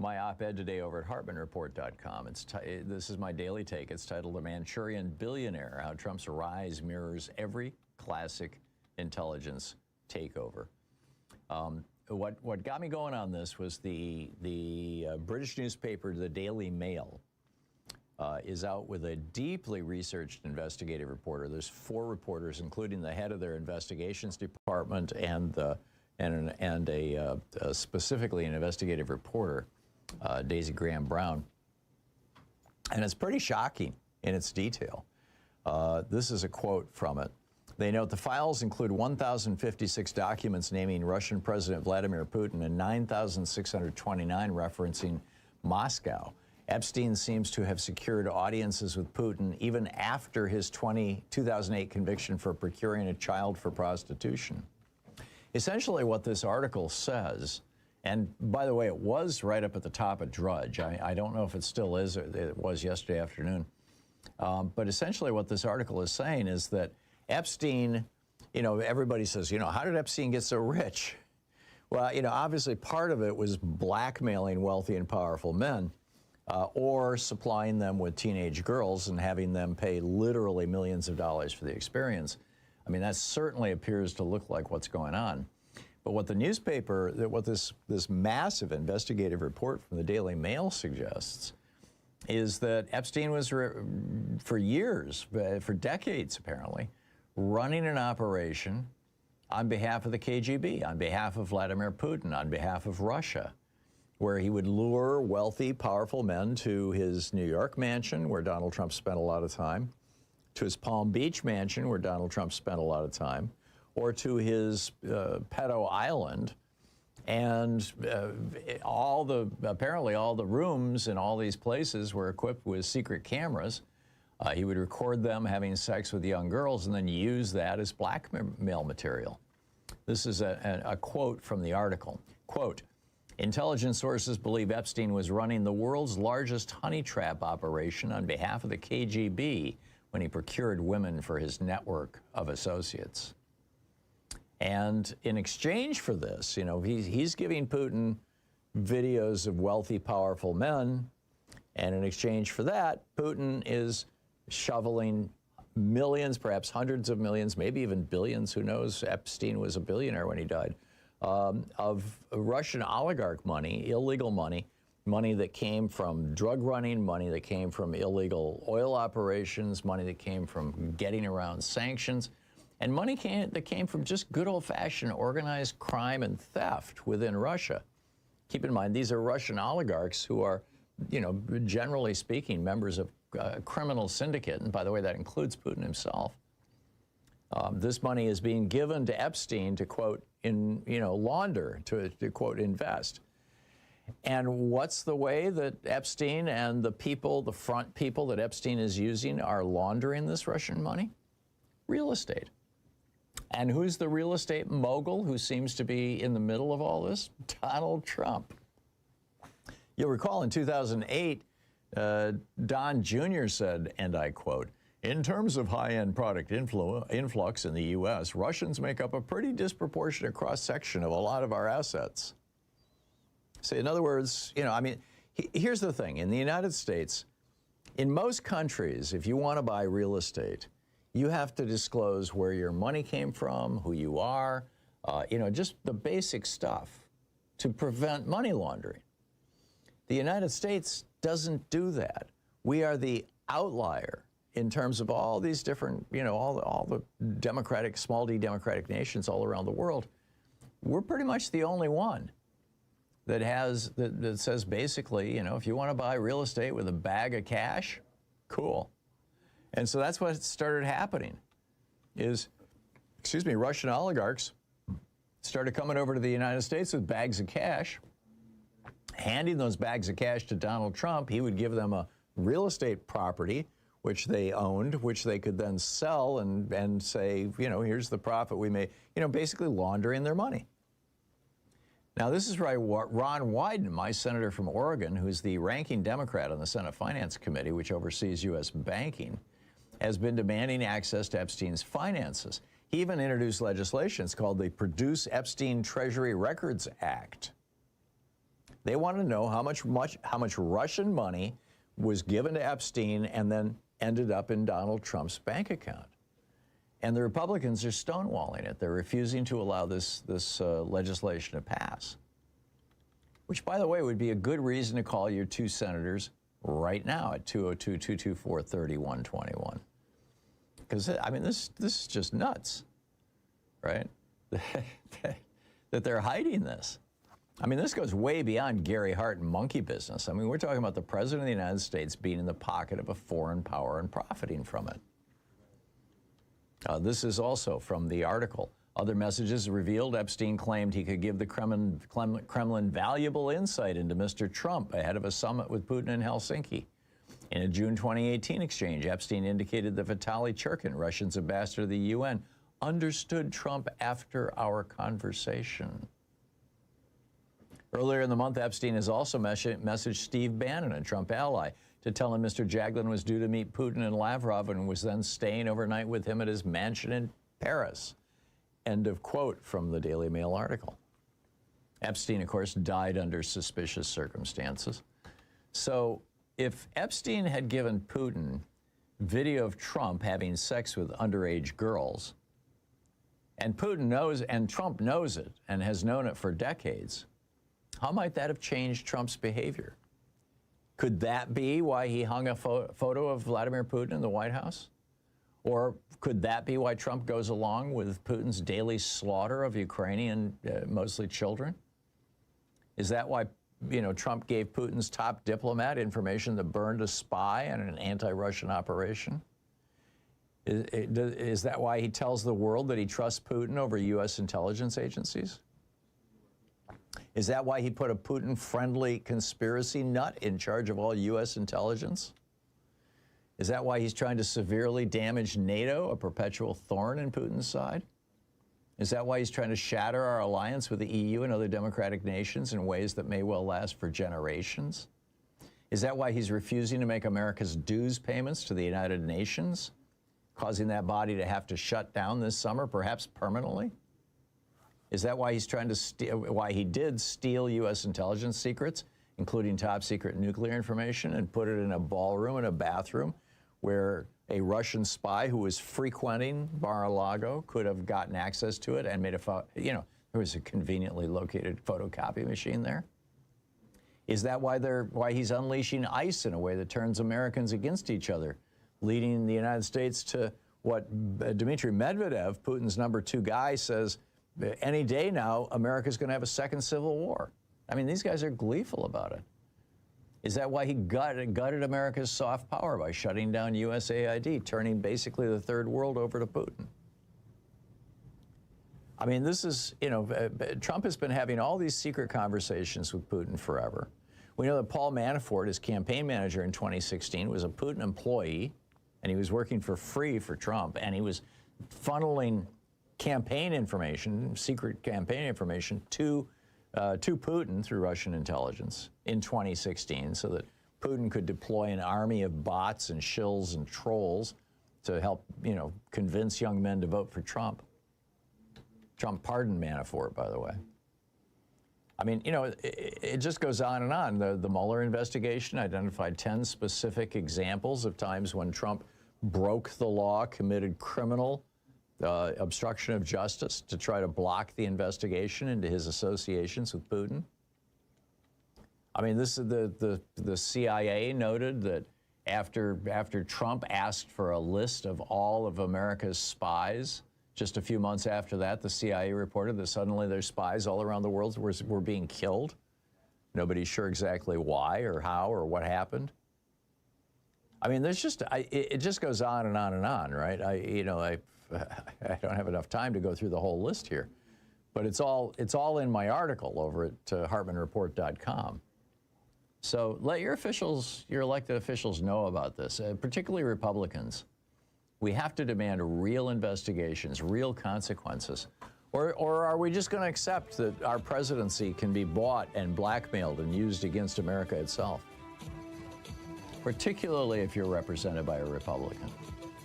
my op-ed today over at HartmannReport.com. This is my daily take. It's titled "A Manchurian Billionaire: How Trump's Rise Mirrors Every Classic Intelligence Takeover." What got me going on this was the British newspaper, the Daily Mail, is out with a deeply researched investigative reporter. There's 4 reporters, including the head of their investigations department and specifically an investigative reporter, Daisy Graham Brown. And it's pretty shocking in its detail. This is a quote from it. They note the files include 1,056 documents naming Russian President Vladimir Putin and 9,629 referencing Moscow. Epstein seems to have secured audiences with Putin even after his 2008 conviction for procuring a child for prostitution. Essentially what this article says, and by the way, it was right up at the top of Drudge. I don't know if it still is, or it was yesterday afternoon. But essentially what this article is saying is that Epstein, everybody says, how did Epstein get so rich? Well, obviously part of it was blackmailing wealthy and powerful men, or supplying them with teenage girls and having them pay literally millions of dollars for the experience. I mean, that certainly appears to look like what's going on. But what the newspaper, what this massive investigative report from the Daily Mail suggests is that Epstein was, for years, for decades apparently, running an operation on behalf of the KGB, on behalf of Vladimir Putin, on behalf of Russia, where he would lure wealthy, powerful men to his New York mansion, where Donald Trump spent a lot of time, to his Palm Beach mansion, where Donald Trump spent a lot of time, or to his pedo island. And apparently all the rooms in all these places were equipped with secret cameras. He would record them having sex with young girls and then use that as blackmail material. This is a quote from the article. Quote, "Intelligence sources believe Epstein was running the world's largest honey trap operation on behalf of the KGB when he procured women for his network of associates." And in exchange for this, he's giving Putin videos of wealthy, powerful men. And in exchange for that, Putin is shoveling millions, perhaps hundreds of millions, maybe even billions, who knows, Epstein was a billionaire when he died, of Russian oligarch money, illegal money, money that came from drug running, money that came from illegal oil operations, money that came from getting around sanctions, and money that came from just good old-fashioned organized crime and theft within Russia. Keep in mind, these are Russian oligarchs who are, generally speaking, members of a criminal syndicate. And by the way, that includes Putin himself. This money is being given to Epstein to, quote, launder, to quote, invest. And what's the way that Epstein and the people, the front people that Epstein is using are laundering this Russian money? Real estate. And who's the real estate mogul who seems to be in the middle of all this? Donald Trump. You'll recall in 2008, Don Jr. said, and I quote, "In terms of high-end product influx in the U.S., Russians make up a pretty disproportionate cross-section of a lot of our assets." So in other words, here's the thing. In the United States, in most countries, if you want to buy real estate, you have to disclose where your money came from, who you are, just the basic stuff to prevent money laundering. The United States doesn't do that. We are the outlier in terms of all these different, all the democratic, small d democratic nations all around the world. We're pretty much the only one that says basically, if you want to buy real estate with a bag of cash, cool. And so that's what started happening is, Russian oligarchs started coming over to the United States with bags of cash, handing those bags of cash to Donald Trump. He would give them a real estate property, which they owned, which they could then sell and say, here's the profit we made, basically laundering their money. Now, this is why Ron Wyden, my senator from Oregon, who's the ranking Democrat on the Senate Finance Committee, which oversees U.S. banking, has been demanding access to Epstein's finances. He even introduced legislation. It's called the Produce Epstein Treasury Records Act. They want to know how much Russian money was given to Epstein and then ended up in Donald Trump's bank account. And the Republicans are stonewalling it. They're refusing to allow this legislation to pass, which, by the way, would be a good reason to call your two senators right now at 202-224-3121. Because, I mean, this is just nuts, right? That they're hiding this. I mean, this goes way beyond Gary Hart and monkey business. I mean, we're talking about the President of the United States being in the pocket of a foreign power and profiting from it. This is also from the article. Other messages revealed Epstein claimed he could give the Kremlin valuable insight into Mr. Trump ahead of a summit with Putin in Helsinki. In a June 2018 exchange, Epstein indicated that Vitaly Churkin, Russia's ambassador to the UN, understood Trump after our conversation. Earlier in the month, Epstein has also messaged Steve Bannon, a Trump ally, to tell him Mr. Jaglin was due to meet Putin and Lavrov and was then staying overnight with him at his mansion in Paris. End of quote from the Daily Mail article. Epstein, of course, died under suspicious circumstances. So if Epstein had given Putin video of Trump having sex with underage girls, and Putin knows, and Trump knows it, and has known it for decades, how might that have changed Trump's behavior? Could that be why he hung a photo of Vladimir Putin in the White House? Or could that be why Trump goes along with Putin's daily slaughter of Ukrainian, mostly children? Is that why, Trump gave Putin's top diplomat information that burned a spy in an anti-Russian operation? Is that why he tells the world that he trusts Putin over U.S. intelligence agencies? Is that why he put a Putin-friendly conspiracy nut in charge of all U.S. intelligence? Is that why he's trying to severely damage NATO, a perpetual thorn in Putin's side? Is that why he's trying to shatter our alliance with the EU and other democratic nations in ways that may well last for generations? Is that why he's refusing to make America's dues payments to the United Nations, causing that body to have to shut down this summer, perhaps permanently? Is that why he's trying to why he did steal U.S. intelligence secrets, including top secret nuclear information, and put it in a ballroom and a bathroom where a Russian spy who was frequenting Mar-a-Lago could have gotten access to it and made there was a conveniently located photocopy machine there? Is that why he's unleashing ICE in a way that turns Americans against each other, leading the United States to what Dmitry Medvedev, Putin's number 2 guy, says any day now, America's going to have a second civil war. I mean, these guys are gleeful about it. Is that why he gutted America's soft power by shutting down USAID, turning basically the third world over to Putin? I mean, this is, Trump has been having all these secret conversations with Putin forever. We know that Paul Manafort, his campaign manager in 2016, was a Putin employee, and he was working for free for Trump, and he was funneling campaign information, secret campaign information, to Putin through Russian intelligence in 2016 so that Putin could deploy an army of bots and shills and trolls to help, convince young men to vote for Trump. Trump pardoned Manafort, by the way. I mean, it just goes on and on. The Mueller investigation identified 10 specific examples of times when Trump broke the law, committed criminal obstruction of justice to try to block the investigation into his associations with Putin. I mean, this is the CIA noted that after Trump asked for a list of all of America's spies, just a few months after that, the CIA reported that suddenly their spies all around the world were being killed. Nobody's sure exactly why or how or what happened. I mean, there's it just goes on and on and on, right? I don't have enough time to go through the whole list here, but it's all in my article over at HartmannReport.com. So let your elected officials know about this, particularly Republicans. We have to demand real investigations, real consequences. Or are we just going to accept that our presidency can be bought and blackmailed and used against America itself? Particularly if you're represented by a Republican.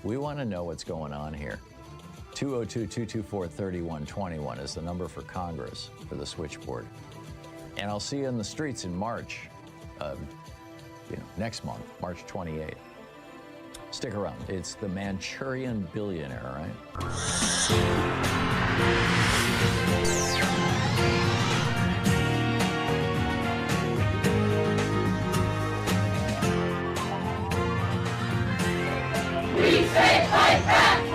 We want to know what's going on here. 202-224-3121 is the number for Congress, for the switchboard. And I'll see you in the streets in March, next month, March 28th. Stick around. It's the Manchurian billionaire, right? We say fight back!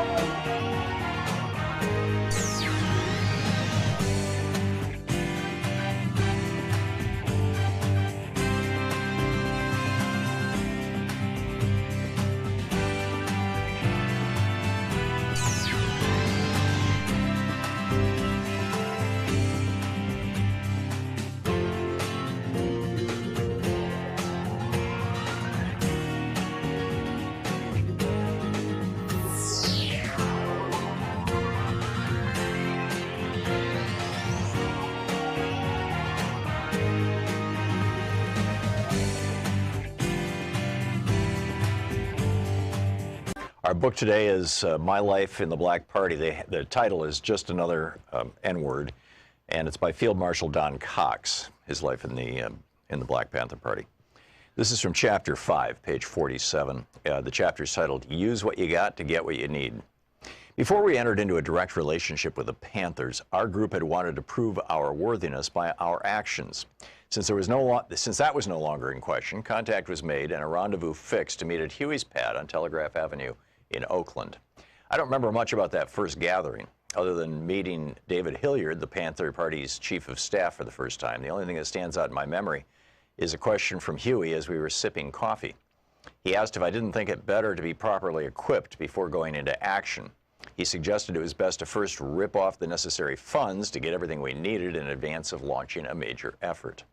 Our book today is My Life in the Black Party. The title is just another N-word, and it's by Field Marshal Don Cox, his life in the Black Panther Party. This is from Chapter 5, page 47. The chapter is titled, Use What You Got to Get What You Need. Before we entered into a direct relationship with the Panthers, our group had wanted to prove our worthiness by our actions. Since that was no longer in question, contact was made and a rendezvous fixed to meet at Huey's Pad on Telegraph Avenue in Oakland. I don't remember much about that first gathering, other than meeting David Hilliard, the Panther Party's chief of staff, for the first time. The only thing that stands out in my memory is a question from Huey as we were sipping coffee. He asked if I didn't think it better to be properly equipped before going into action. He suggested it was best to first rip off the necessary funds to get everything we needed in advance of launching a major effort.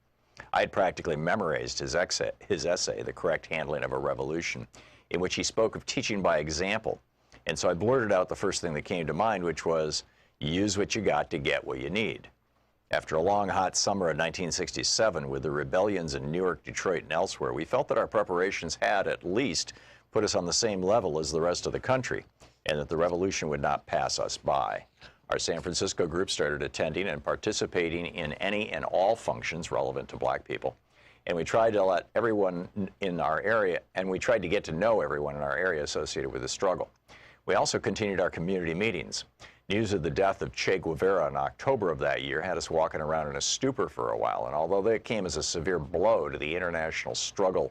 I had practically memorized his essay, The Correct Handling of a Revolution, in which he spoke of teaching by example. And so I blurted out the first thing that came to mind, which was, use what you got to get what you need. After a long, hot summer of 1967, with the rebellions in Newark, Detroit, and elsewhere, we felt that our preparations had, at least, put us on the same level as the rest of the country, and that the revolution would not pass us by. Our San Francisco group started attending and participating in any and all functions relevant to black people. And we tried to let everyone in our area, and we tried to get to know everyone in our area associated with the struggle. We also continued our community meetings. News of the death of Che Guevara in October of that year had us walking around in a stupor for a while, and although that came as a severe blow to the international struggle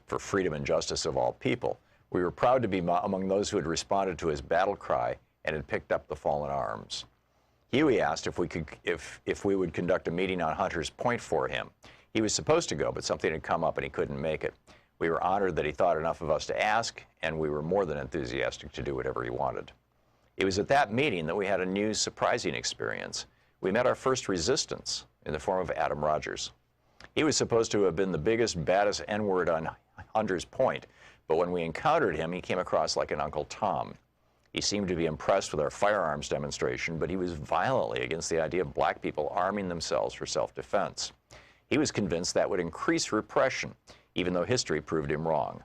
for freedom and justice of all people, we were proud to be among those who had responded to his battle cry and had picked up the fallen arms. Huey asked if we would conduct a meeting on Hunter's Point for him. He was supposed to go, but something had come up and he couldn't make it. We were honored that he thought enough of us to ask, and we were more than enthusiastic to do whatever he wanted. It was at that meeting that we had a new, surprising experience. We met our first resistance in the form of Adam Rogers. He was supposed to have been the biggest, baddest N-word on Hunter's Point, but when we encountered him, he came across like an Uncle Tom. He seemed to be impressed with our firearms demonstration, but he was violently against the idea of black people arming themselves for self-defense. He was convinced that would increase repression, even though history proved him wrong.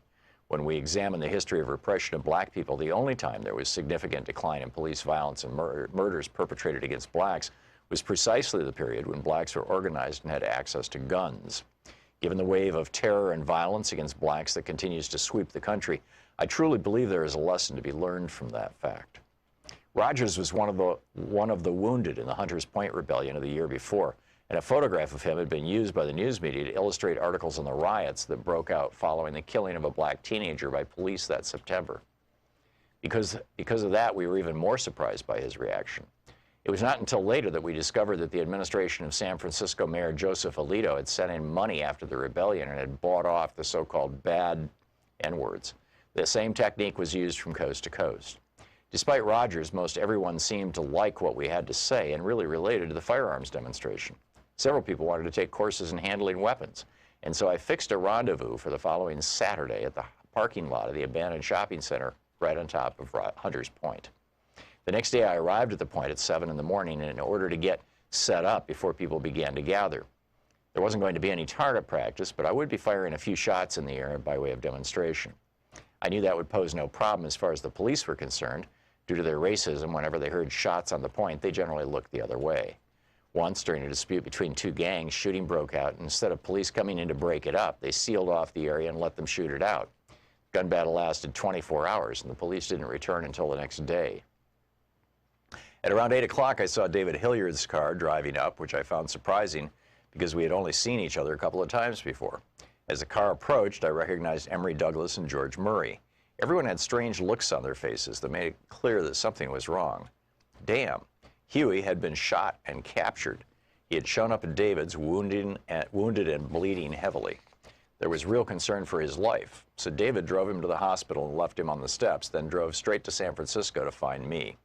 When we examine the history of repression of black people, the only time there was significant decline in police violence and murders perpetrated against blacks was precisely the period when blacks were organized and had access to guns. Given the wave of terror and violence against blacks that continues to sweep the country, I truly believe there is a lesson to be learned from that fact. Rogers was one of the wounded in the Hunters Point Rebellion of the year before, and a photograph of him had been used by the news media to illustrate articles on the riots that broke out following the killing of a black teenager by police that September. Because of that, we were even more surprised by his reaction. It was not until later that we discovered that the administration of San Francisco Mayor Joseph Alito had sent in money after the rebellion and had bought off the so-called bad N-words. The same technique was used from coast to coast. Despite Rogers, most everyone seemed to like what we had to say and really related to the firearms demonstration. Several people wanted to take courses in handling weapons, and so I fixed a rendezvous for the following Saturday at the parking lot of the abandoned shopping center right on top of Hunters Point. The next day I arrived at the point at 7 in the morning in order to get set up before people began to gather. There wasn't going to be any target practice, but I would be firing a few shots in the air by way of demonstration. I knew that would pose no problem as far as the police were concerned. Due to their racism, whenever they heard shots on the point, they generally looked the other way. Once, during a dispute between two gangs, shooting broke out, and instead of police coming in to break it up, they sealed off the area and let them shoot it out. Gun battle lasted 24 hours, and the police didn't return until the next day. At around 8 o'clock, I saw David Hilliard's car driving up, which I found surprising because we had only seen each other a couple of times before. As the car approached, I recognized Emory Douglas and George Murray. Everyone had strange looks on their faces that made it clear that something was wrong. Damn, Huey had been shot and captured. He had shown up at David's wounded and bleeding heavily. There was real concern for his life, so David drove him to the hospital and left him on the steps, then drove straight to San Francisco to find me.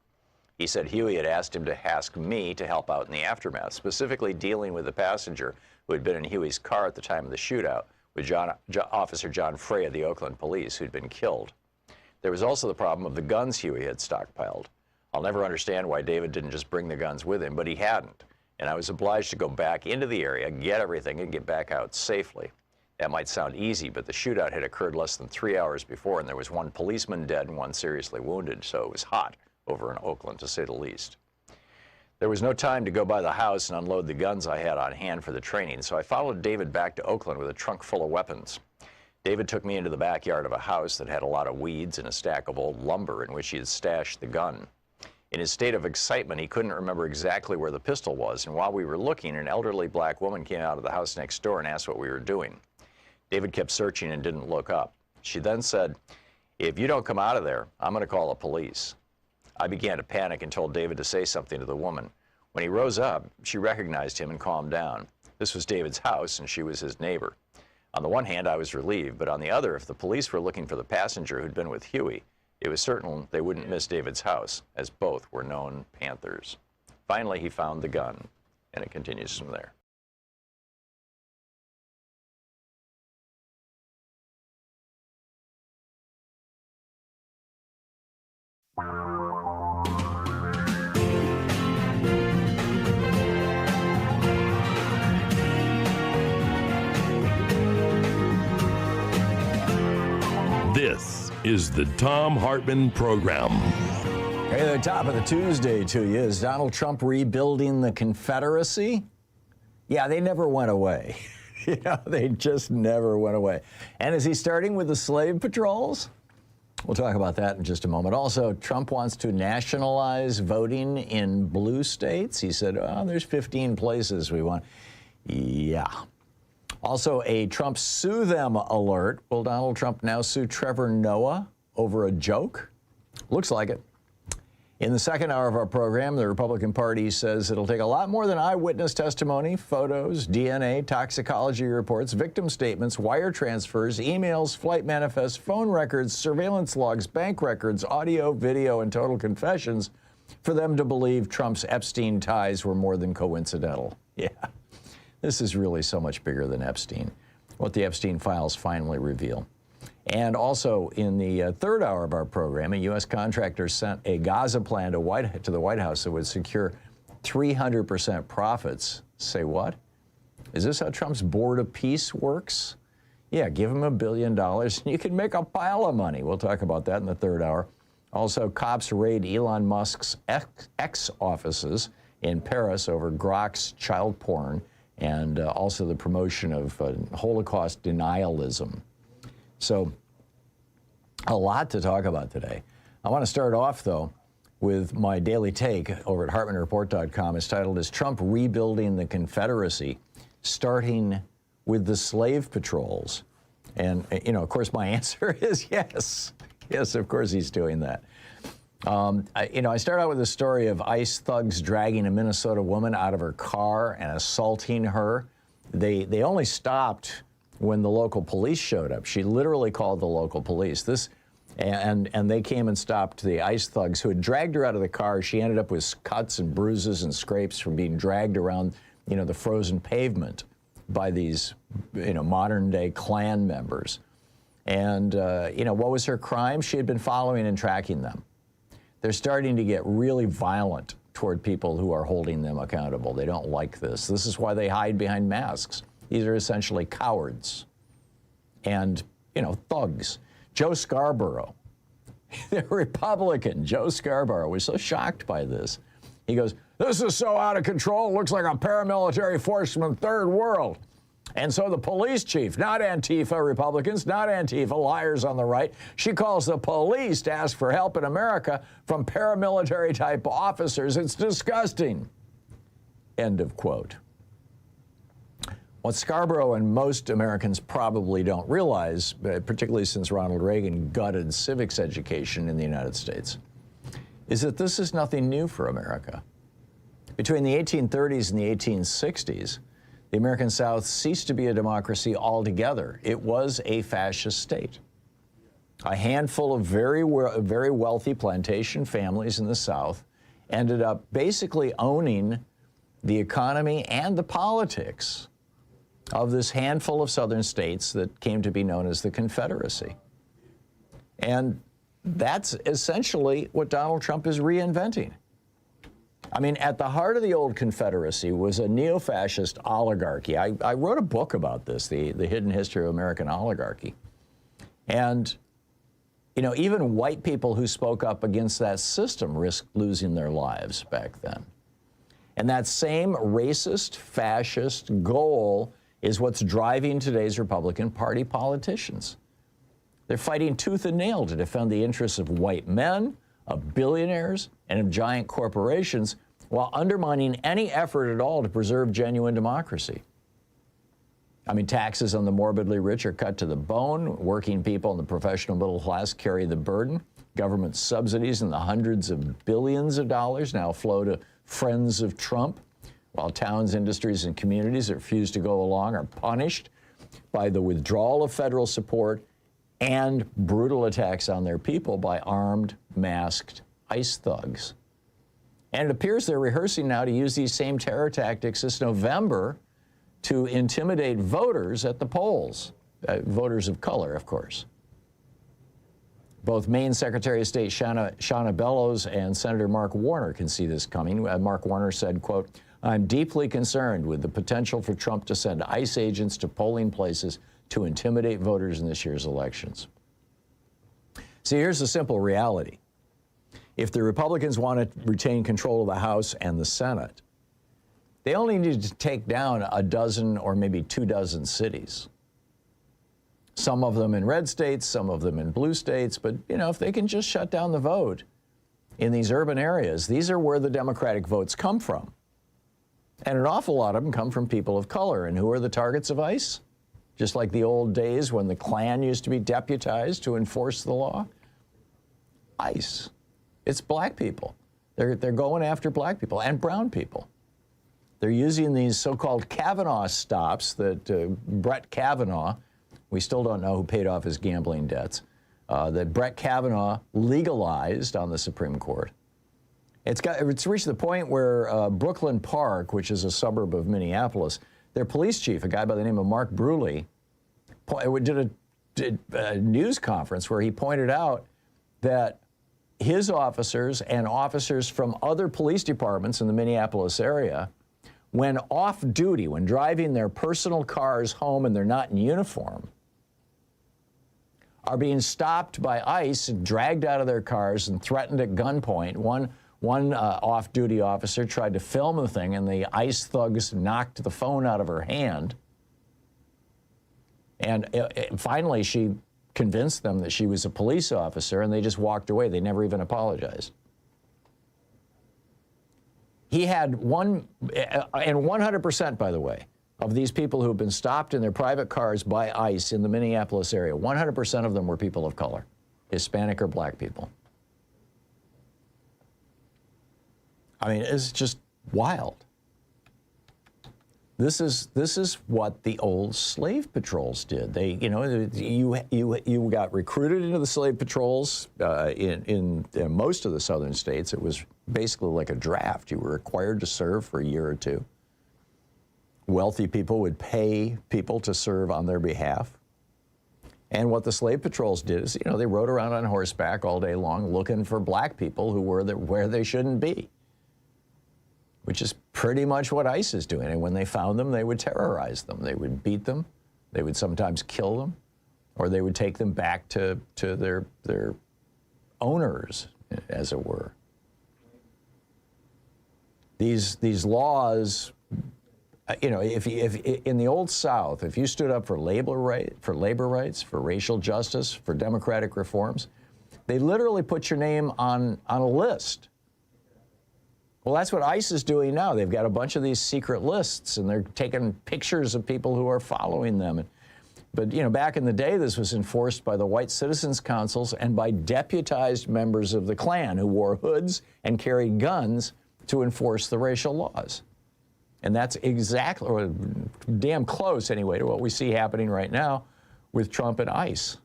He said Huey had asked him to ask me to help out in the aftermath, specifically dealing with the passenger who had been in Huey's car at the time of the shootout with Officer John Frey of the Oakland Police, who'd been killed. There was also the problem of the guns Huey had stockpiled. I'll never understand why David didn't just bring the guns with him, but he hadn't, and I was obliged to go back into the area, get everything, and get back out safely. That might sound easy, but the shootout had occurred less than 3 hours before, and there was one policeman dead and one seriously wounded, so it was hot over in Oakland, to say the least. There was no time to go by the house and unload the guns I had on hand for the training, so I followed David back to Oakland with a trunk full of weapons. David took me into the backyard of a house that had a lot of weeds and a stack of old lumber in which he had stashed the gun. In his state of excitement, he couldn't remember exactly where the pistol was, and while we were looking, an elderly black woman came out of the house next door and asked what we were doing. David kept searching and didn't look up. She then said, "If you don't come out of there, I'm going to call the police." I began to panic and told David to say something to the woman. When he rose up, she recognized him and calmed down. This was David's house, and she was his neighbor. On the one hand, I was relieved, but on the other, if the police were looking for the passenger who'd been with Huey, it was certain they wouldn't miss David's house, as both were known Panthers. Finally, he found the gun, and it continues from there. This is the Thom Hartmann Program. Hey, the top of the Tuesday to you. Is Donald Trump rebuilding the Confederacy? Yeah, they never went away. You know, they just never went away. And is he starting with the slave patrols? We'll talk about that in just a moment. Also, Trump wants to nationalize voting in blue states. He said, oh, there's 15 places we want. Yeah. Also, a Trump sue them alert. Will Donald Trump now sue Trevor Noah over a joke? Looks like it. In the second hour of our program, the Republican Party says it'll take a lot more than eyewitness testimony, photos, DNA, toxicology reports, victim statements, wire transfers, emails, flight manifests, phone records, surveillance logs, bank records, audio, video, and total confessions for them to believe Trump's Epstein ties were more than coincidental. Yeah. This is really so much bigger than Epstein, what the Epstein files finally reveal. And also, in the third hour of our program, a U.S. contractor sent a Gaza plan to the White House that would secure 300% profits. Say what? Is this how Trump's board of peace works? Yeah, give him $1 billion and you can make a pile of money. We'll talk about that in the third hour. Also, cops raid Elon Musk's ex-offices in Paris over Grok's child porn and also the promotion of Holocaust denialism. So, a lot to talk about today. I want to start off, though, with my daily take over at HartmannReport.com. It's titled, Is Trump Rebuilding the Confederacy? Starting with the slave patrols. And, you know, of course, my answer is yes. Yes, of course he's doing that. I start out with a story of ICE thugs dragging a Minnesota woman out of her car and assaulting her. They only stopped when the local police showed up. She literally called the local police. And they came and stopped the ICE thugs who had dragged her out of the car. She ended up with cuts and bruises and scrapes from being dragged around, you know, the frozen pavement by these, you know, modern day Klan members. And, what was her crime? She had been following and tracking them. They're starting to get really violent toward people who are holding them accountable. They don't like this. This is why they hide behind masks. These are essentially cowards and, thugs. Joe Scarborough, the Republican, Joe Scarborough, was so shocked by this. He goes, This is so out of control. It looks like a paramilitary force from the third world. And so the police chief, not Antifa Republicans, not Antifa liars on the right, she calls the police to ask for help in America from paramilitary type officers. It's disgusting. End of quote. What Scarborough and most Americans probably don't realize, particularly since Ronald Reagan gutted civics education in the United States, is that this is nothing new for America. Between the 1830s and the 1860s, the American South ceased to be a democracy altogether. It was a fascist state. A handful of very wealthy plantation families in the South ended up basically owning the economy and the politics of this handful of southern states that came to be known as the Confederacy. And that's essentially what Donald Trump is reinventing. I mean, at the heart of the old Confederacy was a neo-fascist oligarchy. I wrote a book about this, the Hidden History of American Oligarchy. And, you know, even white people who spoke up against that system risked losing their lives back then. And that same racist, fascist goal is what's driving today's Republican Party politicians. They're fighting tooth and nail to defend the interests of white men, of billionaires, and of giant corporations, while undermining any effort at all to preserve genuine democracy. I mean, taxes on the morbidly rich are cut to the bone. Working people and the professional middle class carry the burden. Government subsidies in the hundreds of billions of dollars now flow to friends of Trump, while towns, industries, and communities that refuse to go along are punished by the withdrawal of federal support and brutal attacks on their people by armed, masked ICE thugs. And it appears they're rehearsing now to use these same terror tactics this November to intimidate voters at the polls, voters of color, of course. Both Maine Secretary of State Shauna Bellows and Senator Mark Warner can see this coming. Mark Warner said, quote, "I'm deeply concerned with the potential for Trump to send ICE agents to polling places to intimidate voters in this year's elections." See, here's the simple reality. If the Republicans want to retain control of the House and the Senate, they only need to take down a dozen or maybe 24 cities. Some of them in red states, some of them in blue states, but you know, if they can just shut down the vote in these urban areas, these are where the Democratic votes come from. And an awful lot of them come from people of color. And who are the targets of ICE? Just like the old days when the Klan used to be deputized to enforce the law? ICE. It's black people. They're going after black people and brown people. They're using these so-called Kavanaugh stops that Brett Kavanaugh, we still don't know who paid off his gambling debts, that Brett Kavanaugh legalized on the Supreme Court. It's reached the point where Brooklyn Park, which is a suburb of Minneapolis, their police chief, a guy by the name of Mark Bruley, did a news conference where he pointed out that his officers and officers from other police departments in the Minneapolis area, when off duty, when driving their personal cars home and they're not in uniform, are being stopped by ICE, dragged out of their cars and threatened at gunpoint. One off-duty officer tried to film the thing, and the ICE thugs knocked the phone out of her hand. And finally, she convinced them that she was a police officer, and they just walked away. They never even apologized. He had and 100%, by the way, of these people who have been stopped in their private cars by ICE in the Minneapolis area, 100% of them were people of color, Hispanic or black people. I mean, it's just wild. This is what the old slave patrols did. They, you know, you got recruited into the slave patrols in most of the southern states. It was basically like a draft. You were required to serve for a year or two. Wealthy people would pay people to serve on their behalf. And what the slave patrols did is, you know, they rode around on horseback all day long looking for black people who were where they shouldn't be, which is pretty much what ICE is doing. And when they found them, they would terrorize them. They would beat them. They would sometimes kill them, or they would take them back to their owners, as it were. These laws, you know, if in the old South, if you stood up for labor rights, for racial justice, for democratic reforms, they literally put your name on a list. Well, that's what ICE is doing now. They've got a bunch of these secret lists, and they're taking pictures of people who are following them. But, you know, back in the day, this was enforced by the white citizens' councils and by deputized members of the Klan who wore hoods and carried guns to enforce the racial laws. And that's exactly, or damn close anyway, to what we see happening right now with Trump and ICE.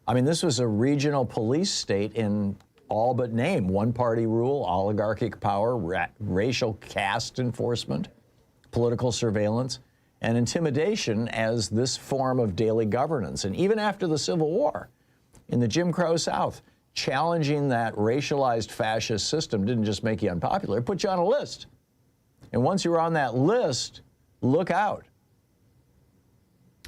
I mean, this was a regional police state in all but name. One-party rule, oligarchic power, racial caste enforcement, political surveillance, and intimidation as this form of daily governance. And even after the Civil War, in the Jim Crow South, challenging that racialized fascist system didn't just make you unpopular, it put you on a list. And once you were on that list, look out.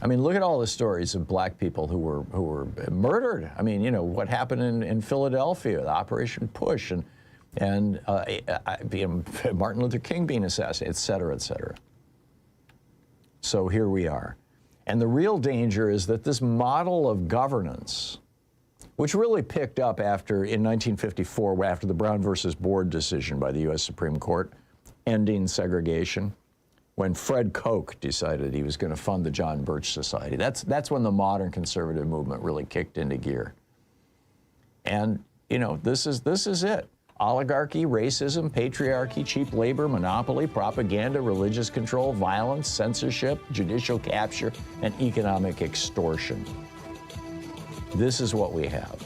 I mean, look at all the stories of black people who were murdered. I mean, you know, what happened in Philadelphia, the Operation Push, and Martin Luther King being assassinated, et cetera, et cetera. So here we are. And the real danger is that this model of governance, which really picked up in 1954, after the Brown versus Board decision by the U.S. Supreme Court, ending segregation, when Fred Koch decided he was going to fund the John Birch Society. That's when the modern conservative movement really kicked into gear. And, you know, this is it. Oligarchy, racism, patriarchy, cheap labor, monopoly, propaganda, religious control, violence, censorship, judicial capture, and economic extortion. This is what we have.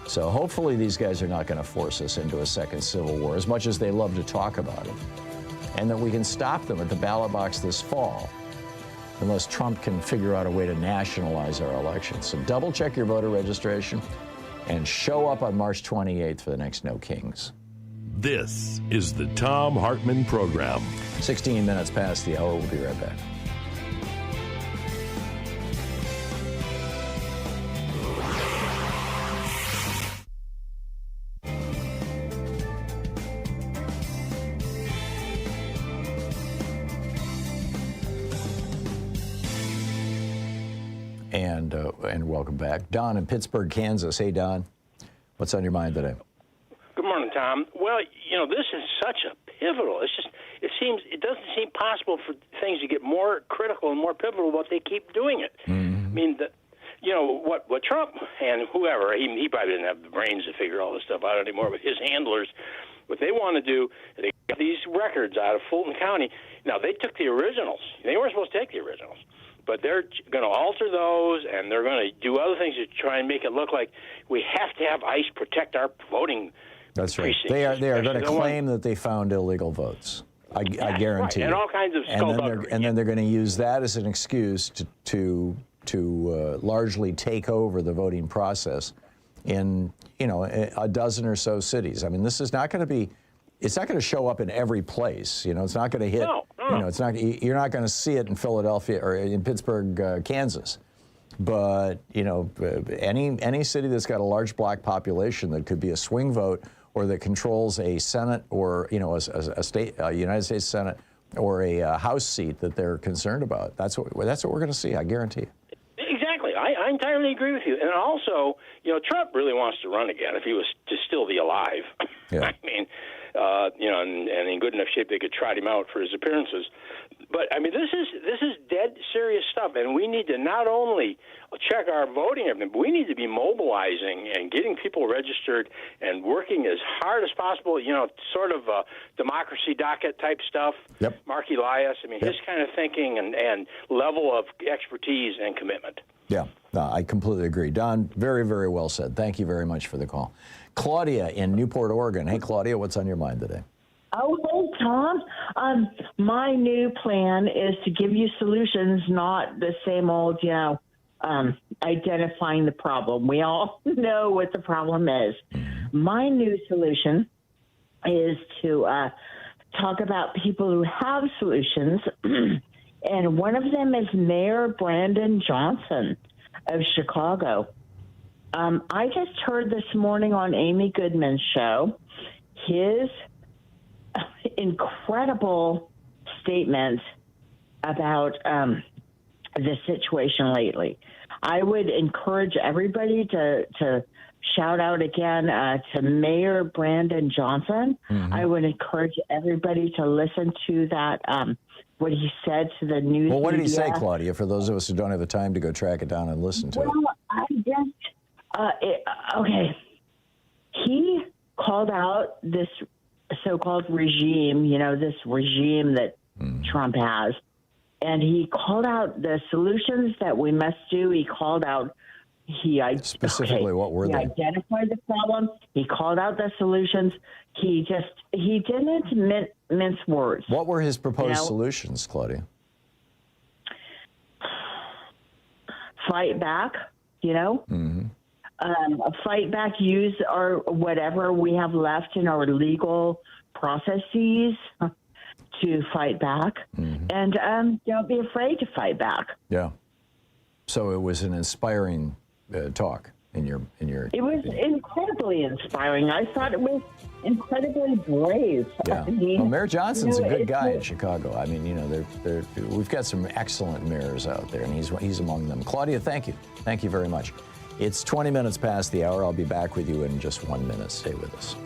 So hopefully these guys are not going to force us into a second civil war, as much as they love to talk about it, and that we can stop them at the ballot box this fall, unless Trump can figure out a way to nationalize our elections. So double check your voter registration and show up on March 28th for the next No Kings. This is the Thom Hartmann Program. 16 minutes past the hour. We'll be right back. And welcome back. Don in Pittsburgh, Kansas. Hey, Don. What's on your mind today? Good morning, Tom. Well, you know, this is such a pivotal. It doesn't seem possible for things to get more critical and more pivotal, but they keep doing it. Mm-hmm. I mean, what Trump and whoever, he probably didn't have the brains to figure all this stuff out anymore, but his handlers, what they want to do, they got these records out of Fulton County. Now, they took the originals. They weren't supposed to take the originals. But they're going to alter those, and they're going to do other things to try and make it look like we have to have ICE protect our voting. That's right. They are going to claim that they found illegal votes. I guarantee. Right. And all kinds of skullduggery. And then they're going to use that as an excuse to largely take over the voting process in, you know, a dozen or so cities. I mean, this is not going to be. It's not going to show up in every place. You know, it's not going to hit. No. You know, it's not. You're not going to see it in Philadelphia or in Pittsburgh, Kansas. But you know, any city that's got a large black population that could be a swing vote or that controls a Senate or, you know, a United States Senate or a House seat that they're concerned about. That's what we're going to see. I guarantee you. Exactly. I entirely agree with you. And also, you know, Trump really wants to run again if he was to still be alive. Yeah. I mean. You know, and in good enough shape they could trot him out for his appearances. But I mean, this is dead serious stuff, and we need to not only check our voting, but we need to be mobilizing and getting people registered and working as hard as possible. You know, sort of democracy docket type stuff. Yep. Mark Elias. I mean, his kind of thinking and level of expertise and commitment. Yeah, no, I completely agree. Don, very, very well said. Thank you very much for the call. Claudia in Newport, Oregon. Hey, Claudia, what's on your mind today? Oh, hey, Tom. My new plan is to give you solutions, not the same old, you know, identifying the problem. We all know what the problem is. My new solution is to talk about people who have solutions, and one of them is Mayor Brandon Johnson of Chicago. I just heard this morning on Amy Goodman's show his incredible statement about the situation lately. I would encourage everybody to shout out again to Mayor Brandon Johnson. Mm-hmm. I would encourage everybody to listen to that, what he said to the news. Well, what did he media. say, Claudia, for those of us who don't have the time to go track it down and listen to it? Well, I just, okay. He called out this so-called regime, this regime that Trump has. And he called out the solutions that we must do. He called out, specifically, what were they? He identified the problem. He called out the solutions. He didn't mince words. What were his proposed solutions, Claudia? Fight back, Mm-hmm. Fight back, use our whatever we have left in our legal processes to fight back, and don't be afraid to fight back. Yeah. So it was an inspiring talk in your. It was incredibly inspiring. I thought it was incredibly brave. Yeah. I mean, well, Mayor Johnson's a good guy in Chicago. I mean, we've got some excellent mayors out there, and he's among them. Claudia, thank you. Thank you very much. It's 20 minutes past the hour. I'll be back with you in just 1 minute. Stay with us.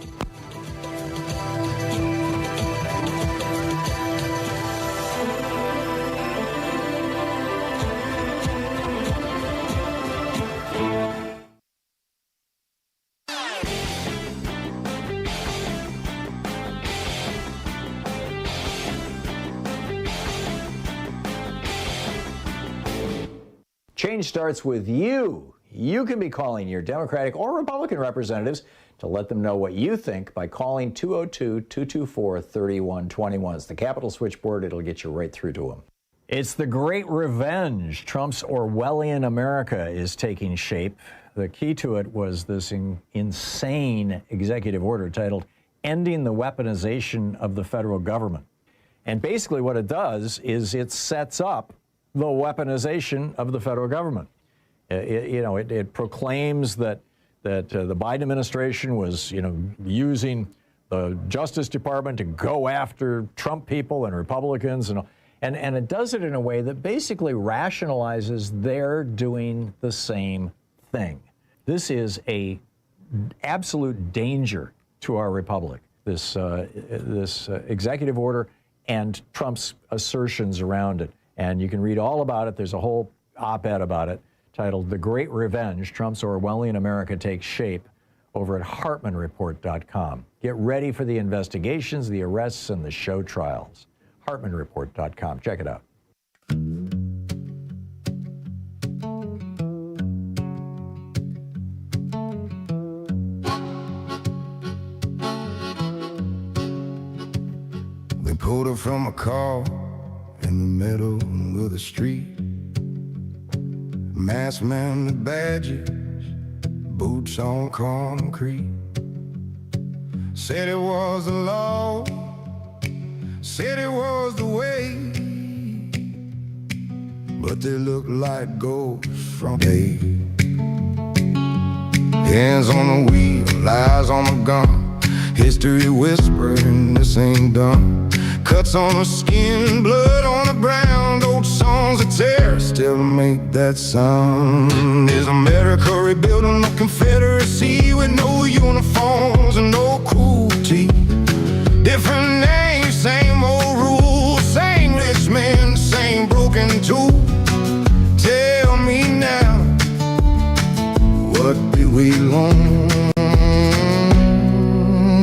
Change starts with you. You can be calling your Democratic or Republican representatives to let them know what you think by calling 202-224-3121. It's the Capitol switchboard. It'll get you right through to them. It's the great revenge. Trump's Orwellian America is taking shape. The key to it was this insane executive order titled Ending the Weaponization of the Federal Government. And basically what it does is it sets up the weaponization of the federal government. It proclaims that the Biden administration was, using the Justice Department to go after Trump people and Republicans, and it does it in a way that basically rationalizes they're doing the same thing. This is a absolute danger to our republic. This executive order and Trump's assertions around it. And you can read all about it. There's a whole op-ed about it titled The Great Revenge, Trump's Orwellian America Takes Shape, over at HartmannReport.com. Get ready for the investigations, the arrests, and the show trials. HartmannReport.com. Check it out. They pulled her from a car in the middle of the street. Masked man with badges, boots on concrete. Said it was the law, said it was the way, but they look like ghosts from day. Hands on the wheel, eyes on the gun, history whispering this ain't done. Cuts on the skin, blood on the ground, old songs of terror still make that sound. Is America rebuilding the Confederacy with no uniforms and no cruelty? Different names, same old rules, same rich men, same broken tool. Tell me now, what did we learn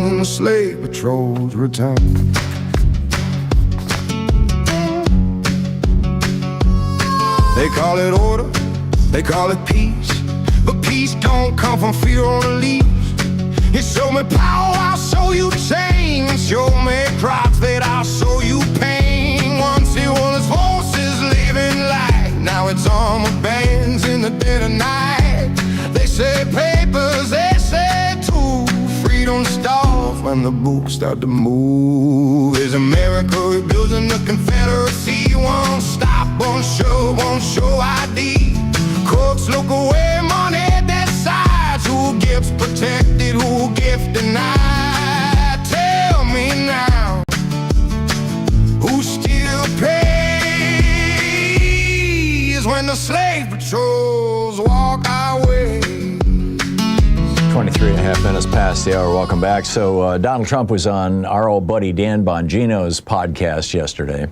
when the slave patrols return? They call it order, they call it peace, but peace don't come from fear on the leaves. You show me power, I'll show you change. Show me profit, I'll show you pain. Once it was forces living light, now it's armor bands in the dead of night. They say papers, they say tools. Freedom starve when the books start to move. Is America rebuilding the Confederacy? Won't stop, won't show ID. Courts look away, money that side. slave patrols walk our way. 23 and a half minutes past the hour. Welcome back. So Donald Trump was on our old buddy Dan Bongino's podcast yesterday.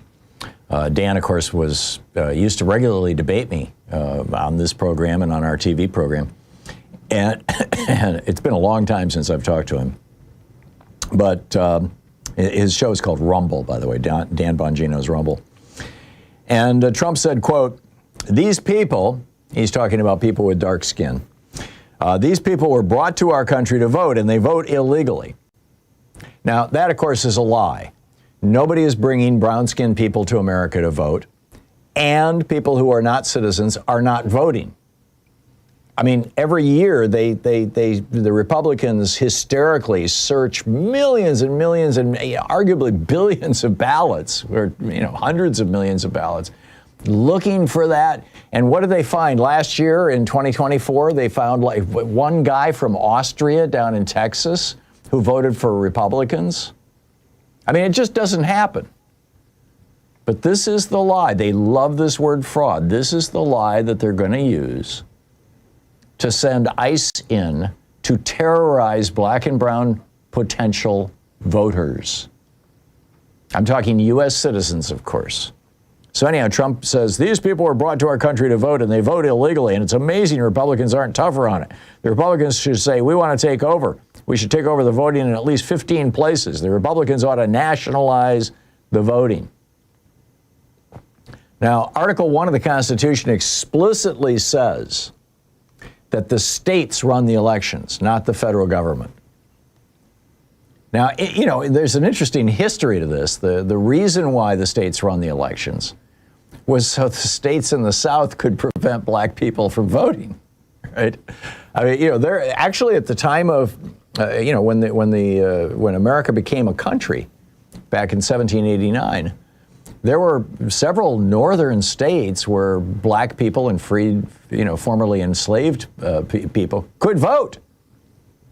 Dan, of course, was used to regularly debate me on this program and on our TV program. And it's been a long time since I've talked to him. But his show is called Rumble, by the way, Dan Bongino's Rumble. And Trump said, quote, "These people," he's talking about people with dark skin, "these people were brought to our country to vote, and they vote illegally." Now, that, of course, is a lie. Nobody is bringing brown-skinned people to America to vote, and people who are not citizens are not voting. I mean, every year the Republicans hysterically search millions and millions and arguably billions of ballots, or hundreds of millions of ballots, looking for that. And what did they find last year in 2024? They found like one guy from Austria down in Texas who voted for Republicans. I mean, it just doesn't happen. But this is the lie. They love this word fraud. This is the lie that they're going to use to send ICE in to terrorize black and brown potential voters. I'm talking U.S. citizens, of course. So anyhow, Trump says, these people were brought to our country to vote, and they vote illegally, and it's amazing Republicans aren't tougher on it. The Republicans should say, we want to take over. We should take over the voting in at least 15 places. The Republicans ought to nationalize the voting. Now, Article 1 of the Constitution explicitly says that the states run the elections, not the federal government. Now, there's an interesting history to this. The reason why the states run the elections was so the states in the South could prevent black people from voting, right? I mean, they're actually at the time of, when America became a country back in 1789, there were several northern states where black people and freed, formerly enslaved people could vote.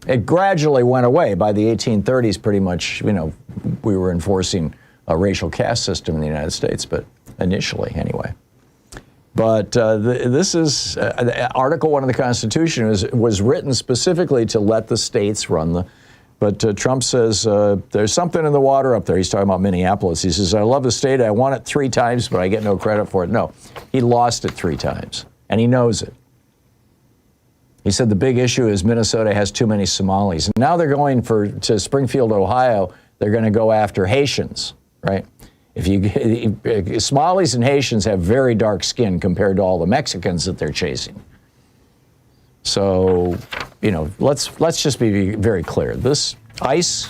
It gradually went away. By the 1830s, pretty much, we were enforcing a racial caste system in the United States, but initially anyway. But this is Article 1 of the Constitution was written specifically to let the states run the. But Trump says there's something in the water up there. He's talking about Minneapolis. He says, I love the state. I won it 3 times, but I get no credit for it. No, he lost it 3 times, and he knows it. He said the big issue is Minnesota has too many Somalis. And now they're going to Springfield, Ohio. They're going to go after Haitians, right? Somalis and Haitians have very dark skin compared to all the Mexicans that they're chasing. So, let's just be very clear. This ICE,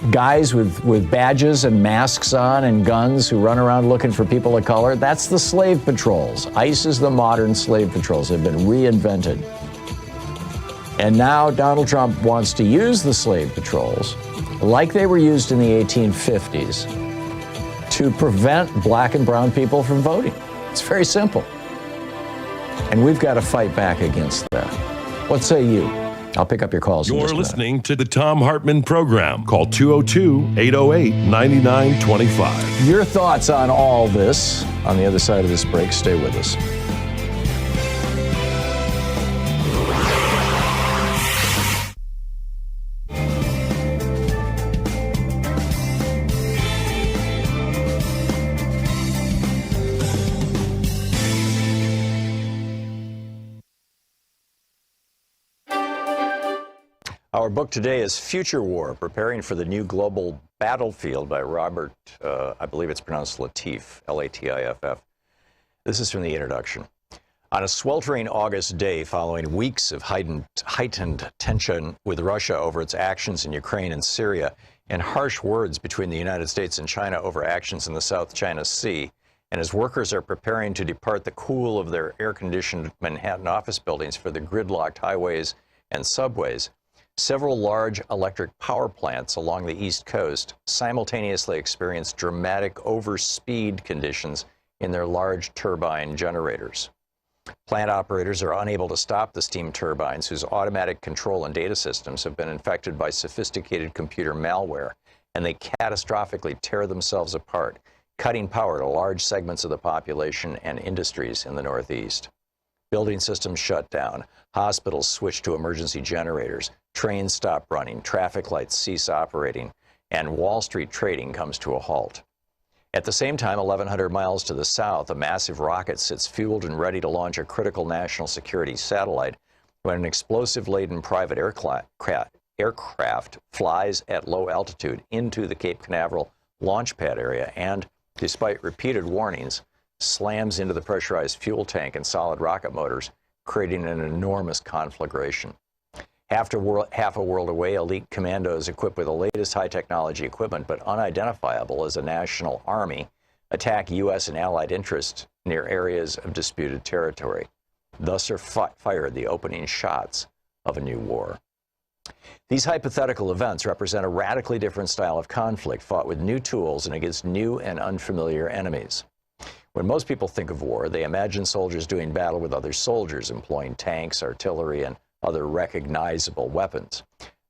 guys with badges and masks on and guns who run around looking for people of color, that's the slave patrols. ICE is the modern slave patrols. They've been reinvented. And now Donald Trump wants to use the slave patrols like they were used in the 1850s to prevent black and brown people from voting. It's very simple. And we've got to fight back against that. What say you? I'll pick up your calls. You're listening to the Thom Hartmann Program. Call 202-808-9925. Your thoughts on all this on the other side of this break. Stay with us. Our book today is Future War, Preparing for the New Global Battlefield by Robert, I believe it's pronounced Latif, L-A-T-I-F-F. This is from the introduction. On a sweltering August day following weeks of heightened tension with Russia over its actions in Ukraine and Syria, and harsh words between the United States and China over actions in the South China Sea, and as workers are preparing to depart the cool of their air-conditioned Manhattan office buildings for the gridlocked highways and subways, several large electric power plants along the East Coast simultaneously experienced dramatic overspeed conditions in their large turbine generators. Plant operators are unable to stop the steam turbines, whose automatic control and data systems have been infected by sophisticated computer malware, and they catastrophically tear themselves apart, cutting power to large segments of the population and industries in the Northeast. Building systems shut down, hospitals switch to emergency generators, trains stop running, traffic lights cease operating, and Wall Street trading comes to a halt. At the same time, 1,100 miles to the south, a massive rocket sits fueled and ready to launch a critical national security satellite when an explosive-laden private aircraft flies at low altitude into the Cape Canaveral launch pad area and, despite repeated warnings, slams into the pressurized fuel tank and solid rocket motors, creating an enormous conflagration. Half a world away, elite commandos equipped with the latest high-technology equipment but unidentifiable as a national army attack U.S. and allied interests near areas of disputed territory. Thus are fired the opening shots of a new war. These hypothetical events represent a radically different style of conflict fought with new tools and against new and unfamiliar enemies. When most people think of war, they imagine soldiers doing battle with other soldiers, employing tanks, artillery, and other recognizable weapons.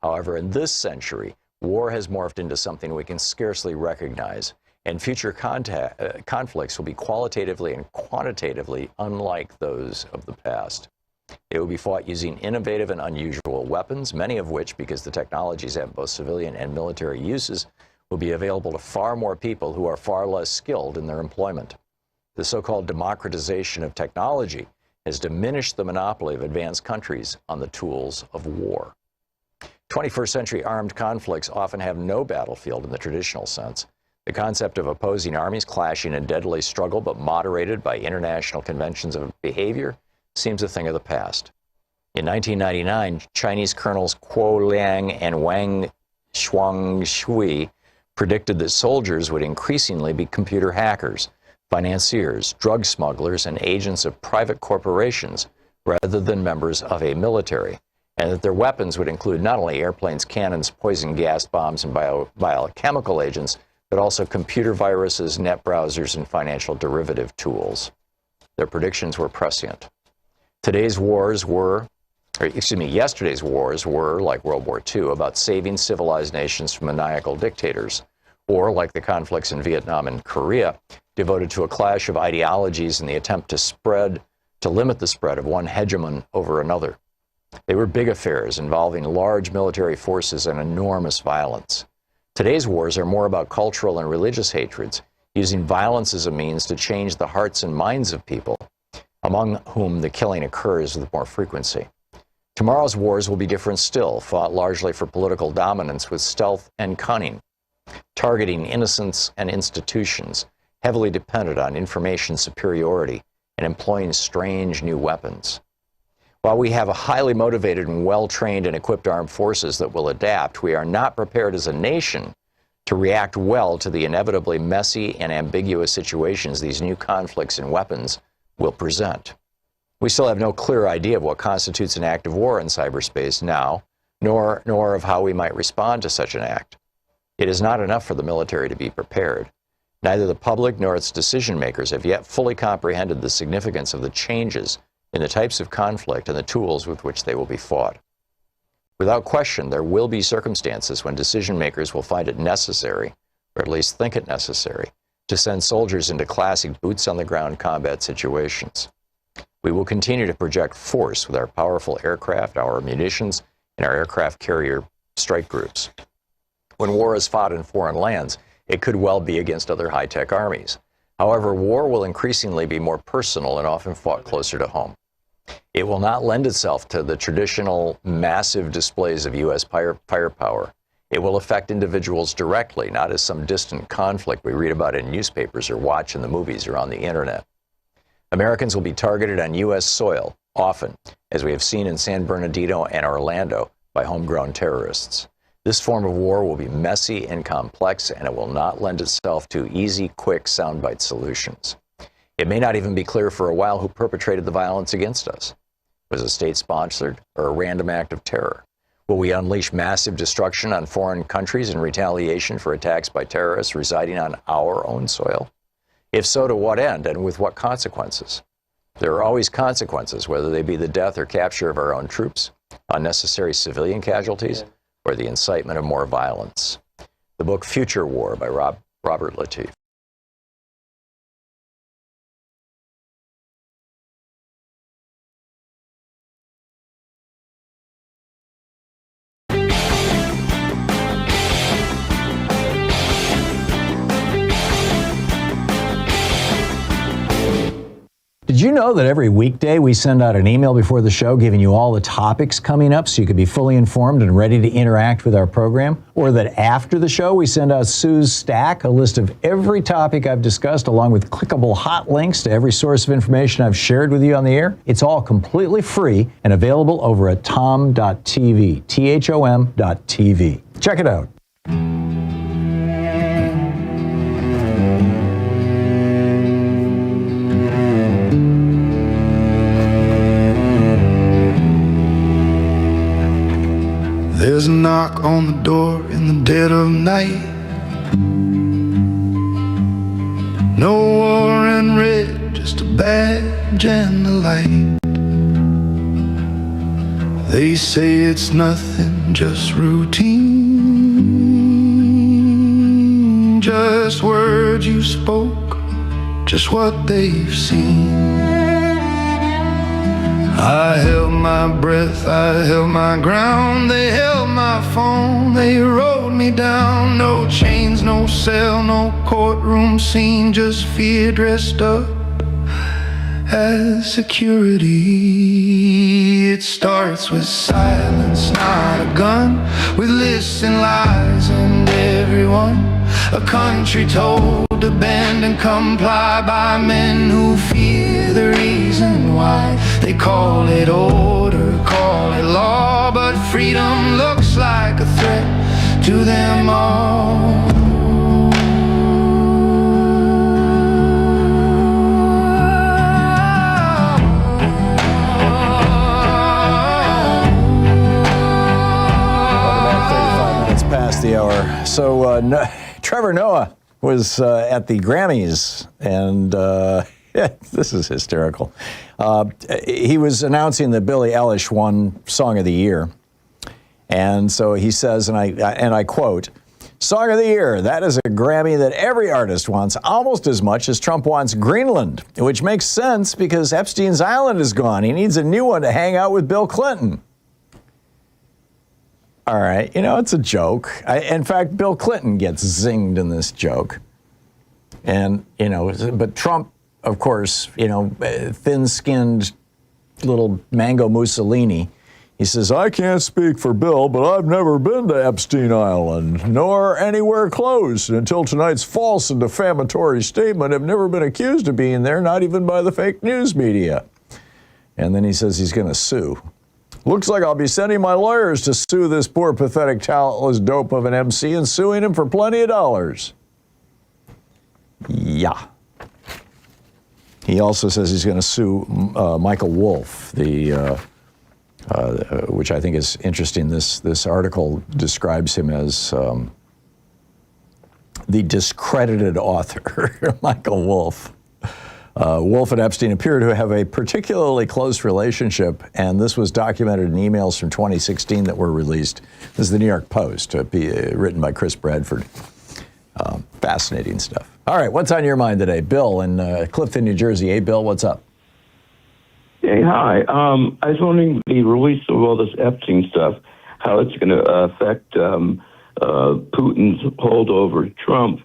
However, in this century, war has morphed into something we can scarcely recognize, and future conflicts will be qualitatively and quantitatively unlike those of the past. They will be fought using innovative and unusual weapons, many of which, because the technologies have both civilian and military uses, will be available to far more people who are far less skilled in their employment. The so-called democratization of technology has diminished the monopoly of advanced countries on the tools of war. 21st century armed conflicts often have no battlefield in the traditional sense. The concept of opposing armies clashing in deadly struggle but moderated by international conventions of behavior seems a thing of the past. In 1999, Chinese colonels Kuo Liang and Wang Shuangshui predicted that soldiers would increasingly be computer hackers, financiers, drug smugglers, and agents of private corporations rather than members of a military, and that their weapons would include not only airplanes, cannons, poison gas bombs, and biochemical agents, but also computer viruses, net browsers, and financial derivative tools. Their predictions were prescient. Yesterday's wars were, like World War II, about saving civilized nations from maniacal dictators, or like the conflicts in Vietnam and Korea, devoted to a clash of ideologies in the attempt to limit the spread of one hegemon over another. They were big affairs involving large military forces and enormous violence. Today's wars are more about cultural and religious hatreds, using violence as a means to change the hearts and minds of people, among whom the killing occurs with more frequency. Tomorrow's wars will be different still, fought largely for political dominance with stealth and cunning, targeting innocents and institutions, heavily dependent on information superiority, and employing strange new weapons. While we have a highly motivated and well-trained and equipped armed forces that will adapt, we are not prepared as a nation to react well to the inevitably messy and ambiguous situations these new conflicts and weapons will present. We still have no clear idea of what constitutes an act of war in cyberspace now, nor of how we might respond to such an act. It is not enough for the military to be prepared. Neither the public nor its decision makers have yet fully comprehended the significance of the changes in the types of conflict and the tools with which they will be fought. Without question, there will be circumstances when decision makers will find it necessary, or at least think it necessary, to send soldiers into classic boots-on-the-ground combat situations. We will continue to project force with our powerful aircraft, our munitions, and our aircraft carrier strike groups. When war is fought in foreign lands, it could well be against other high-tech armies. However, war will increasingly be more personal and often fought closer to home. It will not lend itself to the traditional massive displays of U.S. firepower. It will affect individuals directly, not as some distant conflict we read about in newspapers or watch in the movies or on the internet. Americans will be targeted on U.S. soil, often, as we have seen in San Bernardino and Orlando, by homegrown terrorists. This form of war will be messy and complex, and it will not lend itself to easy, quick, soundbite solutions. It may not even be clear for a while who perpetrated the violence against us. Was it state-sponsored or a random act of terror? Will we unleash massive destruction on foreign countries in retaliation for attacks by terrorists residing on our own soil? If so, to what end and with what consequences? There are always consequences, whether they be the death or capture of our own troops, unnecessary civilian casualties, or the incitement of more violence. The book Future War by Robert Latif. you know that every weekday we send out an email before the show giving you all the topics coming up so you can be fully informed and ready to interact with our program? Or that after the show we send out Sue's Stack, a list of every topic I've discussed along with clickable hot links to every source of information I've shared with you on the air? It's all completely free and available over at thom.tv, THOM.tv. Check it out. There's a knock on the door in the dead of night. No war in red, just a badge and a light. They say it's nothing, just routine. Just words you spoke, just what they've seen. I held my breath, I held my ground. They held my phone, they rode me down. No chains, no cell, no courtroom scene, just fear dressed up as security. It starts with silence, not a gun, with lists and lies and everyone. A country told to bend and comply by men who fear the reason why. They call it order, call it law, but freedom looks like a threat to them all. Past the hour. So Trevor Noah was at the Grammys, and this is hysterical. He was announcing that Billie Eilish won Song of the Year. And so he says, and I quote, "Song of the Year, that is a Grammy that every artist wants almost as much as Trump wants Greenland," which makes sense because Epstein's island is gone. He needs a new one to hang out with Bill Clinton. All right, it's a joke. In fact, Bill Clinton gets zinged in this joke. And, but Trump, of course, thin-skinned little mango Mussolini, he says, "I can't speak for Bill, but I've never been to Epstein Island, nor anywhere close. Until tonight's false and defamatory statement, I've never been accused of being there, not even by the fake news media." And then he says he's going to sue. "Looks like I'll be sending my lawyers to sue this poor, pathetic, talentless dope of an MC and suing him for plenty of dollars." Yeah. He also says he's going to sue Michael Wolff, which I think is interesting. This article describes him as the discredited author, Michael Wolff. Wolff and Epstein appear to have a particularly close relationship, and this was documented in emails from 2016 that were released. This is the New York Post, written by Chris Bradford. Fascinating stuff. All right, what's on your mind today? Bill in Clifton, New Jersey. Hey, Bill, what's up? Hey, hi. I was wondering the release of all this Epstein stuff, how it's going to affect Putin's hold over Trump.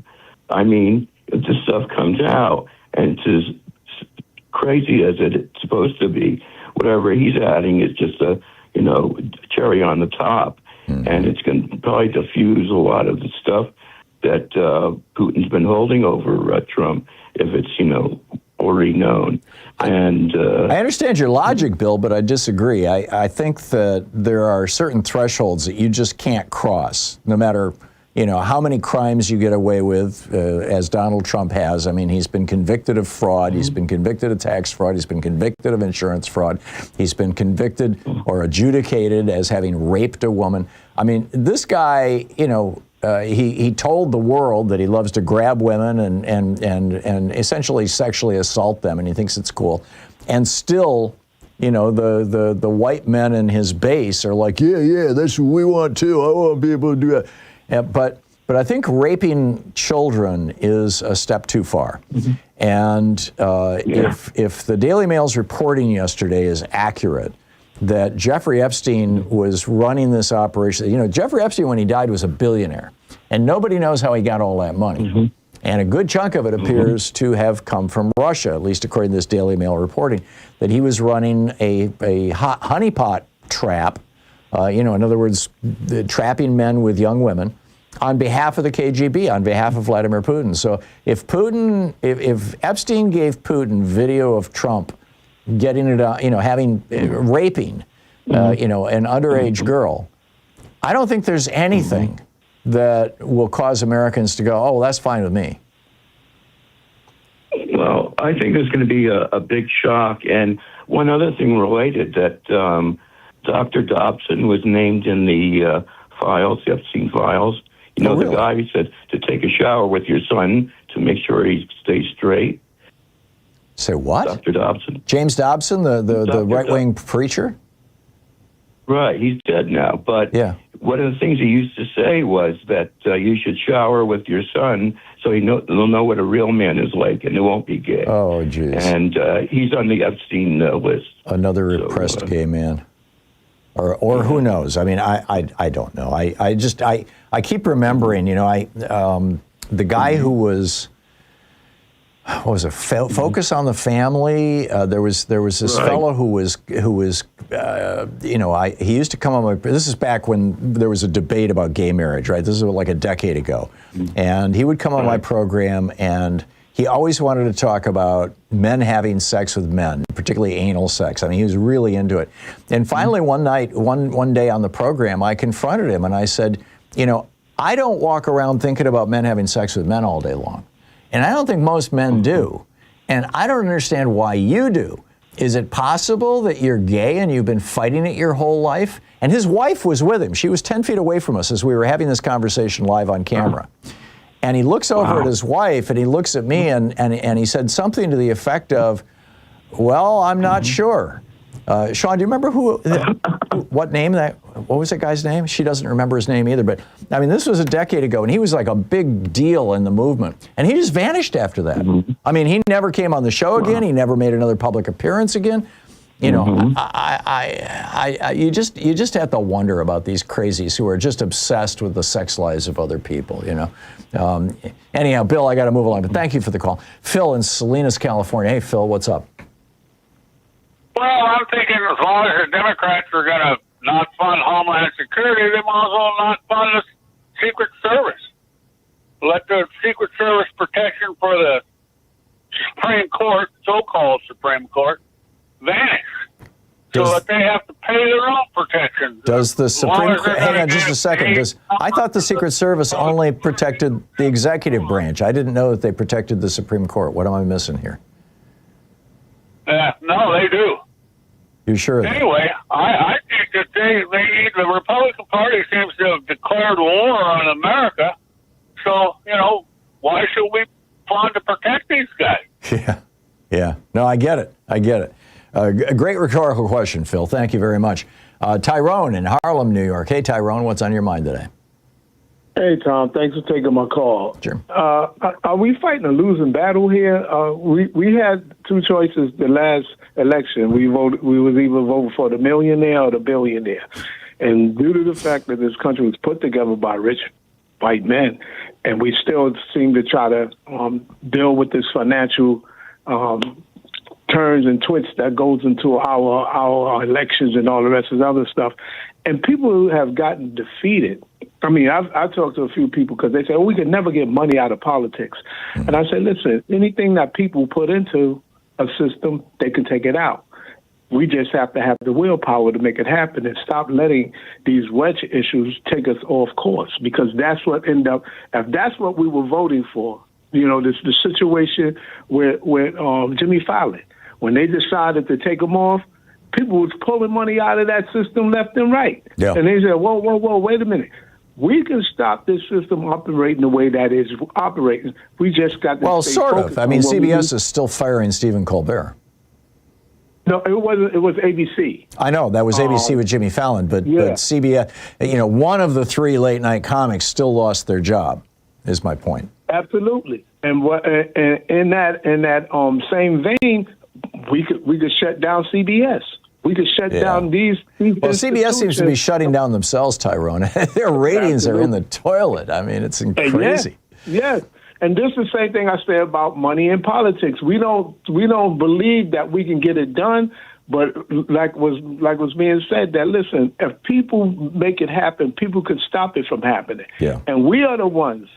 I mean, if this stuff comes out, and it's as crazy as it's supposed to be, whatever he's adding is just a, cherry on the top. Mm-hmm. And it's going to probably diffuse a lot of the stuff that Putin's been holding over Trump, if it's, already known. And I understand your logic, Bill, but I disagree. I think that there are certain thresholds that you just can't cross, no matter how many crimes you get away with, as Donald Trump has. I mean, he's been convicted of fraud. He's been convicted of tax fraud. He's been convicted of insurance fraud. He's been convicted or adjudicated as having raped a woman. I mean, this guy, he told the world that he loves to grab women and essentially sexually assault them, and he thinks it's cool. And still, the white men in his base are like, yeah, that's what we want too. I want to be able to do that. But I think raping children is a step too far. Mm-hmm. And if the Daily Mail's reporting yesterday is accurate, that Jeffrey Epstein was running this operation. Jeffrey Epstein, when he died, was a billionaire. And nobody knows how he got all that money. Mm-hmm. And a good chunk of it appears to have come from Russia, at least according to this Daily Mail reporting, that he was running a honeypot trap, in other words, trapping men with young women on behalf of the KGB, on behalf of Vladimir Putin. So if Epstein gave Putin video of Trump getting it, raping, an underage girl, I don't think there's anything that will cause Americans to go, oh, well, that's fine with me. Well, I think there's going to be a big shock. And one other thing related, that Dr. Dobson was named in the files, the Epstein files. Really? The guy who said to take a shower with your son to make sure he stays straight. Say what? Dr. Dobson. James Dobson, the right-wing preacher? Right, he's dead now. But one of the things he used to say was that you should shower with your son so he'll know what a real man is like, and it won't be gay. Oh, geez. And he's on the Epstein list. Another repressed gay man. Or who knows? I mean, I don't know. I keep remembering, the guy who was, what was it? Focus on the Family. There was this fellow who was he used to come on my. This is back when there was a debate about gay marriage, right? This is like a decade ago, and he would come on my program, and he always wanted to talk about men having sex with men, particularly anal sex. I mean, he was really into it. And finally, one day on the program, I confronted him and I said, I don't walk around thinking about men having sex with men all day long. And I don't think most men do. And I don't understand why you do. Is it possible that you're gay and you've been fighting it your whole life? And his wife was with him. She was 10 feet away from us as we were having this conversation live on camera. And he looks over at his wife and he looks at me and he said something to the effect of, well, I'm not sure. Sean, do you remember what was that guy's name? She doesn't remember his name either. But I mean, this was a decade ago and he was like a big deal in the movement. And he just vanished after that. I mean, he never came on the show again. He never made another public appearance again. You just have to wonder about these crazies who are just obsessed with the sex lives of other people, Anyhow, Bill, I got to move along, but thank you for the call. Phil in Salinas, California. Hey, Phil, what's up? Well, I'm thinking as long as the Democrats are going to not fund Homeland Security, they might as well not fund the Secret Service. Let the Secret Service protection for the Supreme Court, so-called Supreme Court, vanish. So that they have to pay their own protection. Does the Supreme Court, hang on just a second, I thought the Secret Service only protected the executive branch. I didn't know that they protected the Supreme Court. What am I missing here? No, they do. You sure? Anyway, I think that the Republican Party seems to have declared war on America. So, why should we fund to protect these guys? Yeah. No, I get it. A great rhetorical question, Phil. Thank you very much. Tyrone in Harlem, New York. Hey, Tyrone, what's on your mind today? Hey, Tom. Thanks for taking my call. Sure. Are we fighting a losing battle here? We had two choices the last election. We was either voting for the millionaire or the billionaire. And due to the fact that this country was put together by rich white men, and we still seem to try to deal with this financial turns and twists that goes into our elections and all the rest of the other stuff. And people who have gotten defeated. I mean, I've talked to a few people because they say, we can never get money out of politics. And I say, listen, anything that people put into a system, they can take it out. We just have to have the willpower to make it happen and stop letting these wedge issues take us off course, because that's what if that's what we were voting for, the situation with Jimmy Fallon, when they decided to take him off, people was pulling money out of that system left and right. Yeah. And they said, whoa, wait a minute. We can stop this system operating the way that is operating. We just got to Well, sort of. I mean, CBS is still firing Stephen Colbert. No, it wasn't. It was ABC. I know that was ABC with Jimmy Fallon, but CBS, one of the three late night comics still lost their job. Is my point. Absolutely, and in that same vein, we could shut down CBS. We could shut down these Well, CBS seems to be shutting down themselves, Tyrone. Their ratings are in the toilet. I mean, it's crazy. Yes. And this is the same thing I say about money in politics. We don't believe that we can get it done. But like was being said, that listen, if people make it happen, people can stop it from happening. Yeah. And we are the ones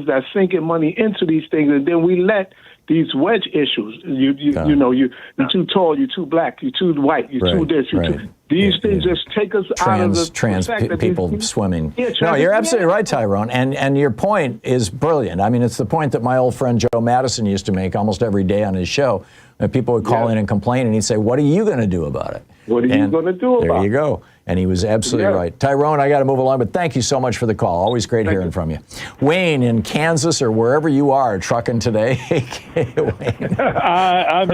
that's sinking money into these things, and then we let these wedge issues. You know, you're too tall, you're too black, you're too white, you're too this, you're too. These things just take us out of the trans people swimming. Yeah, no, you're absolutely right, Tyrone. And your point is brilliant. I mean, it's the point that my old friend Joe Madison used to make almost every day on his show. People would call in and complain, and he'd say, "What are you going to do about it?" What are you going to do about it? There you go. And he was absolutely right. Tyrone, I got to move along, but thank you so much for the call. Always great hearing from you. Wayne in Kansas or wherever you are trucking today. Wayne. I'm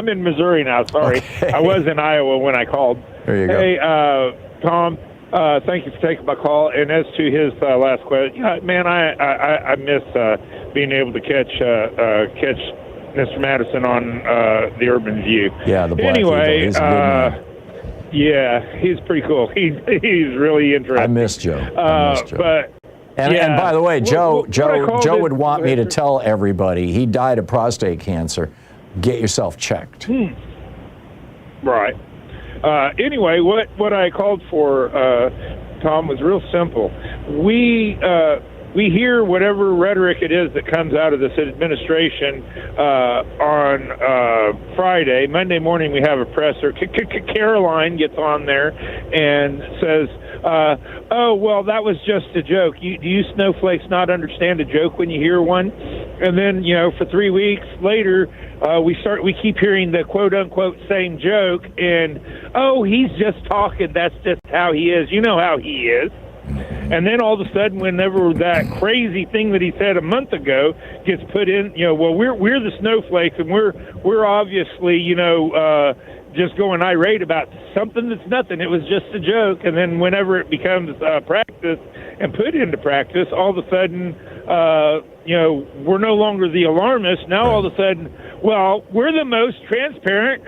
in Missouri now. Sorry. Okay. I was in Iowa when I called. There you go. Hey, Tom, thank you for taking my call. And as to his last question, man, I miss being able to catch Mr. Madison on the Urban View. Yeah, the Black anyway, Eagle. He's a good man. Yeah, he's pretty cool. He's really interesting. I miss Joe. But and by the way, Joe would want me to tell everybody he died of prostate cancer. Get yourself checked. Right. Anyway, what I called for, Tom, was real simple. We hear whatever rhetoric it is that comes out of this administration on Friday. Monday morning we have a presser. Caroline gets on there and says, oh, well, that was just a joke. Do you snowflakes not understand a joke when you hear one? And then, for 3 weeks later, we keep hearing the quote-unquote same joke, and, oh, he's just talking. That's just how he is. You know how he is. And then all of a sudden, whenever that crazy thing that he said a month ago gets put in, well, we're the snowflakes, and we're obviously, just going irate about something that's nothing. It was just a joke. And then whenever it becomes practice and put into practice, all of a sudden, we're no longer the alarmists. Now all of a sudden, well, we're the most transparent.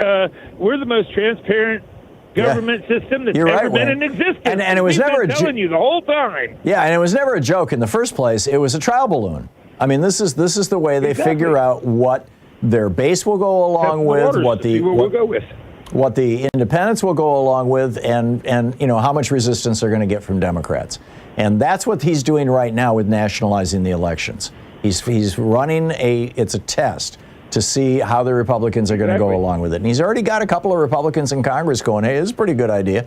Government system that's ever been in existence. And it was never telling you the whole time. Yeah, and it was never a joke in the first place. It was a trial balloon. I mean, this is the way they figure out what their base will go along with, what the independents will go along with, and how much resistance they're going to get from Democrats. And that's what he's doing right now with nationalizing the elections. He's running it's a test to see how the Republicans are going to go along with it. And he's already got a couple of Republicans in Congress going, hey, this is a pretty good idea.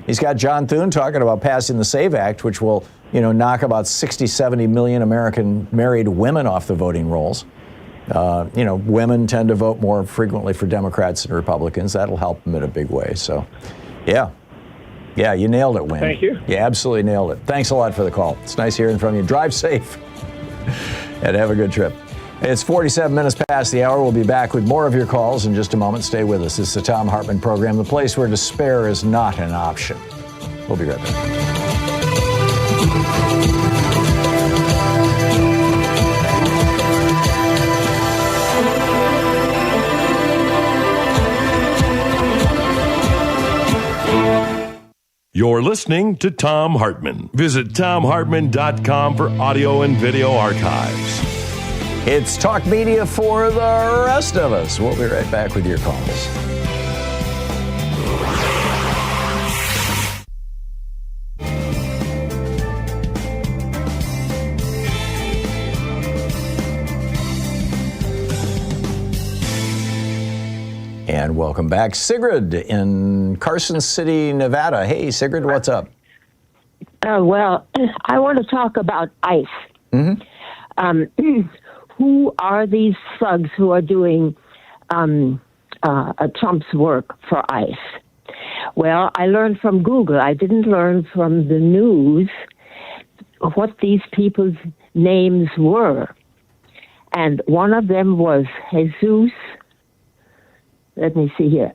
He's got John Thune talking about passing the SAVE Act, which will, knock about 60, 70 million American married women off the voting rolls. Women tend to vote more frequently for Democrats than Republicans. That'll help them in a big way. So, yeah, you nailed it, Wayne. Thank you. You absolutely nailed it. Thanks a lot for the call. It's nice hearing from you. Drive safe and have a good trip. It's 47 minutes past the hour. We'll be back with more of your calls in just a moment. Stay with us. It's the Thom Hartmann program, the place where despair is not an option. We'll be right back. You're listening to Thom Hartmann. Visit ThomHartmann.com for audio and video archives. It's talk media for the rest of us. We'll be right back with your calls. And welcome back. Sigrid in Carson City, Nevada. Hey, Sigrid, what's up? Well, I want to talk about ICE. Mm-hmm. Who are these thugs who are doing Trump's work for ICE? Well, I learned from Google. I didn't learn from the news what these people's names were. And one of them was Jesus, let me see here,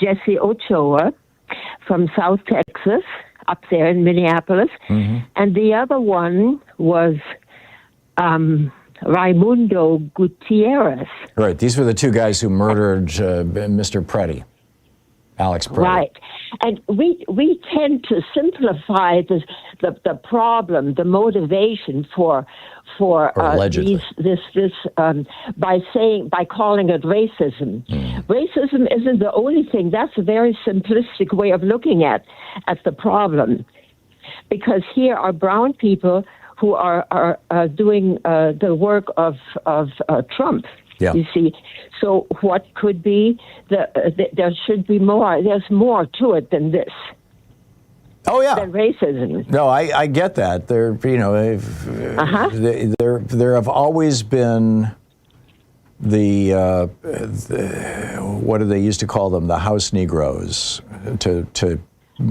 Jesse Ochoa from South Texas, up there in Minneapolis. Mm-hmm. And the other one was Raimundo Gutierrez. Right. These were the two guys who murdered Mr. Preddy. Alex Preddy. Right. And we tend to simplify the problem, the motivation for allegedly. by calling it racism. Racism isn't the only thing. That's a very simplistic way of looking at the problem, because here are brown people who are doing the work of Trump. Yeah. You see, so what could be there should be more. There's more to it than this. Oh yeah, than racism. No, I get that. There have always been the what do they used to call them? The house Negroes, to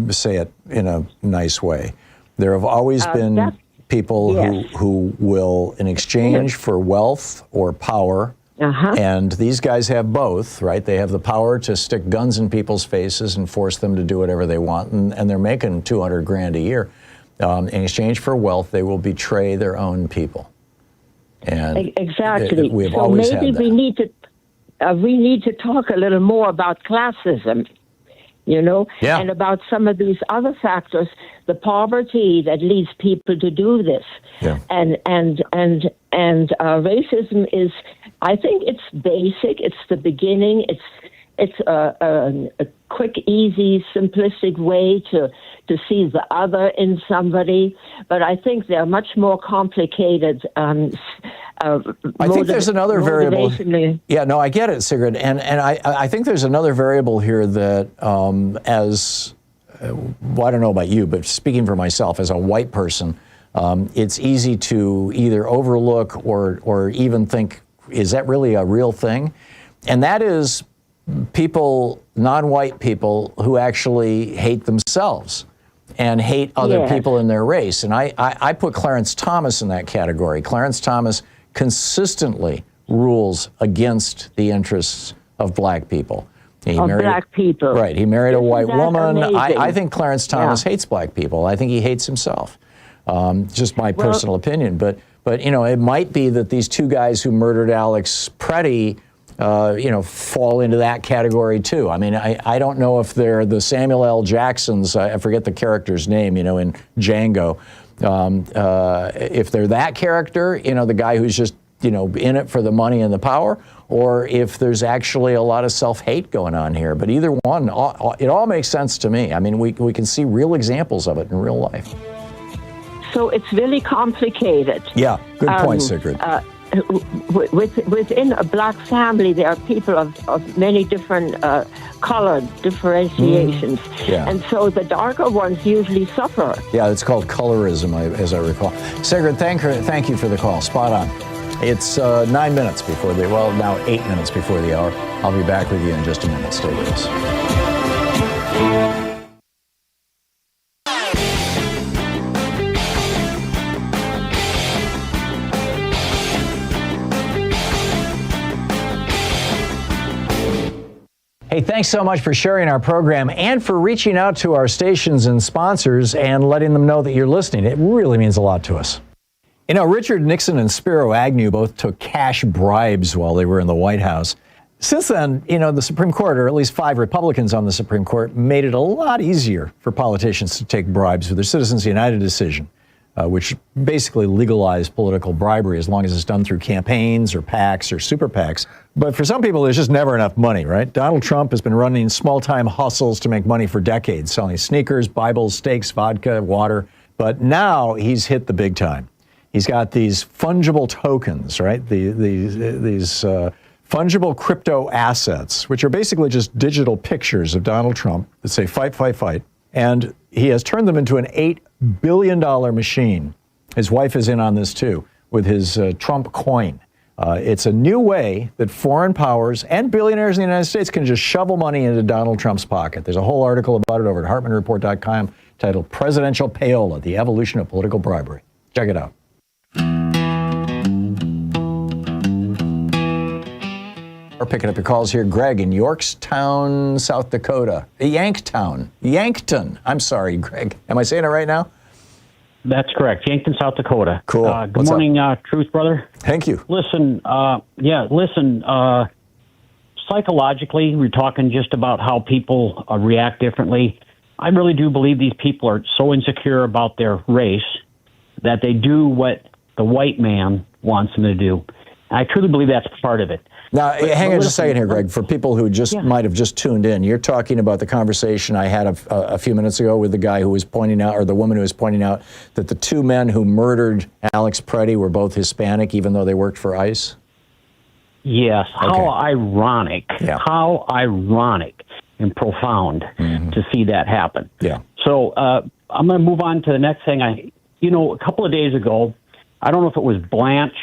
say it in a nice way. There have always been people who will, in exchange for wealth or power. And these guys have both, right? They have the power to stick guns in people's faces and force them to do whatever they want, and they're making $200,000 a year. In exchange for wealth, they will betray their own people. And exactly. We've so always maybe had that. we need to talk a little more about classism, and about some of these other factors, the poverty that leads people to do this, and racism is. I think it's basic. It's the beginning. It's a quick, easy, simplistic way to see the other in somebody. But I think they're much more complicated. I think there's another variable. Yeah, no, I get it, Sigrid, and I think there's another variable here that well, I don't know about you, but speaking for myself as a white person, it's easy to either overlook or even think, is that really a real thing? And that is people, non-white people, who actually hate themselves and hate other people in their race. And I put Clarence Thomas in that category. Clarence Thomas consistently rules against the interests of black people. Black people. Right. He married a white woman. I think Clarence Thomas hates black people. I think he hates himself. Just my personal opinion. But it might be that these two guys who murdered Alex Preddy, fall into that category too. I mean, I don't know if they're the Samuel L. Jacksons. I forget the character's name. In Django. If they're that character, the guy who's just in it for the money and the power, or if there's actually a lot of self-hate going on here. But either one, it all makes sense to me. I mean, we can see real examples of it in real life. So it's really complicated. Yeah, good point, Sigrid. Within a black family, there are people of many different color differentiations. And so the darker ones usually suffer. Yeah, it's called colorism, as I recall. Sigrid, thank you for the call. Spot on. It's 9 minutes before now 8 minutes before the hour. I'll be back with you in just a minute. Stay with us. Hey, thanks so much for sharing our program and for reaching out to our stations and sponsors and letting them know that you're listening. It really means a lot to us. Richard Nixon and Spiro Agnew both took cash bribes while they were in the White House. Since then, the Supreme Court, or at least 5 Republicans on the Supreme Court, made it a lot easier for politicians to take bribes with their Citizens United decision, which basically legalized political bribery as long as it's done through campaigns or PACs or super PACs. But for some people, there's just never enough money, right? Donald Trump has been running small-time hustles to make money for decades, selling sneakers, Bibles, steaks, vodka, water. But now he's hit the big time. He's got these fungible tokens, right? These fungible crypto assets, which are basically just digital pictures of Donald Trump that say, fight, fight, fight. And he has turned them into an $8 billion machine. His wife is in on this too, with his Trump coin. It's a new way that foreign powers and billionaires in the United States can just shovel money into Donald Trump's pocket. There's a whole article about it over at HartmannReport.com titled Presidential Payola, the Evolution of Political Bribery. Check it out. We're picking up your calls here. Greg in Yorktown, South Dakota. Yankton. I'm sorry, Greg. Am I saying it right now? That's correct. Yankton, South Dakota. Cool. Good morning, Truth Brother. Thank you. Listen, psychologically, we're talking just about how people react differently. I really do believe these people are so insecure about their race that they do what the white man wants them to do. I truly believe that's part of it. Now, hang on just a second here, Greg. For people who just might have just tuned in, you're talking about the conversation I had a few minutes ago with the guy who was pointing out, or the woman who was pointing out, that the two men who murdered Alex Preddy were both Hispanic, even though they worked for ICE? Yes. Okay. How ironic. Yeah. How ironic and profound to see that happen. Yeah. So I'm going to move on to the next thing. A couple of days ago, I don't know if it was Blanche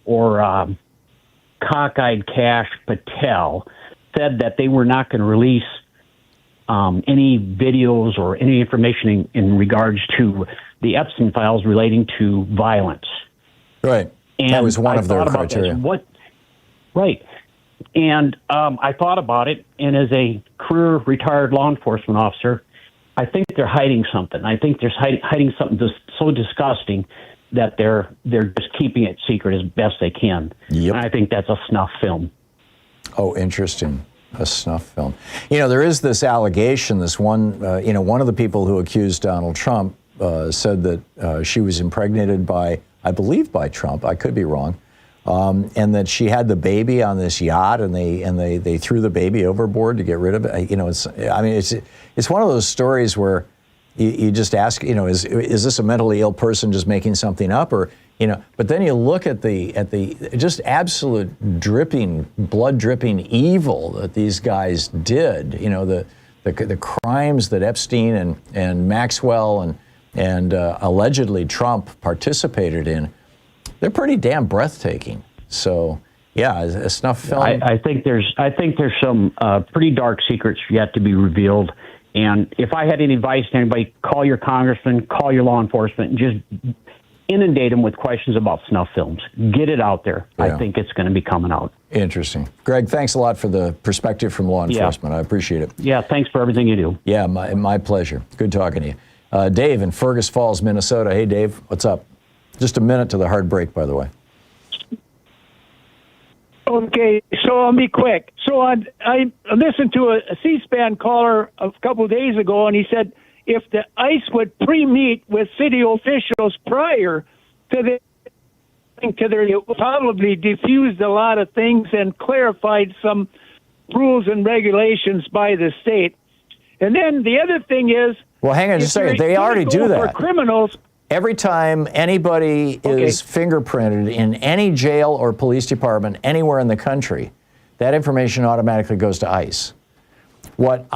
or Cockeyed Cash Patel said that they were not going to release any videos or any information in regards to the Epstein files relating to violence. Right. And that was one of their criteria. Right. And I thought about it, and as a career retired law enforcement officer, I think they're hiding something. I think they're hiding something just so disgusting that they're just keeping it secret as best they can. Yep. And I think that's a snuff film. Oh, interesting. A snuff film. There is this allegation, this one, one of the people who accused Donald Trump said that she was impregnated by, I believe by Trump, I could be wrong, and that she had the baby on this yacht, and they threw the baby overboard to get rid of it. It's one of those stories where you just ask, is this a mentally ill person just making something up, or But then you look at the just absolute blood dripping evil that these guys did. The crimes that Epstein and Maxwell and allegedly Trump participated in. They're pretty damn breathtaking. So, yeah, a snuff film. I think there's some pretty dark secrets yet to be revealed. And if I had any advice to anybody, call your congressman, call your law enforcement, and just inundate them with questions about snuff films. Get it out there. Yeah. I think it's going to be coming out. Interesting. Greg, thanks a lot for the perspective from law enforcement. I appreciate it. Yeah, thanks for everything you do. Yeah, my pleasure. Good talking to you. Dave in Fergus Falls, Minnesota. Hey, Dave, what's up? Just a minute to the hard break, by the way. Okay, so I'll be quick. So I listened to a C-SPAN caller a couple of days ago, and he said if the ICE would pre-meet with city officials prior to it would probably diffused a lot of things and clarified some rules and regulations by the state. And then the other thing is... Well, hang on just a second. They already do that. For criminals... Every time anybody is fingerprinted in any jail or police department anywhere in the country, that information automatically goes to ICE. What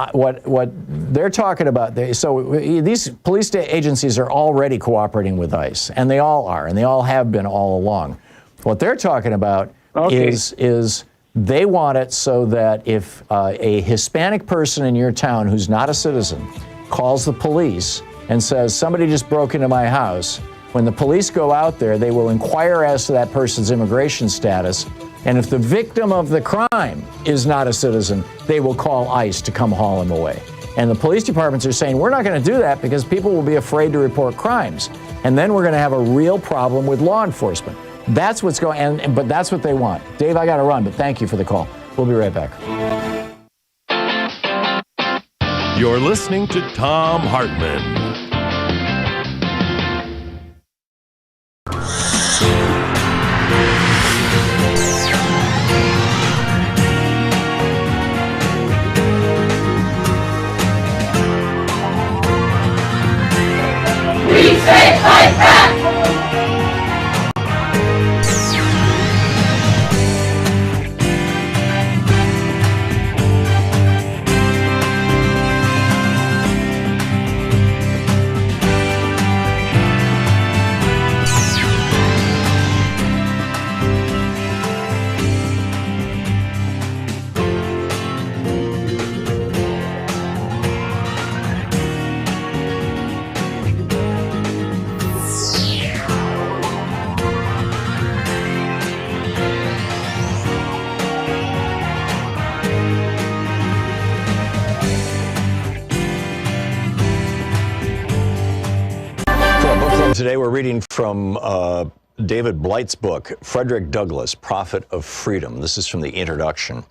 they're talking about, so these police agencies are already cooperating with ICE, and they all are, and they all have been all along. What they're talking about is they want it so that if a Hispanic person in your town who's not a citizen calls the police and says, somebody just broke into my house, when the police go out there, they will inquire as to that person's immigration status, and if the victim of the crime is not a citizen, they will call ICE to come haul him away. And the police departments are saying, we're not going to do that because people will be afraid to report crimes. And then we're going to have a real problem with law enforcement. That's what's going on, but that's what they want. Dave, I got to run, but thank you for the call. We'll be right back. You're listening to Thom Hartmann. We say fight back! Today we're reading from David Blight's book, Frederick Douglass, Prophet of Freedom. This is from the introduction.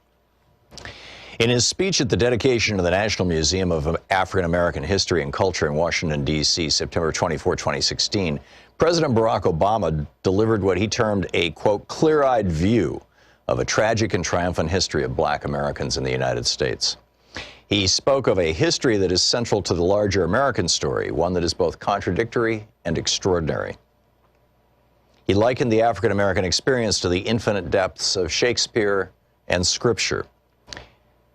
In his speech at the dedication of the National Museum of African American History and Culture in Washington, D.C., September 24, 2016, President Barack Obama delivered what he termed a, quote, clear-eyed view of a tragic and triumphant history of black Americans in the United States. He spoke of a history that is central to the larger American story, one that is both contradictory and extraordinary. He likened the African American experience to the infinite depths of Shakespeare and Scripture.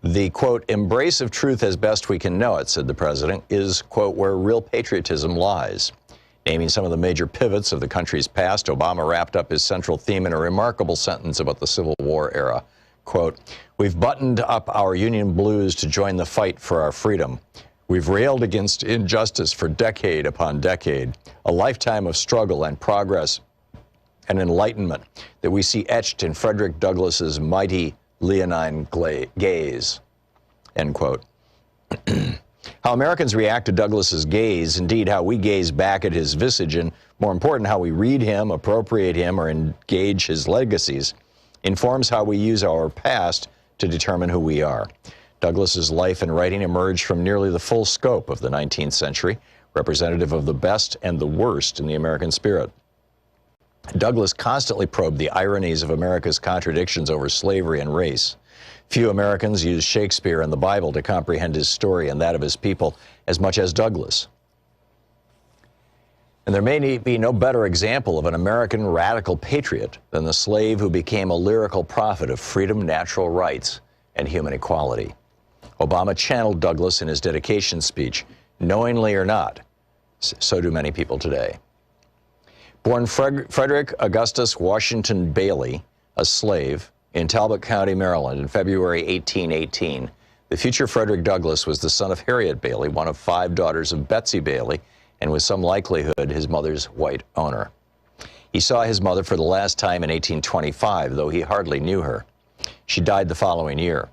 The, quote, embrace of truth as best we can know it, said the president, is, quote, where real patriotism lies. Naming some of the major pivots of the country's past, Obama wrapped up his central theme in a remarkable sentence about the Civil War era. Quote, we've buttoned up our Union blues to join the fight for our freedom. We've railed against injustice for decade upon decade, a lifetime of struggle and progress and enlightenment that we see etched in Frederick Douglass's mighty leonine gaze, end quote. How Americans react to Douglass's gaze, indeed how we gaze back at his visage, and more important, how we read him, appropriate him, or engage his legacies, informs how we use our past to determine who we are. Douglass's life and writing emerged from nearly the full scope of the 19th century, representative of the best and the worst in the American spirit. Douglass constantly probed the ironies of America's contradictions over slavery and race. Few Americans use Shakespeare and the Bible to comprehend his story and that of his people as much as Douglass. And there may be no better example of an American radical patriot than the slave who became a lyrical prophet of freedom, natural rights, and human equality. Obama channeled Douglass in his dedication speech, knowingly or not. So do many people today. Born Frederick Augustus Washington Bailey, a slave, in Talbot County, Maryland, in February 1818, the future Frederick Douglass was the son of Harriet Bailey, one of 5 daughters of Betsy Bailey, and with some likelihood his mother's white owner. He saw his mother for the last time in 1825, though he hardly knew her. She died the following year.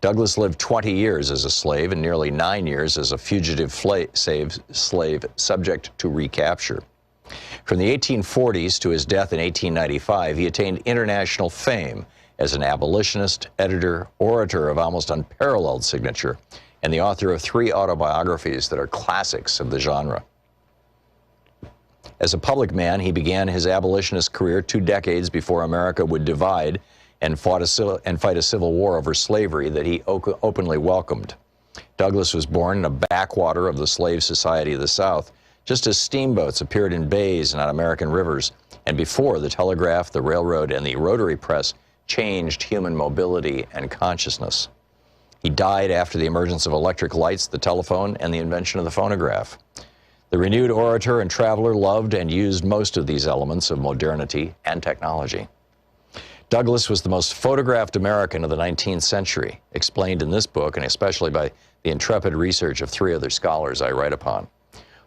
Douglass lived 20 years as a slave and nearly 9 years as a fugitive slave subject to recapture. From the 1840s to his death in 1895, he attained international fame as an abolitionist, editor, orator of almost unparalleled signature, and the author of 3 autobiographies that are classics of the genre. As a public man, he began his abolitionist career 2 decades before America would divide and fight a civil war over slavery that he openly welcomed. Douglass was born in a backwater of the slave society of the South, just as steamboats appeared in bays and on American rivers, and before the telegraph, the railroad, and the rotary press changed human mobility and consciousness. He died after the emergence of electric lights, the telephone, and the invention of the phonograph. The renewed orator and traveler loved and used most of these elements of modernity and technology. Douglass was the most photographed American of the 19th century, explained in this book, and especially by the intrepid research of 3 other scholars I write upon.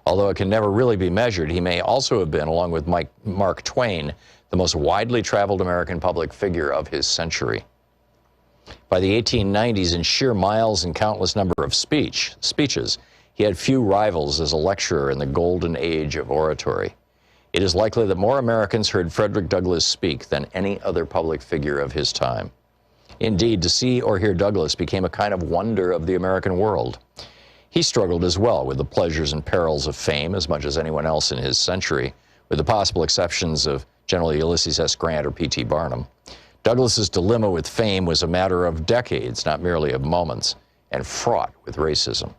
Although it can never really be measured, he may also have been, along with Mark Twain, the most widely traveled American public figure of his century. By the 1890s, in sheer miles and countless number of speeches, he had few rivals as a lecturer in the golden age of oratory. It is likely that more Americans heard Frederick Douglass speak than any other public figure of his time. Indeed, to see or hear Douglass became a kind of wonder of the American world. He struggled as well with the pleasures and perils of fame as much as anyone else in his century, with the possible exceptions of General Ulysses S. Grant or P.T. Barnum. Douglass's dilemma with fame was a matter of decades, not merely of moments, and fraught with racism.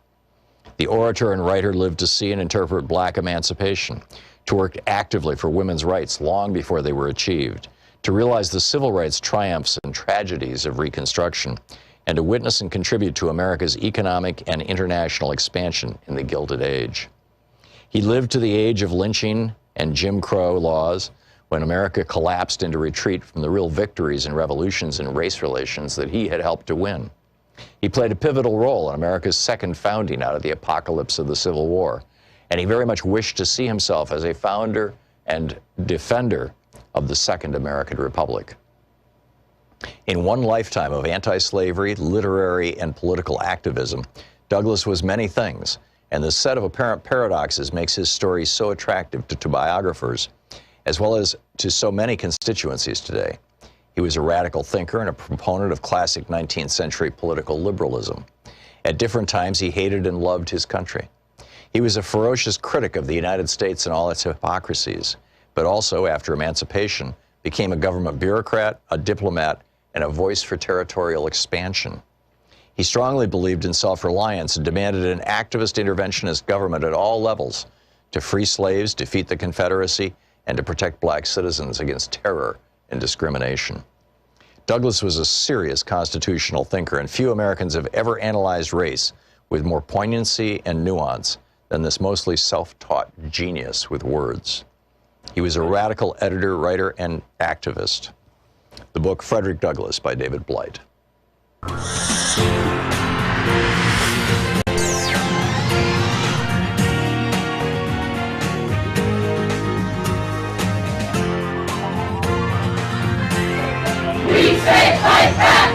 The orator and writer lived to see and interpret black emancipation, to work actively for women's rights long before they were achieved, to realize the civil rights triumphs and tragedies of Reconstruction, and to witness and contribute to America's economic and international expansion in the Gilded Age. He lived to the age of lynching and Jim Crow laws, when America collapsed into retreat from the real victories and revolutions in race relations that he had helped to win. He played a pivotal role in America's second founding out of the apocalypse of the Civil War, and he very much wished to see himself as a founder and defender of the Second American Republic. In one lifetime of anti-slavery, literary, and political activism, Douglass was many things, and the set of apparent paradoxes makes his story so attractive to biographers, as well as to so many constituencies today. He was a radical thinker and a proponent of classic 19th century political liberalism. At different times, he hated and loved his country. He was a ferocious critic of the United States and all its hypocrisies, but also, after emancipation, became a government bureaucrat, a diplomat, and a voice for territorial expansion. He strongly believed in self-reliance and demanded an activist interventionist government at all levels to free slaves, defeat the Confederacy, and to protect black citizens against terror and discrimination. Douglas was a serious constitutional thinker, and few Americans have ever analyzed race with more poignancy and nuance than this mostly self-taught genius with words. He was a radical editor, writer, and activist. The book Frederick Douglass by David Blight. We say fight back!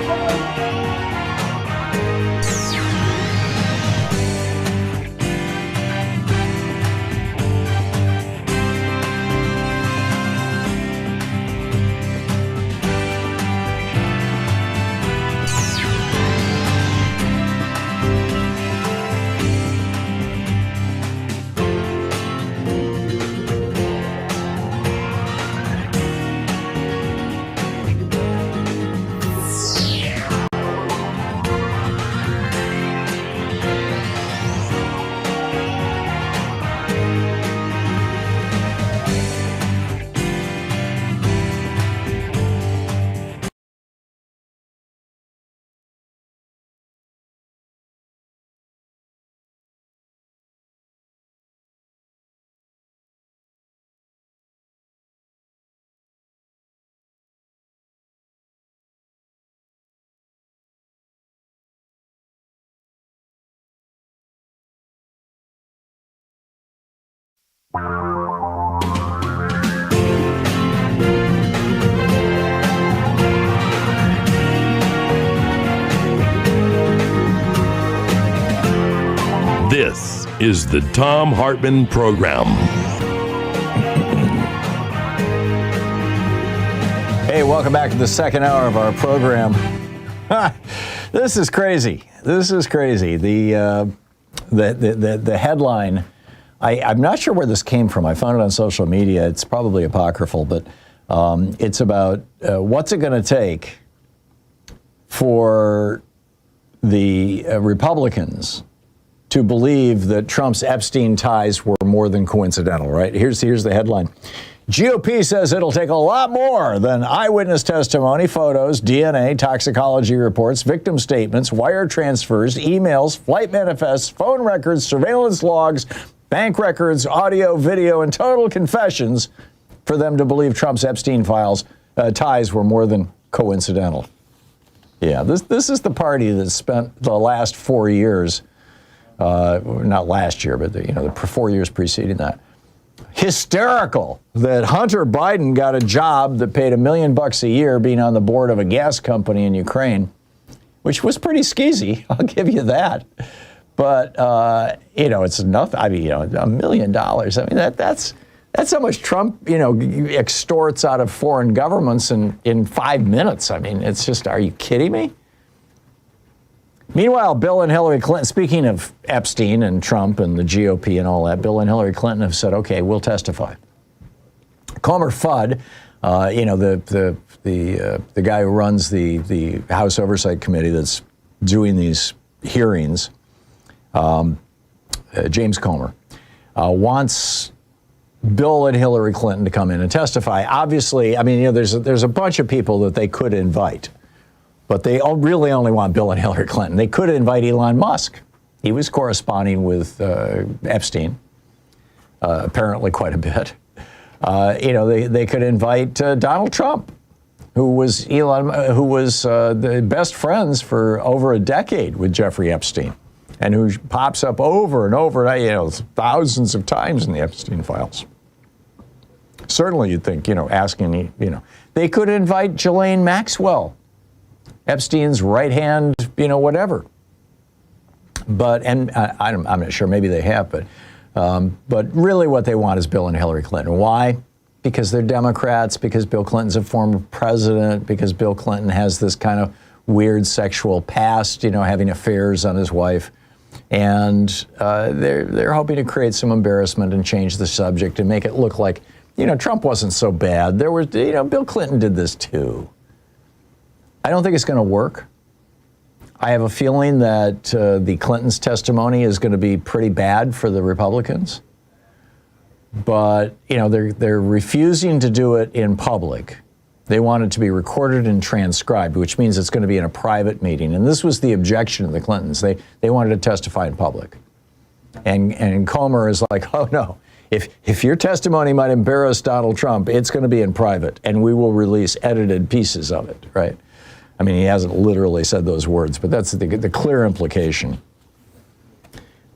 This is the Thom Hartmann Program. Hey, welcome back to the second hour of our program. This is crazy. This is crazy. The headline, I'm not sure where this came from. I found it on social media. It's probably apocryphal, but it's about what's it going to take for the Republicans to believe that Trump's Epstein ties were more than coincidental, right? Here's the headline. GOP says it'll take a lot more than eyewitness testimony, photos, DNA, toxicology reports, victim statements, wire transfers, emails, flight manifests, phone records, surveillance logs, bank records, audio, video, and total confessions for them to believe Trump's Epstein ties were more than coincidental. Yeah, this is the party that spent the last 4 years, not last year, but the 4 years preceding that, hysterical that Hunter Biden got a job that paid $1 million a year being on the board of a gas company in Ukraine, which was pretty skeezy. I'll give you that. But, it's nothing. I mean, $1 million. I mean, that's how much Trump, extorts out of foreign governments in 5 minutes. I mean, it's just, are you kidding me? Meanwhile, Bill and Hillary Clinton, speaking of Epstein and Trump and the GOP and all that, Bill and Hillary Clinton have said, okay, we'll testify. Comer Fudd, the guy who runs the House Oversight Committee that's doing these hearings, James Comer, wants Bill and Hillary Clinton to come in and testify. Obviously, I mean, there's a bunch of people that they could invite. But they really only want Bill and Hillary Clinton. They could invite Elon Musk. He was corresponding with Epstein, apparently quite a bit. They could invite Donald Trump, who was the best friends for over a decade with Jeffrey Epstein, and who pops up over and over, thousands of times in the Epstein files. Certainly, you'd think, asking, they could invite Ghislaine Maxwell, Epstein's right hand, whatever. But, and I'm not sure, maybe they have, but really what they want is Bill and Hillary Clinton. Why? because they're Democrats, because Bill Clinton's a former president, because Bill Clinton has this kind of weird sexual past, having affairs on his wife. And they're hoping to create some embarrassment and change the subject and make it look like, Trump wasn't so bad. There was, Bill Clinton did this too. I don't think it's going to work. I have a feeling that the Clintons' testimony is going to be pretty bad for the Republicans. But, they're refusing to do it in public. They want it to be recorded and transcribed, which means it's going to be in a private meeting. And this was the objection of the Clintons. They wanted to testify in public. And Comer is like, oh, no. If your testimony might embarrass Donald Trump, it's going to be in private, and we will release edited pieces of it, right? I mean, he hasn't literally said those words, but that's the clear implication.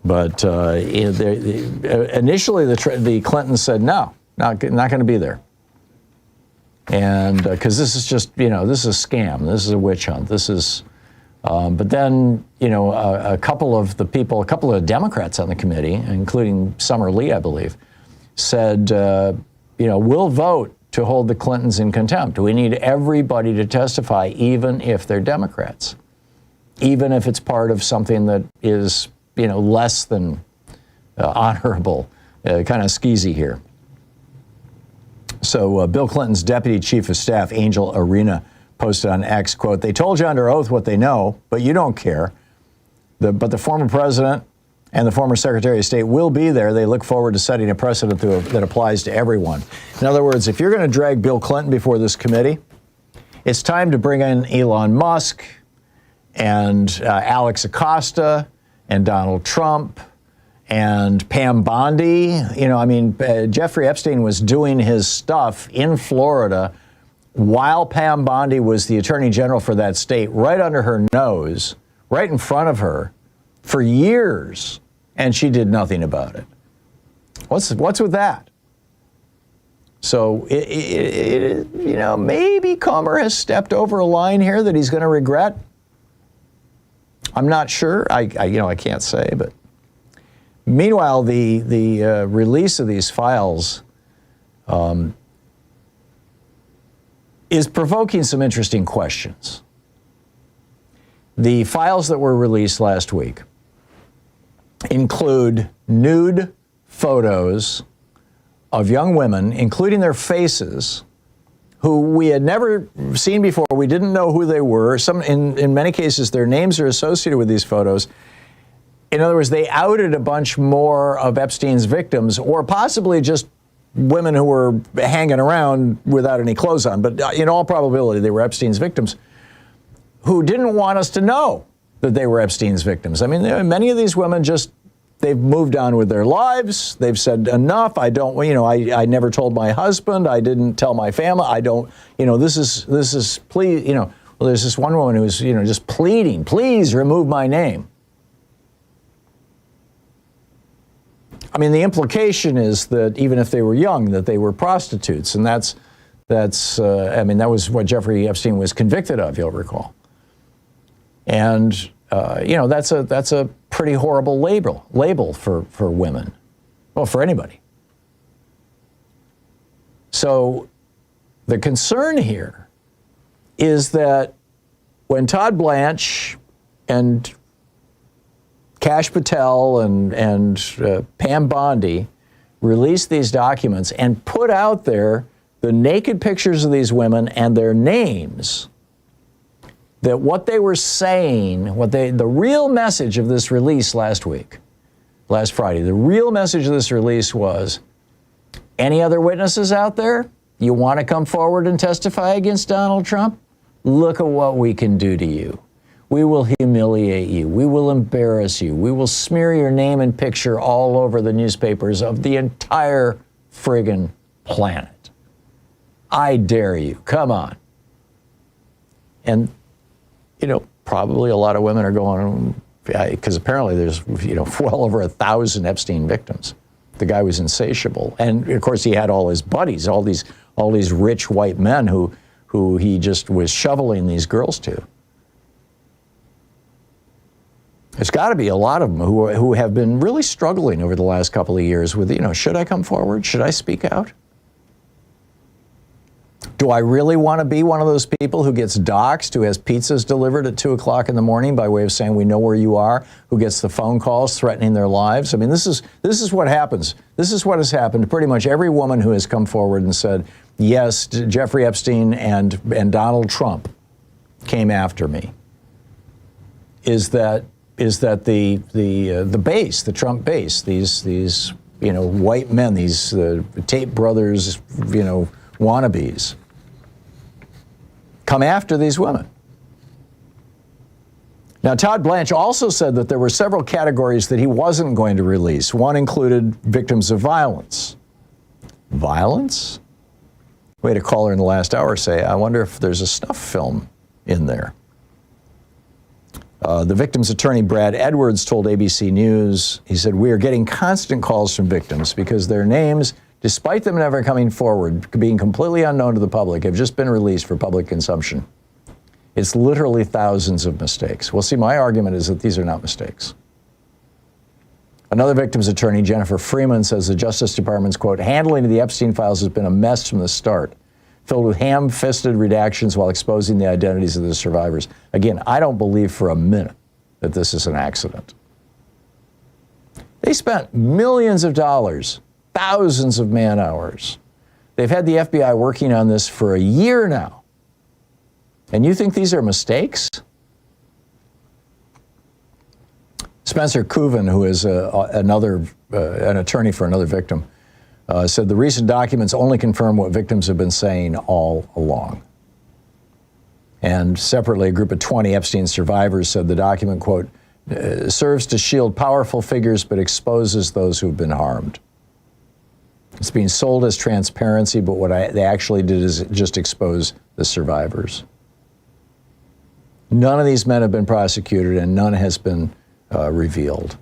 But initially, the Clintons said, no, not going to be there. And because this is just, this is a scam. This is a witch hunt. This is, but then, a couple of Democrats on the committee, including Summer Lee, I believe, said, we'll vote to hold the Clintons in contempt. We need everybody to testify, even if they're Democrats, even if it's part of something that is, less than honorable, kind of skeezy here. So Bill Clinton's deputy chief of staff, Angel Arena, posted on X, quote, "They told you under oath what they know, but you don't care. But the former president and the former secretary of state will be there. They look forward to setting a precedent that applies to everyone." In other words, if you're going to drag Bill Clinton before this committee, it's time to bring in Elon Musk and Alex Acosta and Donald Trump and Pam Bondi. Jeffrey Epstein was doing his stuff in Florida while Pam Bondi was the attorney general for that state, right under her nose, right in front of her, for years, and she did nothing about it. What's with that? So, maybe Comer has stepped over a line here that he's going to regret. I'm not sure. I can't say, but meanwhile, the release of these files is provoking some interesting questions. The files that were released last week include nude photos of young women, including their faces, who we had never seen before. We didn't know who they were. In many cases, their names are associated with these photos. In other words, they outed a bunch more of Epstein's victims, or possibly just women who were hanging around without any clothes on. But in all probability, they were Epstein's victims who didn't want us to know that they were Epstein's victims. I mean, many of these women they've moved on with their lives. They've said, enough. I never told my husband. I didn't tell my family. I don't, this is, please, well, there's this one woman who's, just pleading, please remove my name. I mean, the implication is that even if they were young, that they were prostitutes. And that was what Jeffrey Epstein was convicted of, you'll recall. And, that's a pretty horrible label for women. Well, for anybody. So the concern here is that when Todd Blanche and Kash Patel and Pam Bondi released these documents and put out there the naked pictures of these women and their names, that what they were saying, the real message of this release last Friday, the real message of this release was, any other witnesses out there? You want to come forward and testify against Donald Trump? Look at what we can do to you. We will humiliate you. We will embarrass you. We will smear your name and picture all over the newspapers of the entire friggin' planet. I dare you. Come on. And, probably a lot of women are going, because apparently there's, well over 1,000 Epstein victims. The guy was insatiable. And, of course, he had all his buddies, all these rich white men who he just was shoveling these girls to. There's got to be a lot of them who have been really struggling over the last couple of years with, should I come forward? Should I speak out? Do I really want to be one of those people who gets doxxed, who has pizzas delivered at 2 o'clock in the morning by way of saying we know where you are, who gets the phone calls threatening their lives? I mean, this is what happens. This is what has happened to pretty much every woman who has come forward and said, yes, Jeffrey Epstein and Donald Trump came after me. Is that the base, the Trump base, these white men, these Tate brothers, wannabes, come after these women. Now, Todd Blanche also said that there were several categories that he wasn't going to release. One included victims of violence. Violence? We had a caller in the last hour say, I wonder if there's a snuff film in there. The victim's attorney, Brad Edwards, told ABC News, he said, we are getting constant calls from victims because their names, despite them never coming forward, being completely unknown to the public, have just been released for public consumption. It's literally thousands of mistakes. Well, see, my argument is that these are not mistakes. Another victim's attorney, Jennifer Freeman, says the Justice Department's, quote, handling of the Epstein files has been a mess from the start, filled with ham-fisted redactions while exposing the identities of the survivors. Again, I don't believe for a minute that this is an accident. They spent millions of dollars, thousands of man-hours. They've had the FBI working on this for a year now. And you think these are mistakes? Spencer Kuvan, who is an attorney for another victim, said the recent documents only confirm what victims have been saying all along. And separately, a group of 20 Epstein survivors said the document, quote, serves to shield powerful figures but exposes those who have been harmed. It's being sold as transparency, but what they actually did is just expose the survivors. None of these men have been prosecuted and none has been revealed.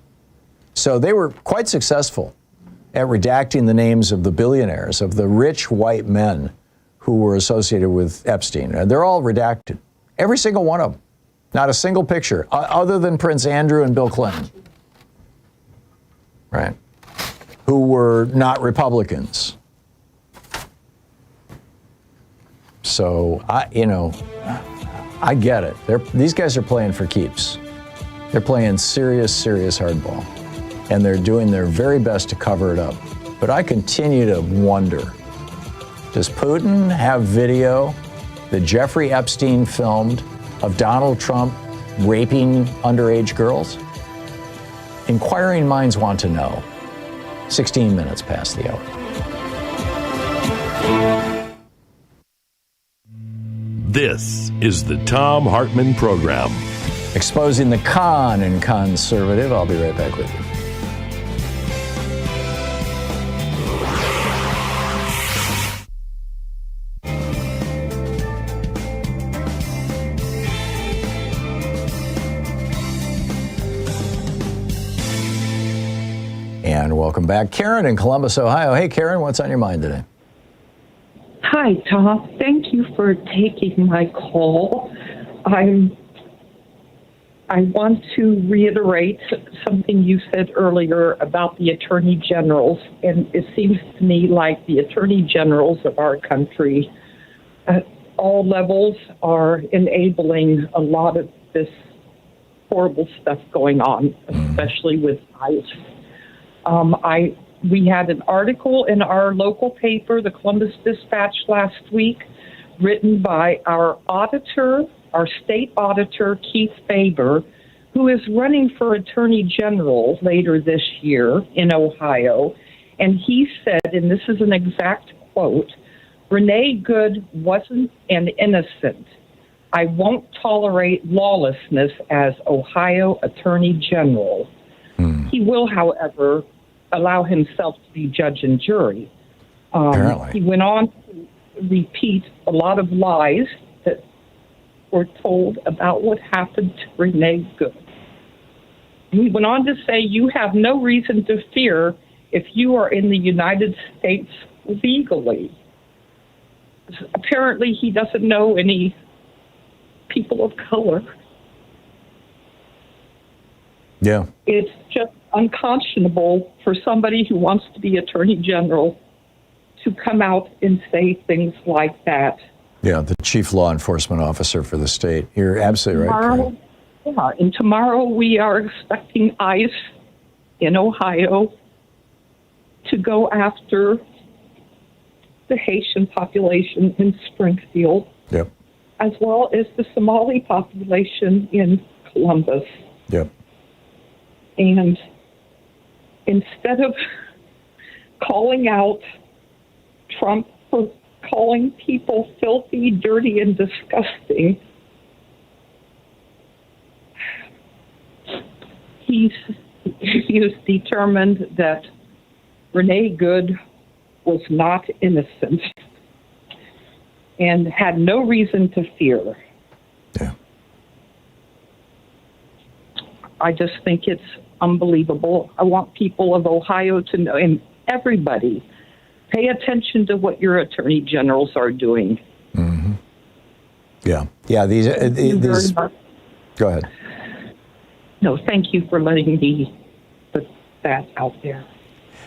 So they were quite successful at redacting the names of the billionaires, of the rich white men who were associated with Epstein. And they're all redacted. Every single one of them. Not a single picture, other than Prince Andrew and Bill Clinton. Right? Who were not Republicans. So, I get it. These guys are playing for keeps. They're playing serious hardball. And they're doing their very best to cover it up. But I continue to wonder, does Putin have video that Jeffrey Epstein filmed of Donald Trump raping underage girls? Inquiring minds want to know. 16 minutes past the hour. This is the Thom Hartmann Program. Exposing the con in conservative. I'll be right back with you. And welcome back. Karen in Columbus, Ohio. Hey, Karen, what's on your mind today? Hi, Tom. Thank you for taking my call. I want to reiterate something you said earlier about the attorney generals, and it seems to me like the attorney generals of our country at all levels are enabling a lot of this horrible stuff going on, especially with ICE. We had an article in our local paper, the Columbus Dispatch, last week, written by our auditor, our state auditor, Keith Faber, who is running for attorney general later this year in Ohio. And he said, and this is an exact quote, Renee Good wasn't an innocent. I won't tolerate lawlessness as Ohio attorney general. He will, however, allow himself to be judge and jury. He went on to repeat a lot of lies that were told about what happened to Renee Good. He went on to say, you have no reason to fear if you are in the United States legally. Apparently, he doesn't know any people of color. Yeah. It's just unconscionable for somebody who wants to be attorney general to come out and say things like that. Yeah, the chief law enforcement officer for the state. You're absolutely right. And tomorrow we are expecting ICE in Ohio to go after the Haitian population in Springfield, yep, as well as the Somali population in Columbus. Yep. And instead of calling out Trump for calling people filthy, dirty, and disgusting, he is determined that Renee Good was not innocent and had no reason to fear. Yeah. I just think it's unbelievable. I want people of Ohio to know, and everybody, pay attention to what your attorney generals are doing. Mm-hmm. Yeah. Yeah. These go ahead. No, thank you for letting me put that out there.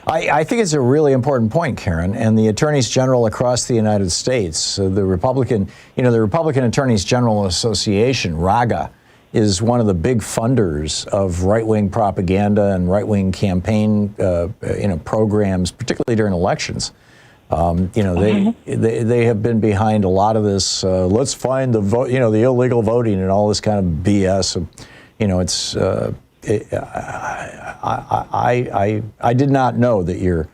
I think it's a really important point, Karen, and the attorneys general across the United States, the Republican Attorneys General Association, RAGA, is one of the big funders of right-wing propaganda and right-wing campaign, programs, particularly during elections. They have been behind a lot of this. Let's find the vote, the illegal voting and all this kind of BS. I did not know that your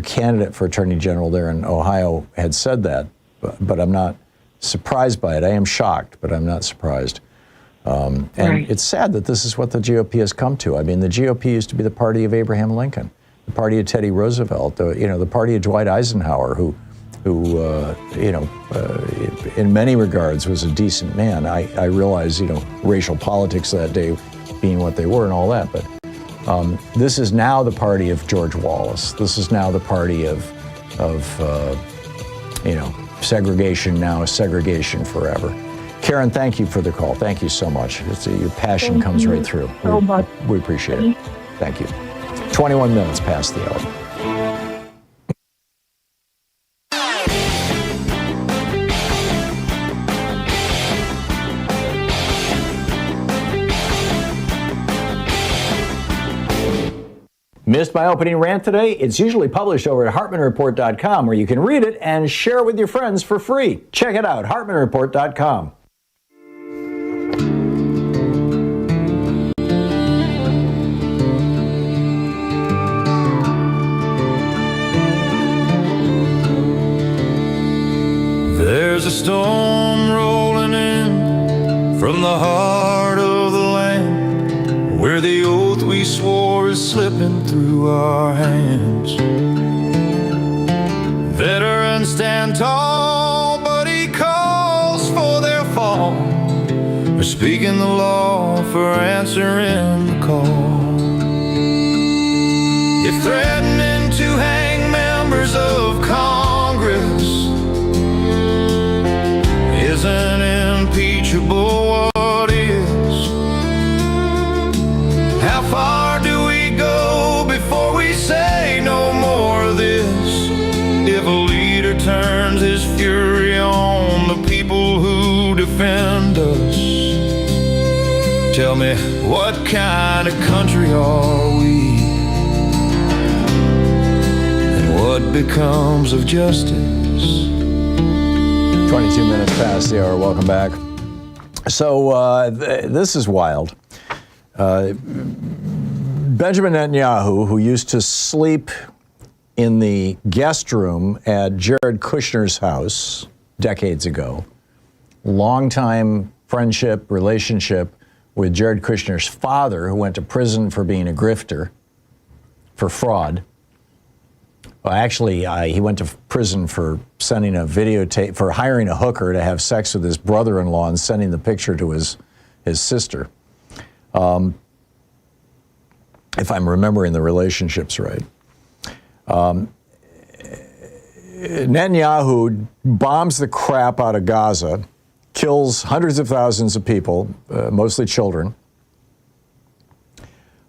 candidate for Attorney General there in Ohio had said that, but I'm not surprised by it. I am shocked, but I'm not surprised. And right. It's sad that this is what the GOP has come to. I mean, the GOP used to be the party of Abraham Lincoln, the party of Teddy Roosevelt, the party of Dwight Eisenhower, who in many regards was a decent man. I realize, racial politics that day being what they were and all that, but this is now the party of George Wallace. This is now the party of segregation now, segregation forever. Karen, thank you for the call. Thank you so much. Your passion comes right through. So much. We appreciate it. Thank you. 21 minutes past the hour. Missed my opening rant today? It's usually published over at HartmannReport.com, where you can read it and share it with your friends for free. Check it out, HartmannReport.com. There's a storm rolling in from the heart of the land, where the oath we swore is slipping through our hands. Veterans stand tall, but he calls for their fall, for speaking the law, for answering the call. You're threatening to hang members of Congress. Isn't impeachable what is? How far do we go before we say no more of this? If a leader turns his fury on the people who defend us, tell me, what kind of country are we? And what becomes of justice? 22 minutes past the hour. Welcome back. So this is wild. Benjamin Netanyahu, who used to sleep in the guest room at Jared Kushner's house decades ago, longtime friendship, relationship with Jared Kushner's father, who went to prison for being a grifter, for fraud. Well, actually, he went to prison for sending a videotape, for hiring a hooker to have sex with his brother-in-law and sending the picture to his sister. If I'm remembering the relationships right. Netanyahu bombs the crap out of Gaza, kills hundreds of thousands of people, mostly children,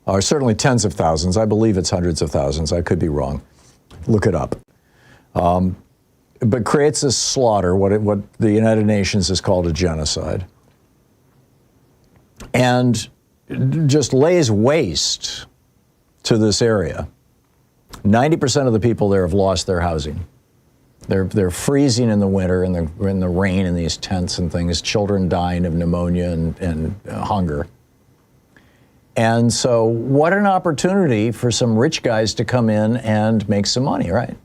or certainly tens of thousands. I believe it's hundreds of thousands. I could be wrong. Look it up. but creates this slaughter, what the United Nations has called a genocide, and just lays waste to this area. 90% of the people there have lost their housing. They're freezing in the winter and in the rain in these tents and things. Children dying of pneumonia and hunger. And so, what an opportunity for some rich guys to come in and make some money, right?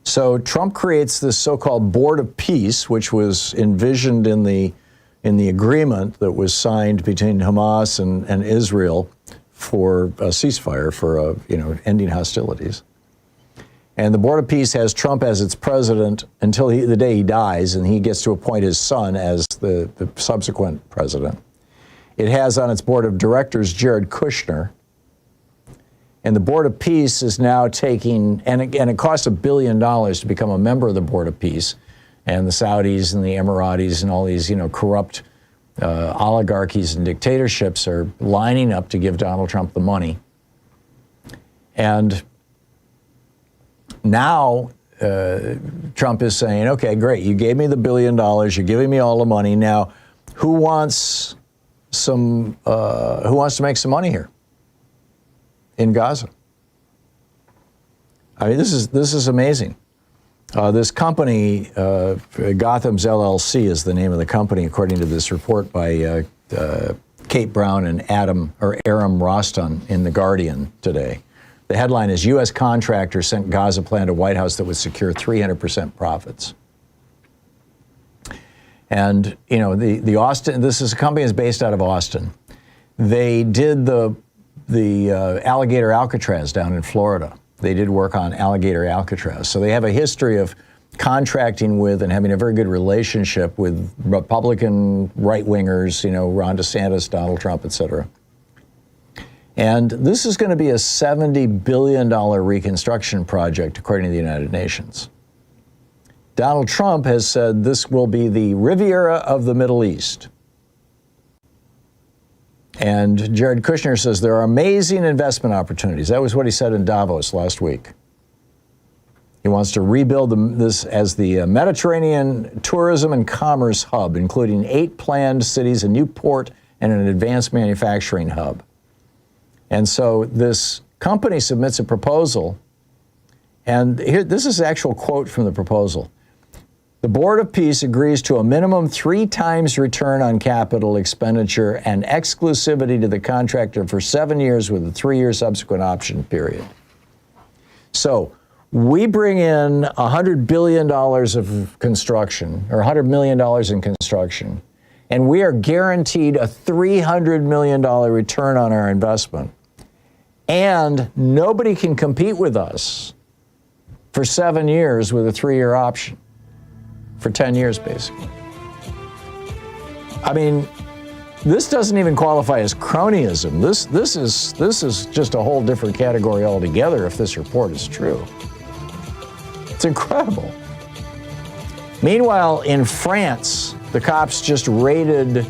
So Trump creates this so-called Board of Peace, which was envisioned in the agreement that was signed between Hamas and Israel for a ceasefire, for ending hostilities. And the Board of Peace has Trump as its president until the day he dies, and he gets to appoint his son as the subsequent president. It has on its board of directors Jared Kushner. And the Board of Peace is now taking, and it costs $1 billion to become a member of the Board of Peace. And the Saudis and the Emiratis and all these, corrupt oligarchies and dictatorships are lining up to give Donald Trump the money. And now Trump is saying, okay, great, you gave me the $1 billion, you're giving me all the money. Now, who wants to make some money here in Gaza? I mean, this is amazing. This company, Gotham's LLC is the name of the company, according to this report by Kate Brown and Aram Roston in The Guardian today. The headline is, U.S. contractor sent Gaza plan to White House that would secure 300% profits. And, the Austin, this is a company that's based out of Austin. They did the Alligator Alcatraz down in Florida. They did work on Alligator Alcatraz. So they have a history of contracting with and having a very good relationship with Republican right-wingers, Ron DeSantis, Donald Trump, et cetera. And this is going to be a $70 billion reconstruction project, according to the United Nations. Donald Trump has said this will be the Riviera of the Middle East. And Jared Kushner says there are amazing investment opportunities. That was what he said in Davos last week. He wants to rebuild this as the Mediterranean tourism and commerce hub, including 8 planned cities, a new port, and an advanced manufacturing hub. And so this company submits a proposal, and here, this is an actual quote from the proposal. The Board of Peace agrees to a minimum 3 times return on capital expenditure and exclusivity to the contractor for 7 years with a 3-year subsequent option period. So we bring in $100 billion of construction, or $100 million in construction, and we are guaranteed a $300 million return on our investment. And nobody can compete with us for 7 years with a 3-year option. For 10 years, basically. I mean, this doesn't even qualify as cronyism. This is just a whole different category altogether if this report is true. It's incredible. Meanwhile, in France, the cops just raided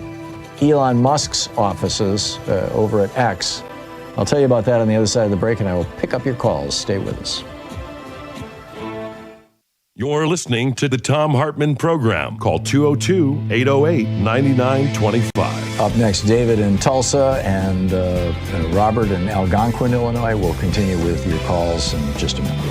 Elon Musk's offices over at X. I'll tell you about that on the other side of the break, and I will pick up your calls. Stay with us. You're listening to the Thom Hartmann Program. Call 202-808-9925. Up next, David in Tulsa and Robert in Algonquin, Illinois. We'll continue with your calls in just a minute.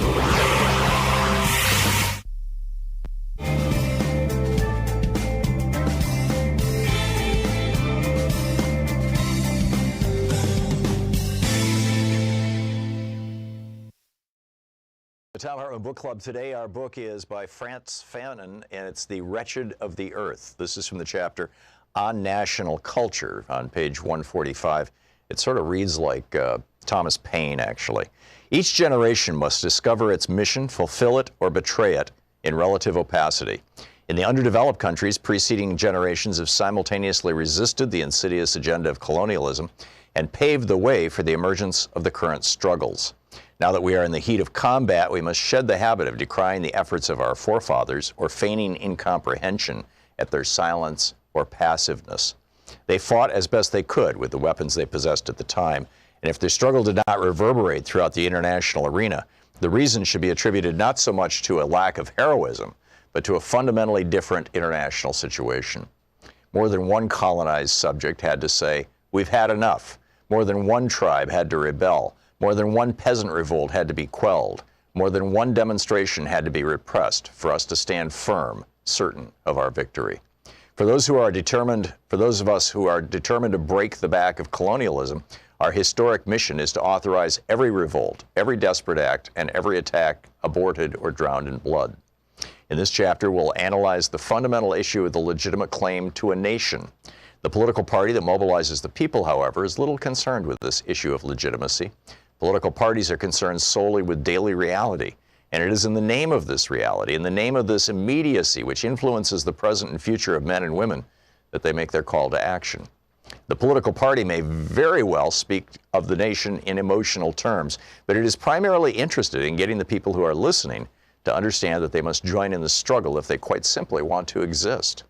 The Thom Hartmann Book Club today. Our book is by Frantz Fanon, and it's The Wretched of the Earth. This is from the chapter on national culture on page 145. It sort of reads like Thomas Paine, actually. Each generation must discover its mission, fulfill it, or betray it in relative opacity. In the underdeveloped countries, preceding generations have simultaneously resisted the insidious agenda of colonialism and paved the way for the emergence of the current struggles. Now that we are in the heat of combat, we must shed the habit of decrying the efforts of our forefathers or feigning incomprehension at their silence or passiveness. They fought as best they could with the weapons they possessed at the time, and if their struggle did not reverberate throughout the international arena, The reason should be attributed not so much to a lack of heroism, but to a fundamentally different international situation. More than one colonized subject had to say, "We've had enough." More than one tribe had to rebel. More than one peasant revolt had to be quelled. More than one demonstration had to be repressed for us to stand firm, certain of our victory. For those of us who are determined to break the back of colonialism, our historic mission is to authorize every revolt, every desperate act, and every attack aborted or drowned in blood. In this chapter, we'll analyze the fundamental issue of the legitimate claim to a nation. The political party that mobilizes the people, however, is little concerned with this issue of legitimacy. Political parties are concerned solely with daily reality, and it is in the name of this reality, in the name of this immediacy which influences the present and future of men and women, that they make their call to action. The political party may very well speak of the nation in emotional terms, but it is primarily interested in getting the people who are listening to understand that they must join in the struggle if they quite simply want to exist.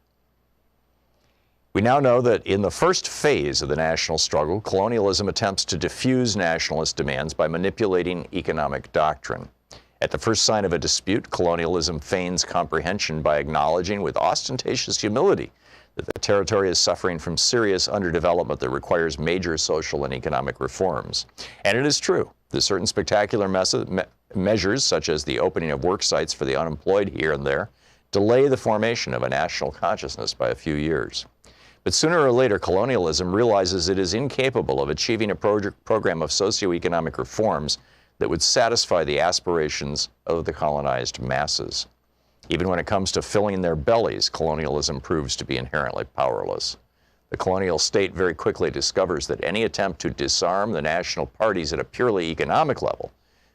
We now know that in the first phase of the national struggle, colonialism attempts to diffuse nationalist demands by manipulating economic doctrine. At the first sign of a dispute, colonialism feigns comprehension by acknowledging with ostentatious humility that the territory is suffering from serious underdevelopment that requires major social and economic reforms. And it is true that certain spectacular measures, such as the opening of work sites for the unemployed here and there, delay the formation of a national consciousness by a few years. But sooner or later, colonialism realizes it is incapable of achieving a program of socioeconomic reforms that would satisfy the aspirations of the colonized masses. Even when it comes to filling their bellies, colonialism proves to be inherently powerless. The colonial state very quickly discovers that any attempt to disarm the national parties at a purely economic level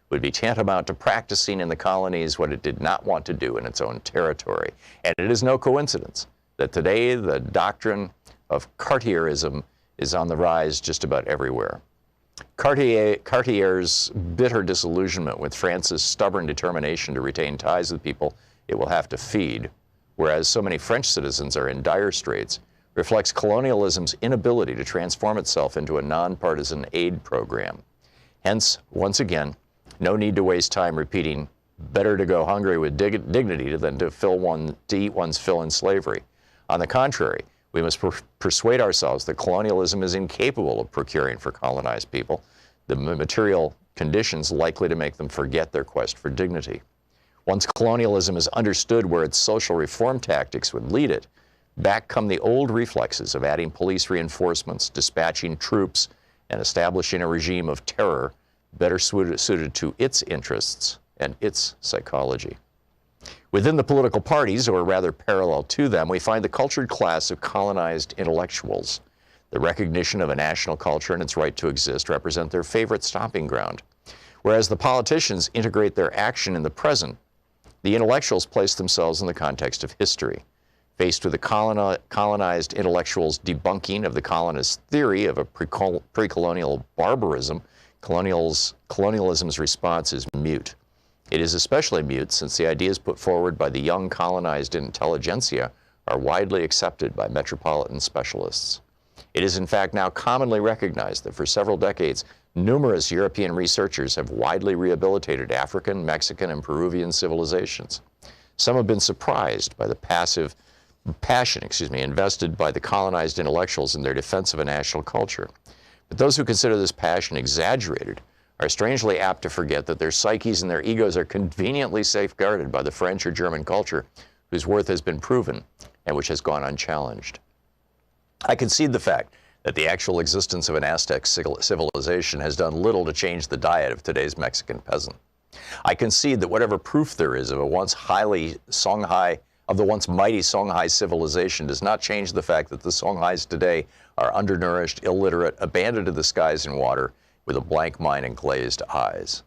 would be tantamount to practicing in the colonies what it did not want to do in its own territory. And it is no coincidence that today the doctrine of Cartierism is on the rise just about everywhere. Cartier's bitter disillusionment with France's stubborn determination to retain ties with people it will have to feed, whereas so many French citizens are in dire straits, reflects colonialism's inability to transform itself into a nonpartisan aid program. Hence, once again, no need to waste time repeating, better to go hungry with dignity than to eat one's fill in slavery. On the contrary, we must persuade ourselves that colonialism is incapable of procuring for colonized people the material conditions likely to make them forget their quest for dignity. Once colonialism is understood where its social reform tactics would lead it, back come the old reflexes of adding police reinforcements, dispatching troops, and establishing a regime of terror better suited to its interests and its psychology. Within the political parties, or rather parallel to them, we find the cultured class of colonized intellectuals. The recognition of a national culture and its right to exist represent their favorite stomping ground. Whereas the politicians integrate their action in the present, the intellectuals place themselves in the context of history. Faced with the colonized intellectuals' debunking of the colonist theory of a pre-colonial barbarism, colonialism's response is mute. It is especially mute since the ideas put forward by the young colonized intelligentsia are widely accepted by metropolitan specialists. It is in fact now commonly recognized that for several decades, numerous European researchers have widely rehabilitated African, Mexican, and Peruvian civilizations. Some have been surprised by the passion invested by the colonized intellectuals in their defense of a national culture. But those who consider this passion exaggerated are strangely apt to forget that their psyches and their egos are conveniently safeguarded by the French or German culture whose worth has been proven and which has gone unchallenged. I concede the fact that the actual existence of an Aztec civilization has done little to change the diet of today's Mexican peasant. I concede that whatever proof there is of the once mighty Songhai civilization does not change the fact that the Songhais today are undernourished, illiterate, abandoned to the skies and water, with a blank mind and glazed eyes.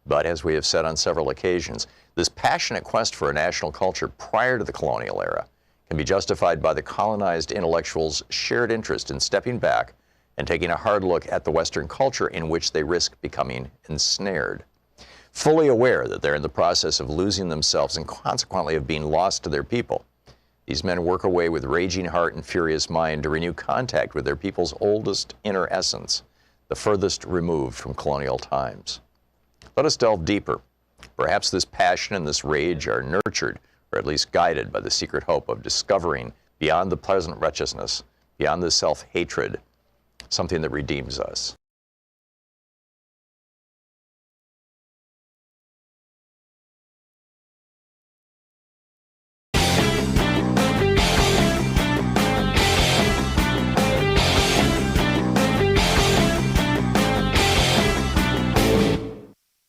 But as we have said on several occasions, this passionate quest for a national culture prior to the colonial era can be justified by the colonized intellectuals' shared interest in stepping back and taking a hard look at the Western culture in which they risk becoming ensnared. Fully aware that they're in the process of losing themselves and consequently of being lost to their people, these men work away with raging heart and furious mind to renew contact with their people's oldest inner essence, the furthest removed from colonial times. Let us delve deeper Perhaps this passion and this rage are nurtured, or at least guided, by the secret hope of discovering beyond the pleasant wretchedness, beyond the self-hatred, something that redeems us.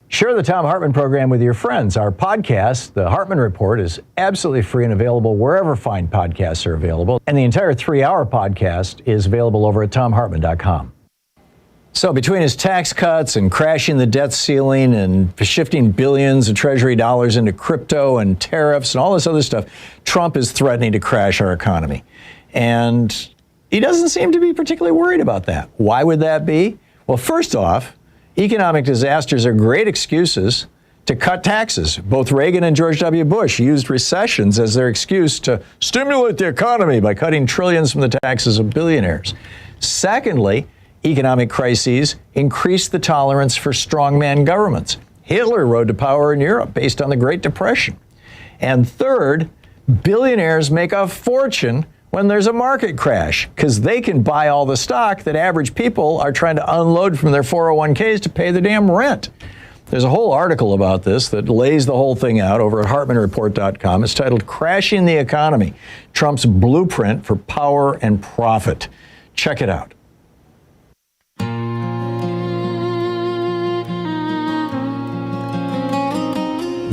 Share the Thom Hartmann program with your friends. Our podcast, The Hartmann Report, is absolutely free and available wherever fine podcasts are available. And the entire 3-hour podcast is available over at thomhartmann.com. So between his tax cuts and crashing the debt ceiling and shifting billions of Treasury dollars into crypto and tariffs and all this other stuff, Trump is threatening to crash our economy. And he doesn't seem to be particularly worried about that. Why would that be? Well, first off, economic disasters are great excuses to cut taxes. Both Reagan and George W. Bush used recessions as their excuse to stimulate the economy by cutting trillions from the taxes of billionaires. Secondly, economic crises increase the tolerance for strongman governments. Hitler rode to power in Europe based on the Great Depression. And third, billionaires make a fortune when there's a market crash, because they can buy all the stock that average people are trying to unload from their 401ks to pay the damn rent. There's a whole article about this that lays the whole thing out over at HartmannReport.com. It's titled Crashing the Economy, Trump's Blueprint for Power and Profit. Check it out.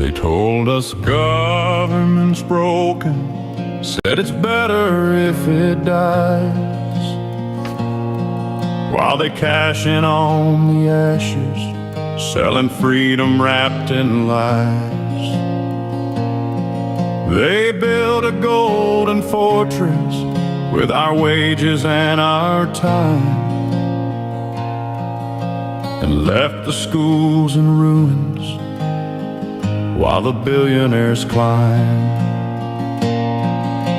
They told us government's broken, said it's better if it dies, while they cash in on the ashes, selling freedom wrapped in lies. They built a golden fortress with our wages and our time, and left the schools in ruins while the billionaires climb.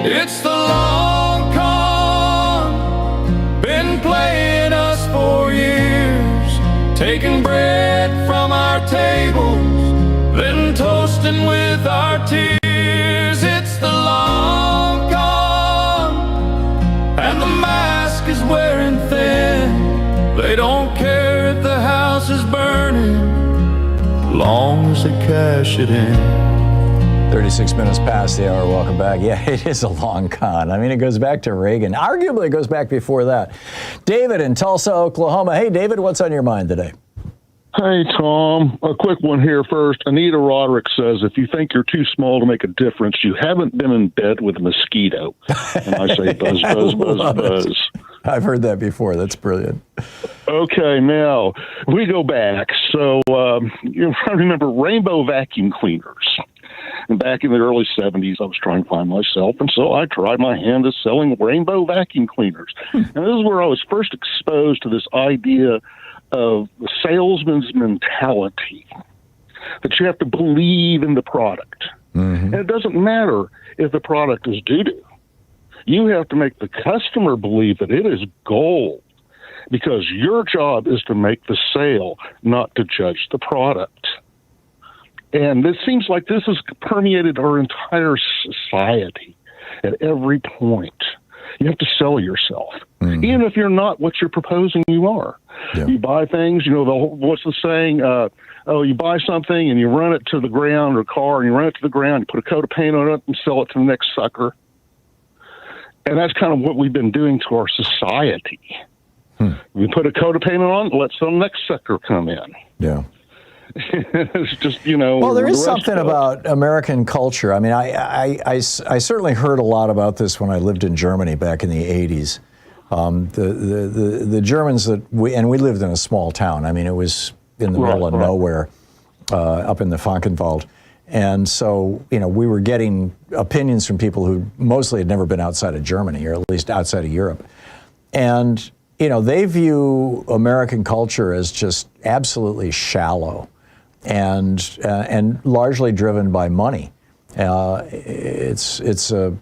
It's the long con, been playing us for years, taking bread from our tables, then toasting with our tears. It's the long con, and the mask is wearing thin. They don't care if the house is burning, long as they cash it in. 36 minutes past the hour. Welcome back. Yeah, it is a long con. I mean, it goes back to Reagan. Arguably, it goes back before that. David in Tulsa, Oklahoma. Hey, David, what's on your mind today? Hey, Tom. A quick one here first. Anita Roderick says, if you think you're too small to make a difference, you haven't been in bed with a mosquito. And I say buzz, buzz, buzz, buzz. I've heard that before. That's brilliant. Okay, now, we go back. So, you remember rainbow vacuum cleaners. And back in the early 70s, I was trying to find myself, and so I tried my hand at selling rainbow vacuum cleaners. And this is where I was first exposed to this idea of the salesman's mentality, that you have to believe in the product. And it doesn't matter if the product is doo-doo. You have to make the customer believe that it is gold, because your job is to make the sale, not to judge the product. And it seems like this has permeated our entire society at every point. You have to sell yourself, even if you're not what you're proposing you are. Yeah. You buy things, what's the saying? You buy something and you run it to the ground, or a car, and you run it to the ground, you put a coat of paint on it and sell it to the next sucker. And that's kind of what we've been doing to our society. We put a coat of paint on, let some next sucker come in. Yeah. It's just, Well, there is something about American culture. I mean, I certainly heard a lot about this when I lived in Germany back in the 80s. The Germans we lived in a small town. I mean, it was in the middle of nowhere, up in the Frankenwald. And so, we were getting opinions from people who mostly had never been outside of Germany, or at least outside of Europe. And, they view American culture as just absolutely shallow and largely driven by money. It's a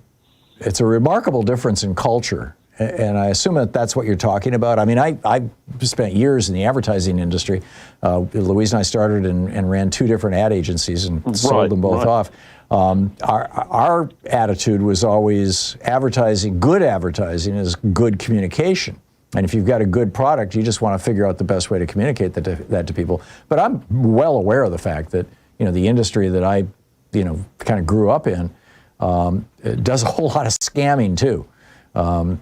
remarkable difference in culture and I assume that that's what you're talking about. I mean, I spent years in the advertising industry. Louise and I started and ran 2 different ad agencies and sold them both off. Our attitude was always good advertising is good communication. And if you've got a good product, you just want to figure out the best way to communicate that to people. But I'm well aware of the fact that, the industry that I, kind of grew up in does a whole lot of scamming too. And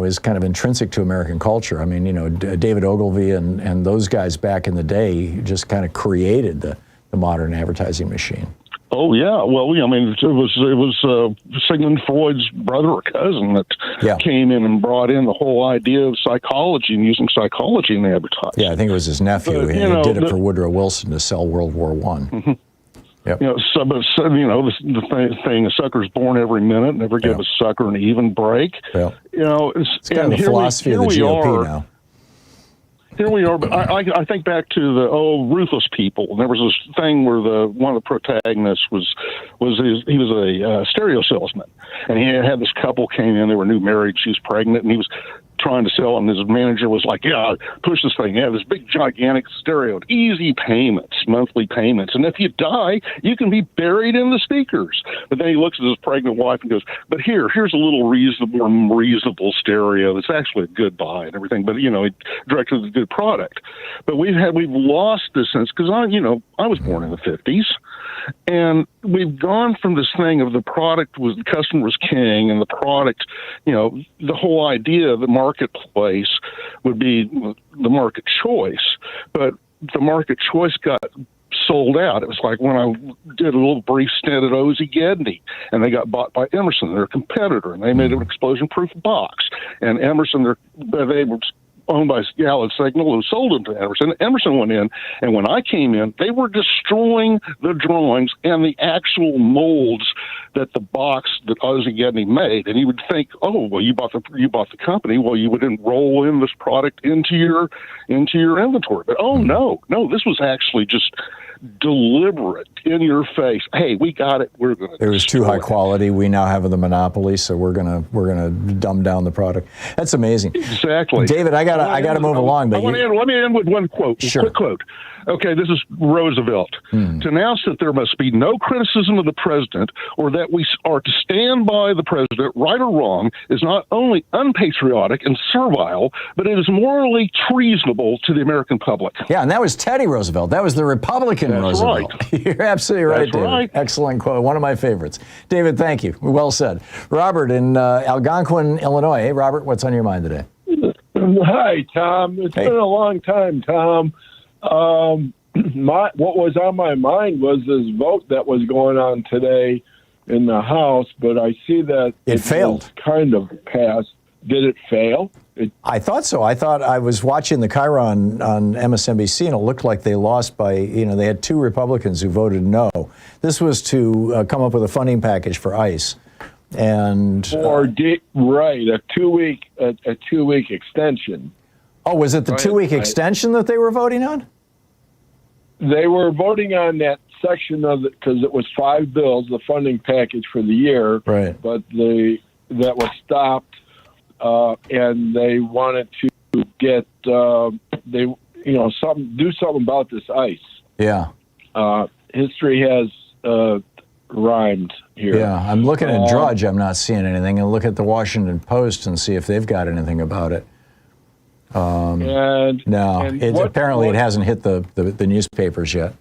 is kind of intrinsic to American culture. I mean, David Ogilvy and those guys back in the day just kind of created the modern advertising machine. Oh yeah, well, I mean, it was Sigmund Freud's brother or cousin that came in and brought in the whole idea of psychology and using psychology in advertising. Yeah, I think it was his nephew. But, he did it for Woodrow Wilson to sell World War I. Mm-hmm. Yep. The thing, a sucker's born every minute. Never give a sucker an even break. Yeah. It's kind of the philosophy of the GOP now. Here we are, but I think back to the Ruthless People. There was this thing where one of the protagonists he was a stereo salesman, and he had this couple came in. They were new married. She was pregnant, and he was trying to sell, and his manager was like, "Yeah, push this thing. Yeah, this big gigantic stereo, easy payments, monthly payments, and if you die, you can be buried in the speakers." But then he looks at his pregnant wife and goes, "But here's a little reasonable stereo. It's actually a good buy and everything." But he directed the good product. But we've lost this sense because I was born in the 50s, and we've gone from this thing of the product was the customer was king, and the product, the whole idea of the marketplace would be the market choice, but the market choice got sold out. It was like when I did a little brief stint at Ozzie Gedney, and they got bought by Emerson, their competitor, and they made an explosion-proof box. And Emerson, they were owned by Gallup Signal, who sold them to Emerson. Emerson went in, and when I came in, they were destroying the drawings and the actual molds that the box that Ozzie Gedney made. And you would think, oh, well, you bought the company. Well, you would enroll in this product into your inventory. But no, this was actually just deliberate, in your face. Hey, we got it. We're going to. It was too high quality. We now have the monopoly, so we're gonna dumb down the product. That's amazing. Exactly, David. I gotta move along. But let me end with one quote. Sure. Quick quote. Okay, this is Roosevelt. To announce that there must be no criticism of the president or that we are to stand by the president, right or wrong, is not only unpatriotic and servile, but it is morally treasonable to the American public. Yeah, and that was Teddy Roosevelt. That was the Republican Roosevelt. Right. You're absolutely right, That's David. right. Excellent quote. One of my favorites. David, thank you. Well said. Robert in Algonquin, Illinois. Hey, Robert, what's on your mind today? Hi, Tom. It's been a long time, Tom. What was on my mind was this vote that was going on today in the House, but I see that it failed. Kind of passed. Did it fail? I thought so. I thought I was watching the Chiron on MSNBC, and it looked like they lost by, they had 2 Republicans who voted no. This was to come up with a funding package for ICE. And a 2-week extension. Oh, was it the 2-week extension that they were voting on? They were voting on that section of it because it was 5 bills, the funding package for the year. Right. But that was stopped, and they wanted to get do something about this ICE. Yeah. History has rhymed here. Yeah, I'm looking at Drudge. I'm not seeing anything. And look at the Washington Post and see if they've got anything about it. Apparently it hasn't hit the newspapers yet.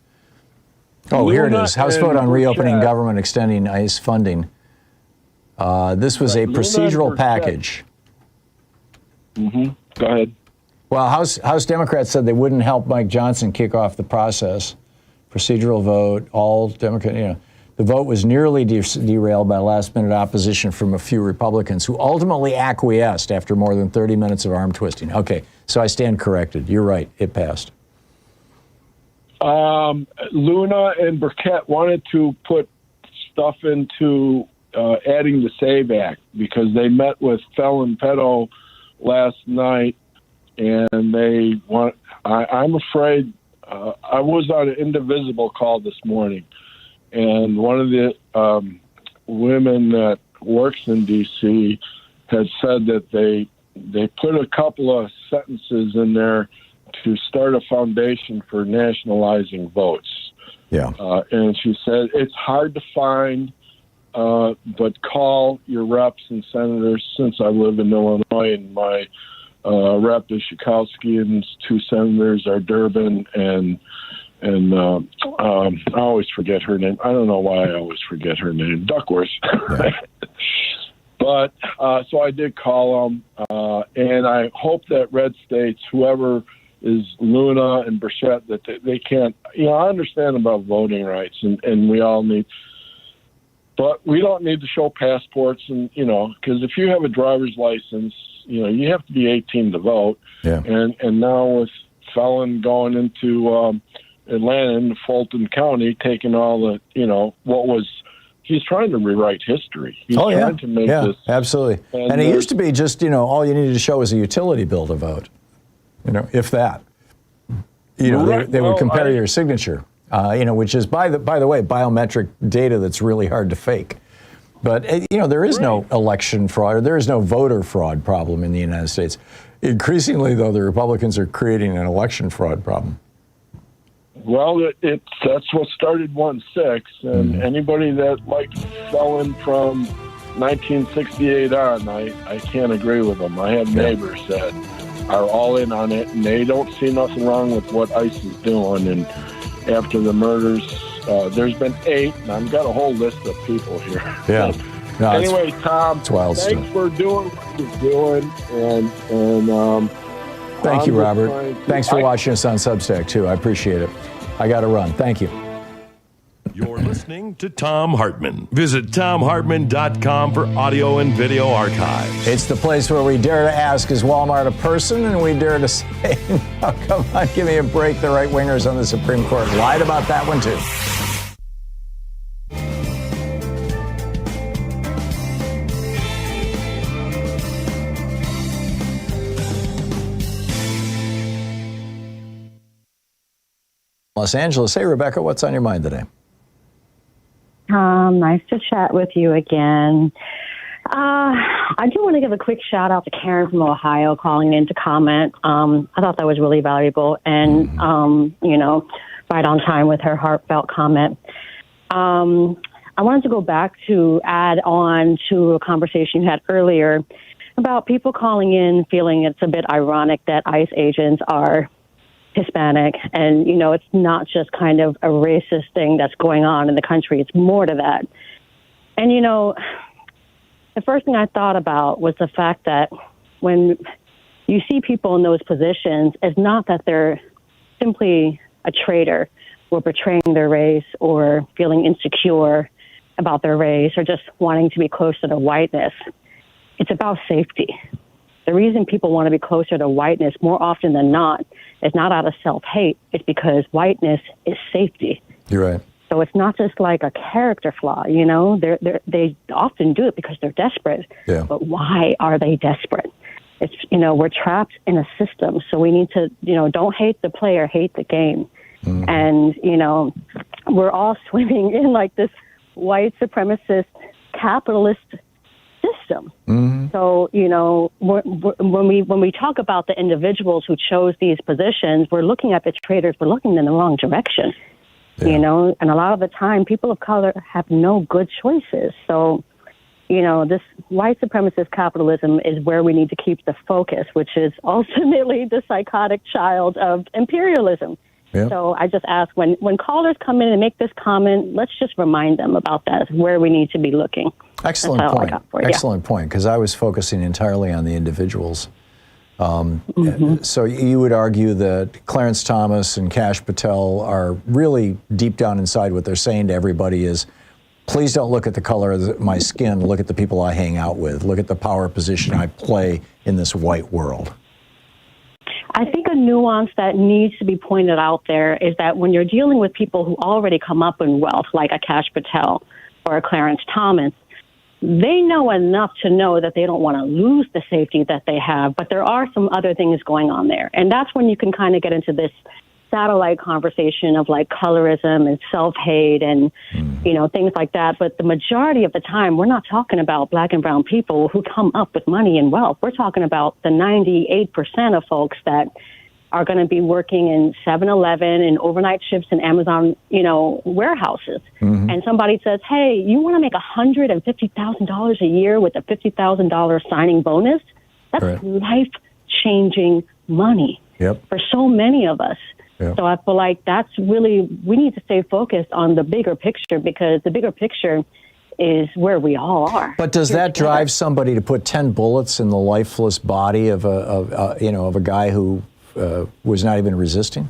Oh, here it is. House vote on reopening government, extending ICE funding. This was a procedural package. Mm-hmm. Go ahead. Well, House Democrats said they wouldn't help Mike Johnson kick off the process. Procedural vote, all Democrat, The vote was nearly derailed by last-minute opposition from a few Republicans who ultimately acquiesced after more than 30 minutes of arm twisting. Okay, so I stand corrected. You're right. It passed. Luna and Burkett wanted to put stuff into adding the SAVE Act because they met with Felon Pedo last night, and they want. I'm afraid I was on an Indivisible call this morning. And one of the women that works in D.C. had said that they put a couple of sentences in there to start a foundation for nationalizing votes. Yeah. And she said it's hard to find, but call your reps and senators. Since I live in Illinois, and my rep is Schakowsky, and 2 senators are Durbin and I always forget her name. I don't know why I always forget her name. Duckworth. Yeah. But so I did call them, and I hope that red states, whoever is Luna and Burchett, that they can't. I understand about voting rights, and we all need. But we don't need to show passports, and because if you have a driver's license, you have to be 18 to vote. Yeah. And now with Felon going into Atlanta, into Fulton County, taking all the what was. He's trying to rewrite history. He's trying to make this. Absolutely. And it used to be just, all you needed to show was a utility bill to vote, if that. They would compare your signature, which is, by the way, biometric data that's really hard to fake. But, there is no election fraud, or there is no voter fraud problem in the United States. Increasingly, though, the Republicans are creating an election fraud problem. Well, that's what started 1-6, and anybody that Felon from 1968 on, I can't agree with them. I have neighbors that are all in on it, and they don't see nothing wrong with what ICE is doing. And after the murders, there's been 8, and I've got a whole list of people here. Yeah. No, anyway, Tom, it's wild thanks for doing what you're doing, and thank you, Robert. Thanks for watching us on Substack, too. I appreciate it. I got to run. Thank you. You're listening to Thom Hartmann. Visit ThomHartmann.com for audio and video archives. It's the place where we dare to ask, is Walmart a person? And we dare to say, no, come on, give me a break. The right-wingers on the Supreme Court lied about that one, too. Los Angeles. Hey, Rebecca, what's on your mind today? Nice to chat with you again. I do want to give a quick shout out to Karen from Ohio calling in to comment. I thought that was really valuable and, right on time with her heartfelt comment. I wanted to go back to add on to a conversation you had earlier about people calling in feeling it's a bit ironic that ICE agents are Hispanic, and it's not just kind of a racist thing that's going on in the country. It's more to that. And the first thing I thought about was the fact that when you see people in those positions, it's not that they're simply a traitor or betraying their race or feeling insecure about their race or just wanting to be closer to whiteness. It's about safety. The reason people want to be closer to whiteness more often than not is not out of self-hate. It's because whiteness is safety. You're right. So it's not just like a character flaw, They often do it because they're desperate. Yeah. But why are they desperate? It's, we're trapped in a system. So we need to, don't hate the player, hate the game. Mm-hmm. And, we're all swimming in like this white supremacist capitalist system. Mm-hmm. So, when we talk about the individuals who chose these positions, we're looking at the traitors, we're looking in the wrong direction, and a lot of the time people of color have no good choices. So, this white supremacist capitalism is where we need to keep the focus, which is ultimately the psychotic child of imperialism. Yeah. So I just ask when callers come in and make this comment, let's just remind them about that, where we need to be looking. Excellent point. Excellent point, because I was focusing entirely on the individuals. So you would argue that Clarence Thomas and Kash Patel are really deep down inside what they're saying to everybody is, please don't look at the color of my skin, look at the people I hang out with, look at the power position I play in this white world. I think a nuance that needs to be pointed out there is that when you're dealing with people who already come up in wealth, like a Kash Patel or a Clarence Thomas, they know enough to know that they don't want to lose the safety that they have, but there are some other things going on there. And that's when you can kind of get into this satellite conversation of like colorism and self-hate and, things like that. But the majority of the time, we're not talking about black and brown people who come up with money and wealth. We're talking about the 98% of folks that are going to be working in 7-Eleven and overnight shifts in Amazon, warehouses. And somebody says, hey, you want to make $150,000 a year with a $50,000 signing bonus? That's life-changing money for so many of us. So I feel like we need to stay focused on the bigger picture, because the bigger picture is where we all are. But does that drive somebody to put 10 bullets in the lifeless body of a guy who was not even resisting?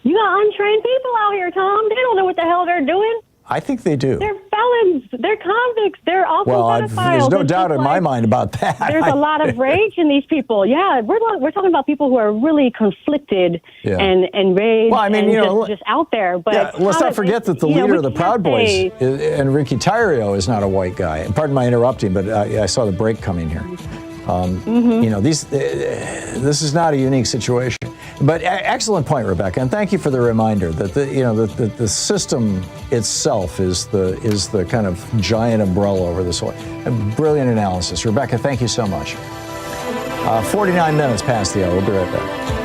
You got untrained people out here, Tom. They don't know what the hell they're doing. I think they do. They're felons. They're convicts. They're also pedophiles. There's no doubt in my mind about that. There's a lot of rage in these people. Yeah, we're talking about people who are really conflicted and enraged and just out there. But let's not forget that the leader of the Proud Boys, Enrique Tarrio, is not a white guy. Pardon my interrupting, but I saw the break coming here. This is not a unique situation. But excellent point, Rebecca, and thank you for the reminder that the system itself is the kind of giant umbrella over this whole. Brilliant analysis, Rebecca. Thank you so much. 49 minutes past the hour. We'll be right back.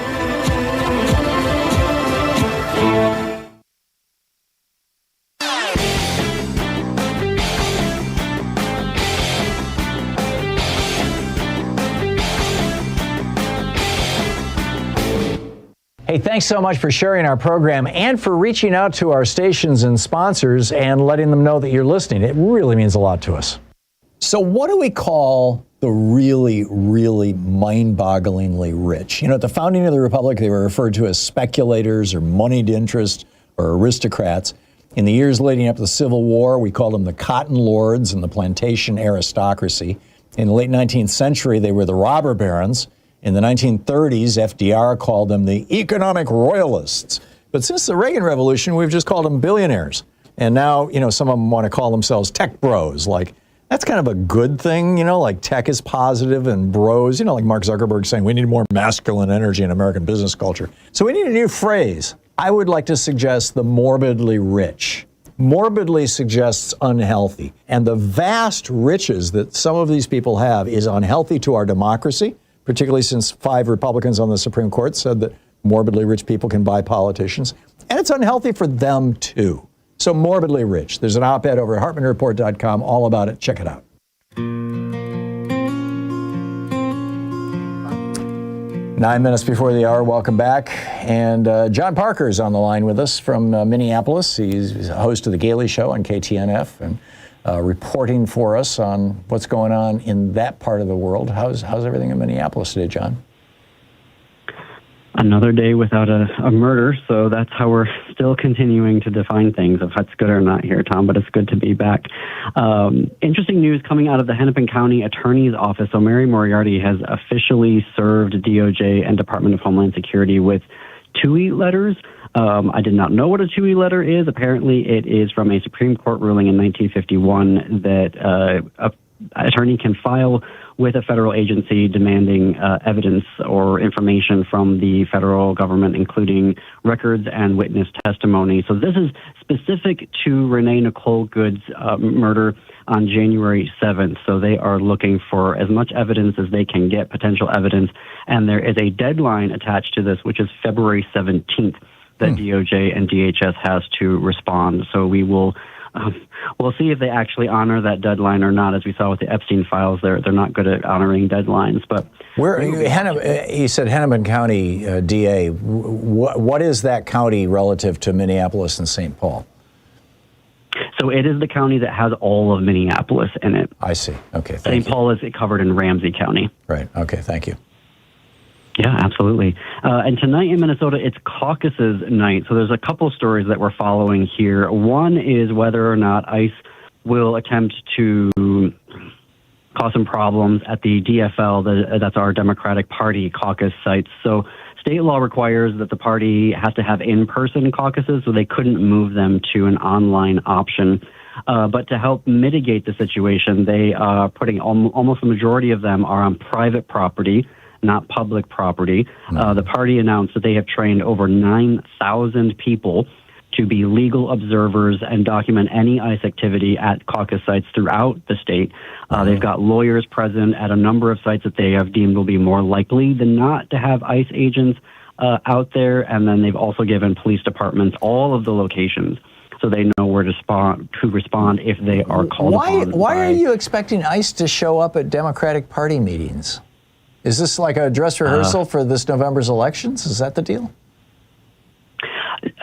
Hey, thanks so much for sharing our program and for reaching out to our stations and sponsors and letting them know that you're listening. It really means a lot to us. So what do we call the really, really mind-bogglingly rich? At the founding of the Republic, they were referred to as speculators or moneyed interest or aristocrats. In the years leading up to the Civil War, we called them the cotton lords and the plantation aristocracy. In the late 19th century, they were the robber barons. In the 1930s, FDR called them the economic royalists. But since the Reagan Revolution, we've just called them billionaires. And now, some of them want to call themselves tech bros. Like, that's kind of a good thing, like tech is positive and bros, like Mark Zuckerberg saying we need more masculine energy in American business culture. So we need a new phrase. I would like to suggest the morbidly rich. Morbidly suggests unhealthy. And the vast riches that some of these people have is unhealthy to our democracy, particularly since 5 Republicans on the Supreme Court said that morbidly rich people can buy politicians. And it's unhealthy for them, too. So morbidly rich. There's an op-ed over at HartmannReport.com all about it. Check it out. 9 minutes before the hour. Welcome back. And John Parker is on the line with us from Minneapolis. He's a host of The Gailey Show on KTNF and reporting for us on what's going on in that part of the world. How's everything in Minneapolis today, John? Another day without a murder, so that's how we're still continuing to define things, if that's good or not here, Tom, but it's good to be back. Interesting news coming out of the Hennepin County Attorney's Office. So Mary Moriarty has officially served DOJ and Department of Homeland Security with TUI letters. I did not know what a TUI letter is. Apparently, it is from a Supreme Court ruling in 1951 that an attorney can file with a federal agency demanding evidence or information from the federal government, including records and witness testimony. So this is specific to Renee Nicole Good's murder on January 7th. So they are looking for as much evidence as they can get, potential evidence, and there is a deadline attached to this, which is February 17th. That DOJ and DHS has to respond. So we will we'll see if they actually honor that deadline or not. As we saw with the Epstein files, they're not good at honoring deadlines. But you said Hennepin County DA. What is that county relative to Minneapolis and St. Paul? So it is the county that has all of Minneapolis in it. I see. Okay. St. Paul is covered in Ramsey County. Right. Okay. Thank you. Yeah, absolutely. And tonight in Minnesota, it's caucuses night. So there's a couple stories that we're following here. One is whether or not ICE will attempt to cause some problems at the DFL, that's our Democratic Party caucus sites. So state law requires that the party has to have in-person caucuses, so they couldn't move them to an online option. But to help mitigate the situation, they are putting almost the majority of them are on private property. not public property. The party announced that they have trained over 9,000 people to be legal observers and document any ICE activity at caucus sites throughout the state. They've got lawyers present at a number of sites that they have deemed will be more likely than not to have ICE agents out there. And then they've also given police departments all of the locations so they know where to respond if they are called upon. Why are you expecting ICE to show up at Democratic Party meetings? Is this like a dress rehearsal for this November's elections? Is that the deal?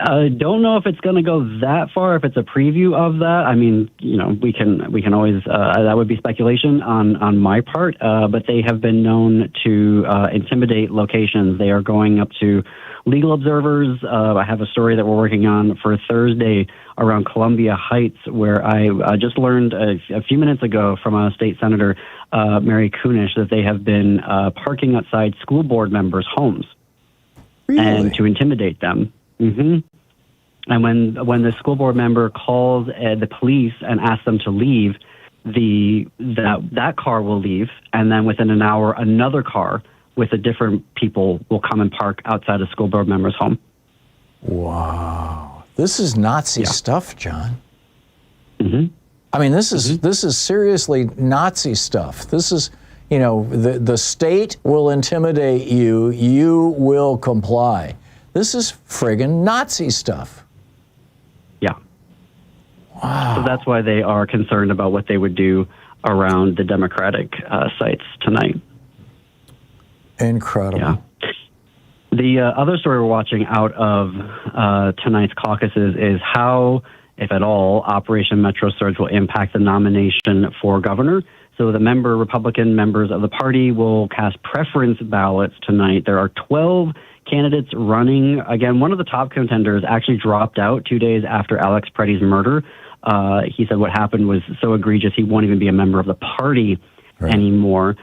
Don't know if it's going to go that far. If it's a preview of that, I mean, we can always that would be speculation on my part. But they have been known to intimidate locations. They are going up to legal observers. I have a story that we're working on for Thursday around Columbia Heights, where I just learned a few minutes ago from a state senator, Mary Kunesh, that they have been parking outside school board members' homes and to intimidate them. Mm-hmm. And when the school board member calls the police and asks them to leave, that car will leave, and then within an hour, another car with a different people will come and park outside a school board member's home. Wow, this is Nazi stuff, John. Mm-hmm. I mean, this is seriously Nazi stuff. This is, the state will intimidate you. You will comply. This is friggin' Nazi stuff. Yeah. Wow. So that's why they are concerned about what they would do around the Democratic sites tonight. Incredible. Yeah. The other story we're watching out of tonight's caucuses is how, if at all, Operation Metro Surge will impact the nomination for governor. So the Republican members of the party will cast preference ballots tonight. There are 12 candidates running. Again, one of the top contenders actually dropped out 2 days after Alex Preddy's murder. He said what happened was so egregious he won't even be a member of the party anymore.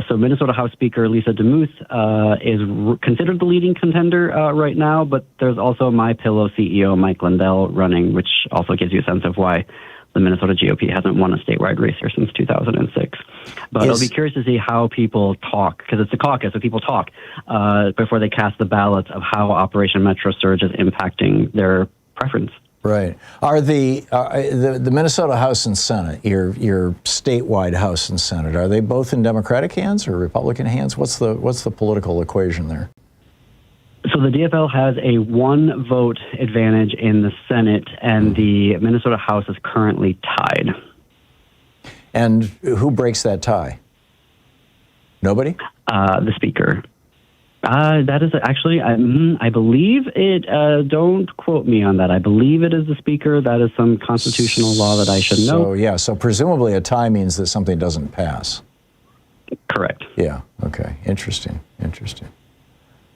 So Minnesota House Speaker Lisa DeMuth is considered the leading contender right now, but there's also MyPillow CEO Mike Lindell running, which also gives you a sense of why the Minnesota GOP hasn't won a statewide race here since 2006. But I'll be curious to see how people talk, because it's a caucus, so people talk before they cast the ballots of how Operation Metro Surge is impacting their preference. Right. Are the Minnesota House and Senate, your statewide House and Senate, are they both in Democratic hands or Republican hands? What's the political equation there? So the DFL has a 1 vote advantage in the Senate, and the Minnesota House is currently tied. And who breaks that tie? Nobody? The Speaker. That is actually, I believe it, don't quote me on that. I believe it is the Speaker. That is some constitutional law that I should know. So presumably a tie means that something doesn't pass. Correct. Yeah, okay. Interesting.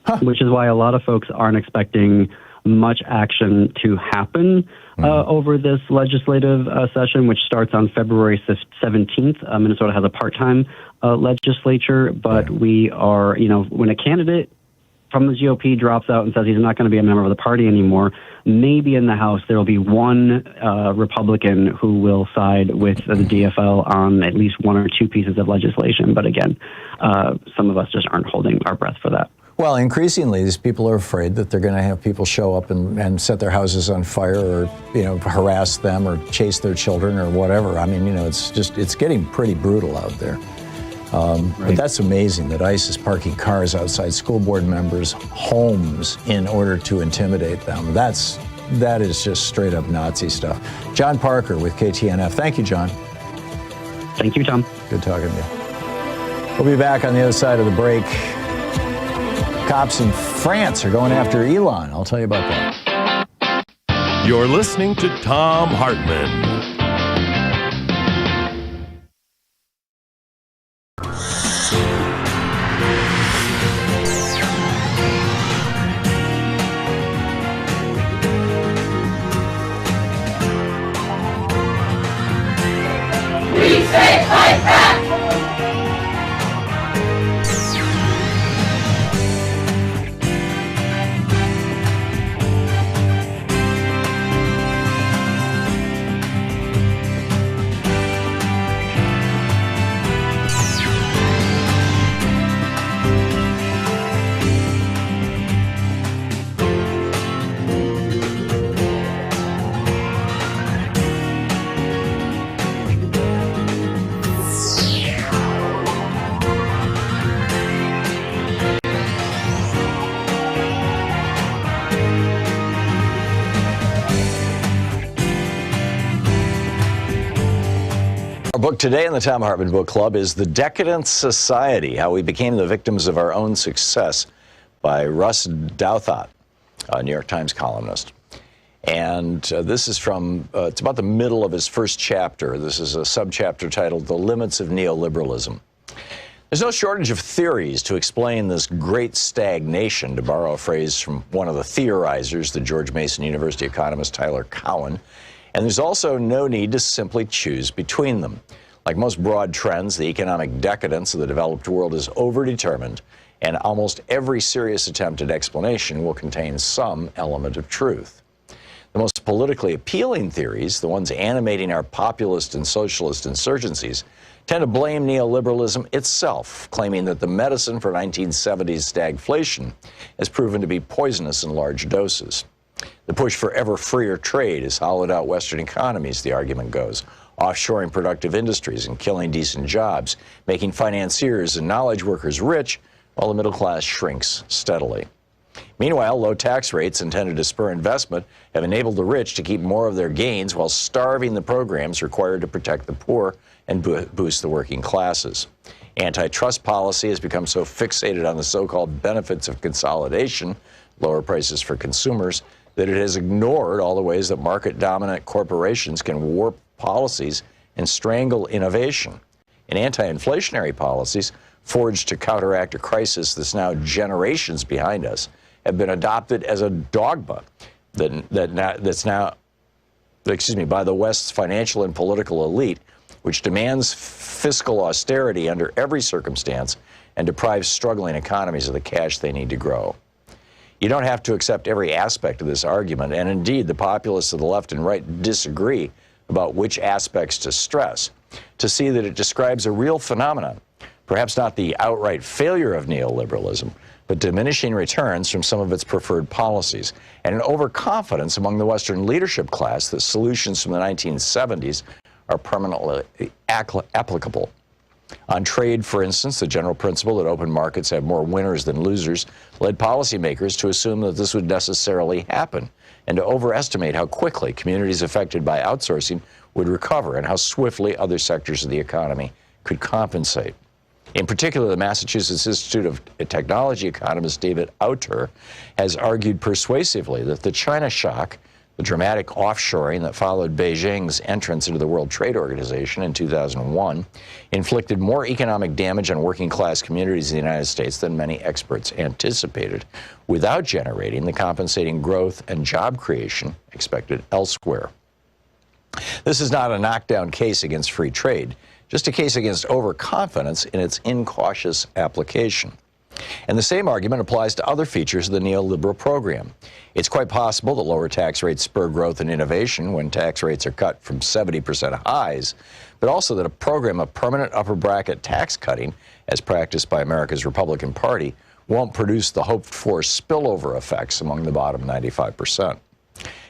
Huh. Which is why a lot of folks aren't expecting much action to happen over this legislative session, which starts on February 17th. Minnesota has a part-time legislature, but we are, when a candidate from the GOP drops out and says he's not going to be a member of the party anymore, maybe in the House there will be one Republican who will side with the DFL on at least 1 or 2 pieces of legislation. But again, some of us just aren't holding our breath for that. Well, increasingly, these people are afraid that they're going to have people show up and set their houses on fire or, harass them or chase their children or whatever. I mean, it's getting pretty brutal out there. But that's amazing that ICE is parking cars outside school board members' homes in order to intimidate them. That is just straight up Nazi stuff. John Parker with KTNF. Thank you, John. Thank you, Tom. Good talking to you. We'll be back on the other side of the break. Cops in France are going after Elon. I'll tell you about that. You're listening to Thom Hartmann. We say fight back! Today in the Thom Hartmann Book Club is The Decadent Society, How We Became the Victims of Our Own Success by Russ Douthat, a New York Times columnist. And this is from, it's about the middle of his first chapter. This is a subchapter titled The Limits of Neoliberalism. There's no shortage of theories to explain this great stagnation, to borrow a phrase from one of the theorizers, the George Mason University economist Tyler Cowen. And there's also no need to simply choose between them. Like most broad trends, the economic decadence of the developed world is overdetermined, and almost every serious attempt at explanation will contain some element of truth. The most politically appealing theories, the ones animating our populist and socialist insurgencies, tend to blame neoliberalism itself, claiming that the medicine for 1970s stagflation has proven to be poisonous in large doses. The push for ever freer trade has hollowed out Western economies, the argument goes, offshoring productive industries and killing decent jobs, making financiers and knowledge workers rich while the middle class shrinks steadily. Meanwhile, low tax rates intended to spur investment have enabled the rich to keep more of their gains while starving the programs required to protect the poor and boost the working classes. Antitrust policy has become so fixated on the so-called benefits of consolidation, lower prices for consumers, that it has ignored all the ways that market-dominant corporations can warp policies and strangle innovation. And anti-inflationary policies, forged to counteract a crisis that's now generations behind us, have been adopted as a dogma that's now by the West's financial and political elite, which demands fiscal austerity under every circumstance and deprives struggling economies of the cash they need to grow. You don't have to accept every aspect of this argument, and indeed the populists of the left and right disagree about which aspects to stress, to see that it describes a real phenomenon, perhaps not the outright failure of neoliberalism, but diminishing returns from some of its preferred policies, and an overconfidence among the Western leadership class that solutions from the 1970s are permanently applicable. On trade, for instance, the general principle that open markets have more winners than losers led policymakers to assume that this would necessarily happen and to overestimate how quickly communities affected by outsourcing would recover and how swiftly other sectors of the economy could compensate. In particular, the Massachusetts Institute of Technology economist David Autor has argued persuasively that the China shock, the dramatic offshoring that followed Beijing's entrance into the World Trade Organization in 2001, inflicted more economic damage on working-class communities in the United States than many experts anticipated, without generating the compensating growth and job creation expected elsewhere. This is not a knockdown case against free trade, just a case against overconfidence in its incautious application. And the same argument applies to other features of the neoliberal program. It's quite possible that lower tax rates spur growth and innovation when tax rates are cut from 70% highs, but also that a program of permanent upper bracket tax cutting, as practiced by America's Republican Party, won't produce the hoped-for spillover effects among the bottom 95%.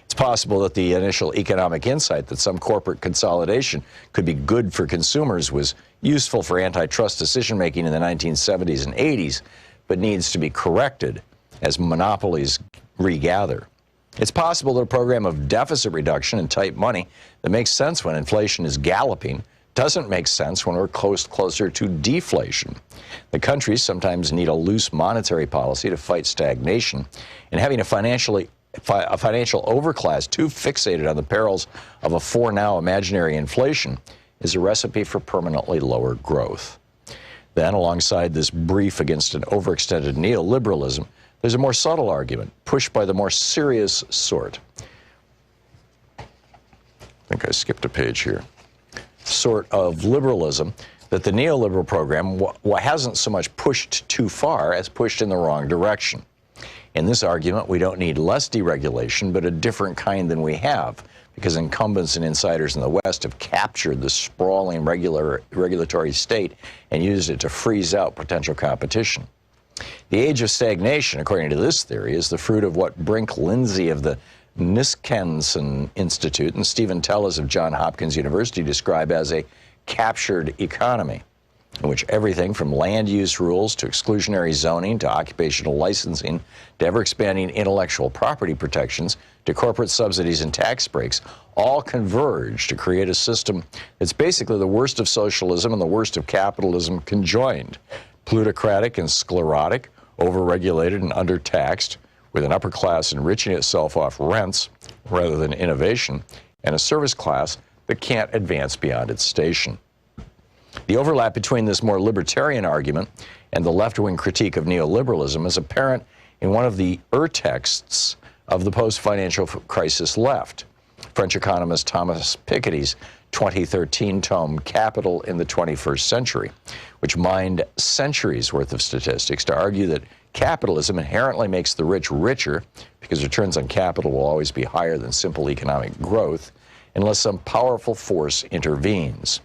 It's possible that the initial economic insight that some corporate consolidation could be good for consumers was useful for antitrust decision-making in the 1970s and 80s, but needs to be corrected as monopolies regather. It's possible that a program of deficit reduction and tight money that makes sense when inflation is galloping doesn't make sense when we're closer to deflation. The countries sometimes need a loose monetary policy to fight stagnation, and having a financial overclass too fixated on the perils of a for now imaginary inflation is a recipe for permanently lower growth. Then, alongside this brief against an overextended neoliberalism, there's a more subtle argument pushed by the more serious sort. I think I skipped a page here. Sort of liberalism that the neoliberal program hasn't so much pushed too far as pushed in the wrong direction. In this argument, we don't need less deregulation, but a different kind than we have, because incumbents and insiders in the West have captured the sprawling regulatory state and used it to freeze out potential competition. The age of stagnation, according to this theory, is the fruit of what Brink Lindsay of the Niskenson Institute and Stephen Tellez of Johns Hopkins University describe as a captured economy, in which everything from land use rules to exclusionary zoning to occupational licensing to ever-expanding intellectual property protections to corporate subsidies and tax breaks, all converge to create a system that's basically the worst of socialism and the worst of capitalism conjoined. Plutocratic and sclerotic, overregulated and undertaxed, with an upper class enriching itself off rents rather than innovation, and a service class that can't advance beyond its station. The overlap between this more libertarian argument and the left-wing critique of neoliberalism is apparent in one of the texts of the post-financial crisis left, French economist Thomas Piketty's 2013 tome Capital in the 21st Century, which mined centuries worth of statistics to argue that capitalism inherently makes the rich richer because returns on capital will always be higher than simple economic growth unless some powerful force intervenes.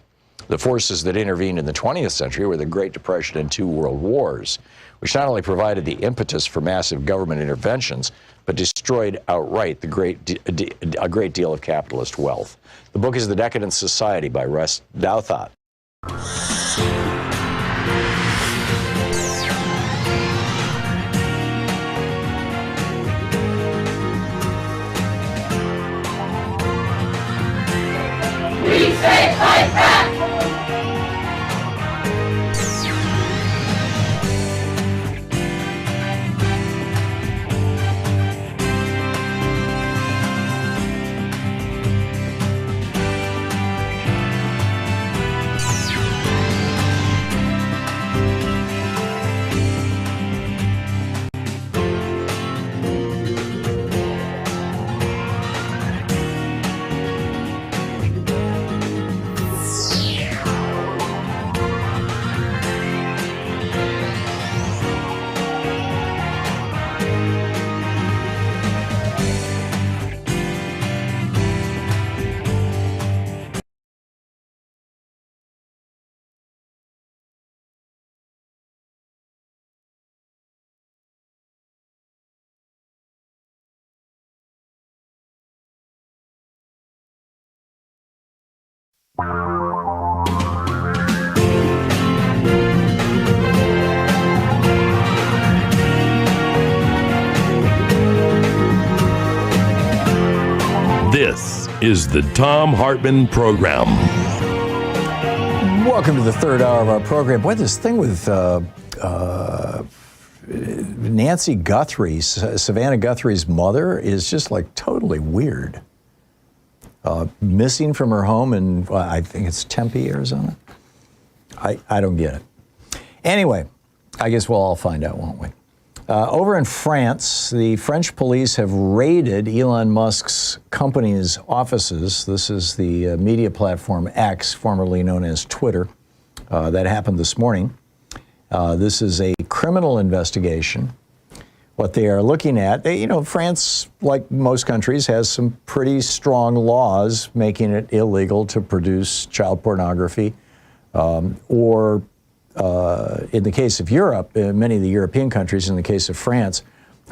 The forces that intervened in the 20th century were the Great Depression and 2 world wars, which not only provided the impetus for massive government interventions, but destroyed outright a great deal of capitalist wealth. The book is The Decadent Society by Russ Douthat. We say fight back! This is the Thom Hartmann Program. Welcome to the third hour of our program. Boy, this thing with Nancy Guthrie, Savannah Guthrie's mother, is just like totally weird. Missing from her home in, I think it's Tempe, Arizona. I don't get it. Anyway, I guess we'll all find out, won't we? Over in France, the French police have raided Elon Musk's company's offices. This is the media platform X, formerly known as Twitter. That happened this morning. This is a criminal investigation. What they are looking at, France, like most countries, has some pretty strong laws making it illegal to produce child pornography or in the case of Europe, many of the European countries, in the case of France,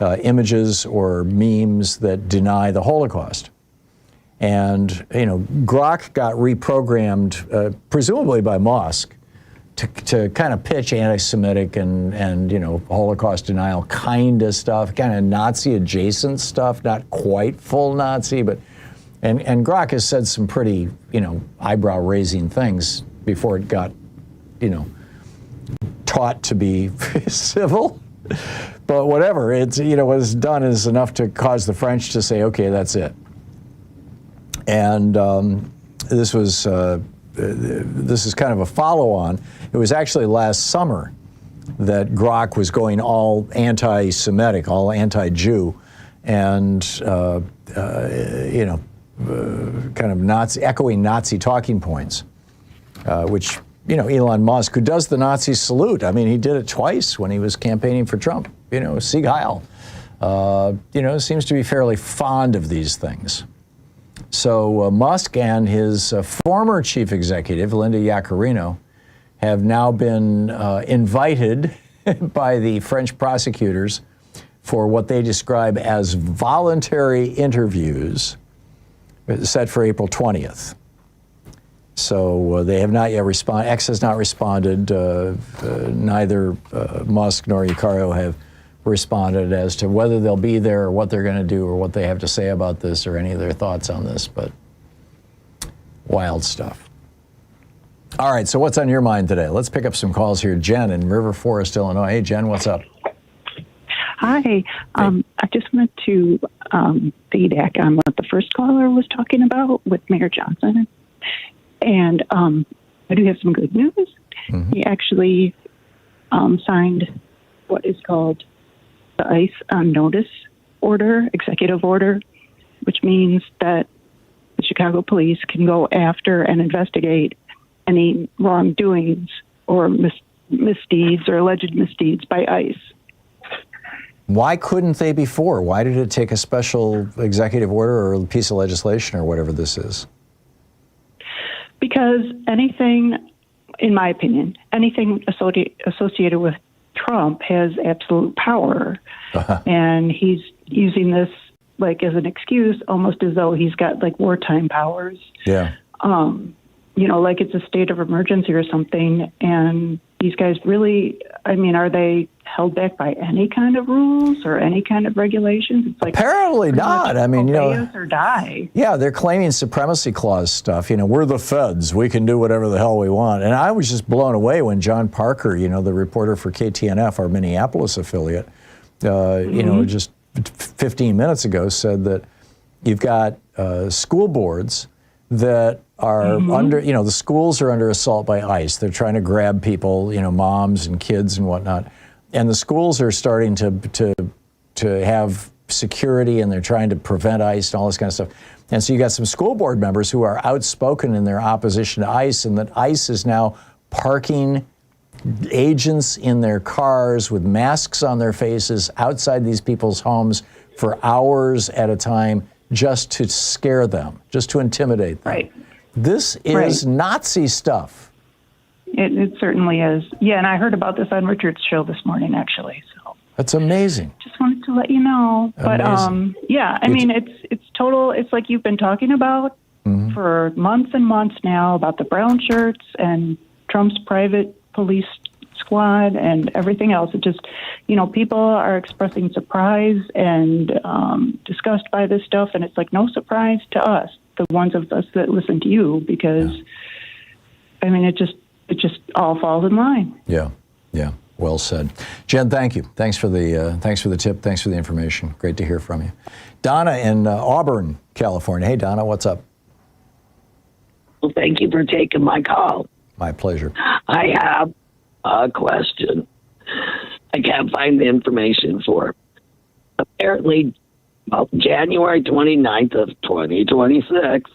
images or memes that deny the Holocaust. And, Grok got reprogrammed, presumably by Musk, to kind of pitch anti-Semitic and Holocaust denial kind of stuff, kind of Nazi-adjacent stuff, not quite full Nazi, but, and Grok has said some pretty, eyebrow-raising things before it got, taught to be civil, but whatever. It's what it's done is enough to cause the French to say, okay, that's it. And this is kind of a follow-on. It was actually last summer that Grok was going all anti-Semitic, all anti-Jew, and kind of echoing Nazi talking points, which. Elon Musk, who does the Nazi salute. I mean, he did it twice when he was campaigning for Trump. Sigh, seems to be fairly fond of these things. So Musk and his former chief executive, Linda Yaccarino, have now been invited by the French prosecutors for what they describe as voluntary interviews set for April 20th. So they have not yet responded. X has not responded. Neither Musk nor Yaccarino have responded as to whether they'll be there or what they're going to do or what they have to say about this or any of their thoughts on this, but wild stuff. All right, so what's on your mind today? Let's pick up some calls here. Jen in River Forest, Illinois. Hey, Jen, what's up? Hi. I just wanted to piggyback on what the first caller was talking about with Mayor Johnson. And I do have some good news. Mm-hmm. He actually signed what is called the ICE on notice order, executive order, which means that the Chicago police can go after and investigate any wrongdoings or misdeeds or alleged misdeeds by ICE. Why couldn't they before? Why did it take a special executive order or a piece of legislation or whatever this is? Because anything, in my opinion, anything associated with Trump has absolute power. And he's using this like as an excuse, almost as though he's got like wartime powers. Yeah. Like it's a state of emergency or something. And these guys really, are they held back by any kind of rules or any kind of regulations? It's like apparently not. Obey us or die. Yeah, they're claiming supremacy clause stuff. We're the feds. We can do whatever the hell we want. And I was just blown away when John Parker, the reporter for KTNF, our Minneapolis affiliate, just 15 minutes ago said that you've got school boards that are under, the schools are under assault by ICE. They're trying to grab people, moms and kids and whatnot. And the schools are starting to have security, and they're trying to prevent ICE and all this kind of stuff. And so you got some school board members who are outspoken in their opposition to ICE, and that ICE is now parking agents in their cars with masks on their faces outside these people's homes for hours at a time just to scare them, just to intimidate them. Right. This is Nazi stuff. It certainly is. Yeah, and I heard about this on Richard's show this morning, actually. So that's amazing. Just wanted to let you know. Amazing. But it's total. It's like you've been talking about for months and months now about the brown shirts and Trump's private police squad and everything else. It just, people are expressing surprise and disgust by this stuff, and it's like no surprise to us, the ones of us that listen to you, because it just all falls in line. Yeah. Well said. Jen, thank you. Thanks for the tip. Thanks for the information. Great to hear from you. Donna in Auburn, California. Hey, Donna, what's up? Well, thank you for taking my call. My pleasure. I have a question. I can't find the information for it. Apparently, January 29th of 2026,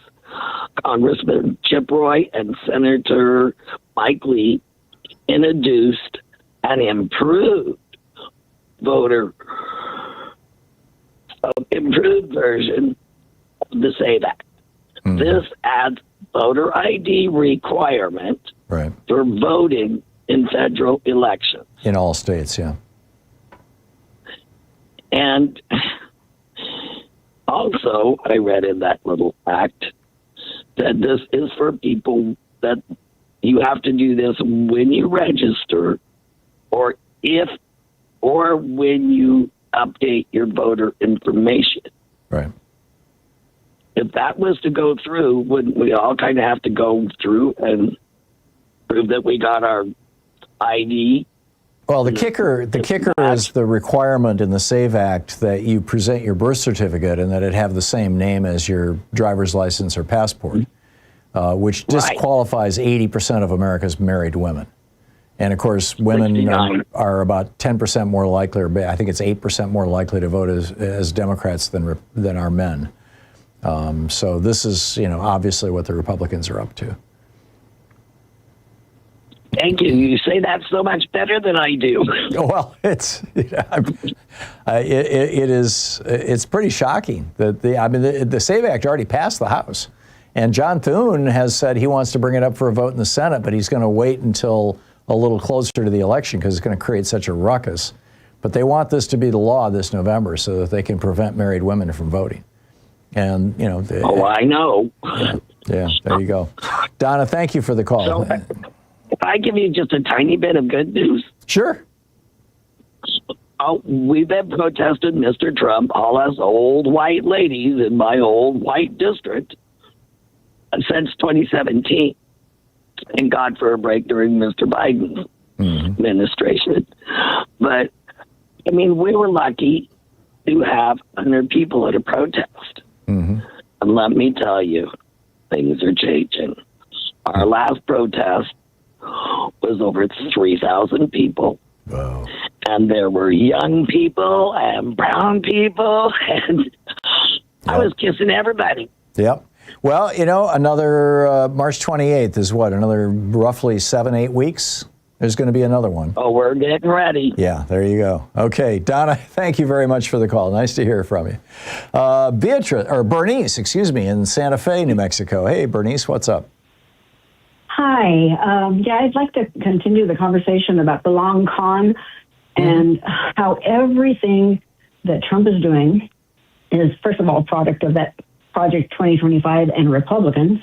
Congressman Chip Roy and Senator Mike Lee introduced an improved version of the SAVE Act. This adds voter ID requirement for voting in federal elections. In all states, yeah. And also, I read in that little act that this is for people that you have to do this when you register or when you update your voter information. Right. If that was to go through, wouldn't we all kind of have to go through and prove that we got our ID? Well, the kicker is the requirement in the SAVE Act that you present your birth certificate and that it have the same name as your driver's license or passport, which disqualifies 80% of America's married women. And of course, women are about 10% more likely, or I think it's 8% more likely to vote as Democrats than are men. So this is, obviously what the Republicans are up to. Thank you. You say that so much better than I do. Well, it's pretty shocking that the SAVE Act already passed the House, and John Thune has said he wants to bring it up for a vote in the Senate, but he's going to wait until a little closer to the election because it's going to create such a ruckus. But they want this to be the law this November so that they can prevent married women from voting. And I know. Yeah, there you go. Donna, thank you for the call. So, if I give you just a tiny bit of good news. Sure. we've been protesting Mr. Trump, all us old white ladies in my old white district, since 2017. And God for a break during Mr. Biden's administration. But, I mean, we were lucky to have 100 people at a protest. And let me tell you, things are changing. Our last protest was over 3,000 people. Wow. And there were young people and brown people, and I was kissing everybody. Yep. Well, another March 28th is what? Another roughly 7-8 weeks? There's going to be another one. Oh, we're getting ready. Yeah, there you go. Okay, Donna, thank you very much for the call. Nice to hear from you. Bernice, in Santa Fe, New Mexico. Hey, Bernice, what's up? Hi. I'd like to continue the conversation about the long con and how everything that Trump is doing is, first of all, a product of that Project 2025 and Republicans,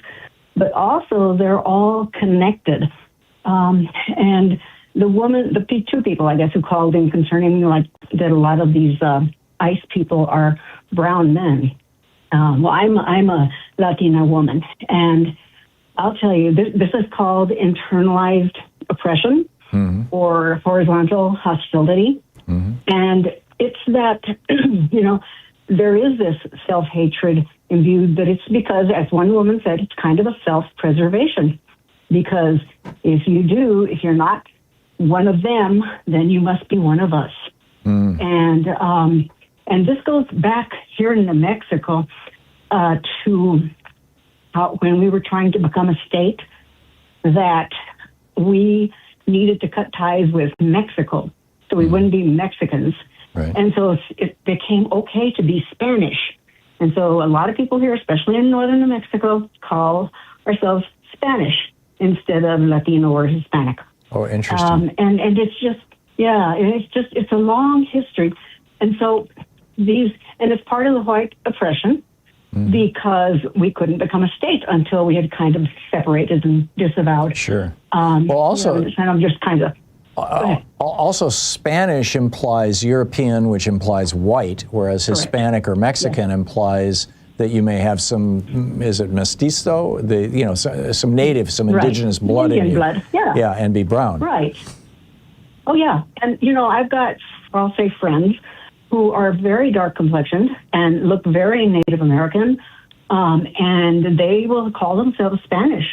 but also they're all connected. And the two people, I guess, who called in concerning that a lot of these ICE people are brown men. I'm a Latina woman, and I'll tell you, this is called internalized oppression or horizontal hostility. And it's that, there is this self-hatred imbued, but it's because, as one woman said, it's kind of a self-preservation. Because if you're not one of them, then you must be one of us. And this goes back here in New Mexico to when we were trying to become a state, that we needed to cut ties with Mexico so we wouldn't be Mexicans. Right. And so it became okay to be Spanish. And so a lot of people here, especially in northern New Mexico, call ourselves Spanish instead of Latino or Hispanic. Oh, interesting. And it's a long history. And so it's part of the white oppression because we couldn't become a state until we had kind of separated and disavowed. Sure. Also, and I'm just kind of. Also, Spanish implies European, which implies white, whereas Hispanic or Mexican implies that you may have some, is it mestizo? Some native, some indigenous blood Indian in you. blood, yeah. Yeah, and be brown. Right. Oh, yeah. And, I've got, I'll say friends who are very dark complexioned and look very Native American, and they will call themselves Spanish.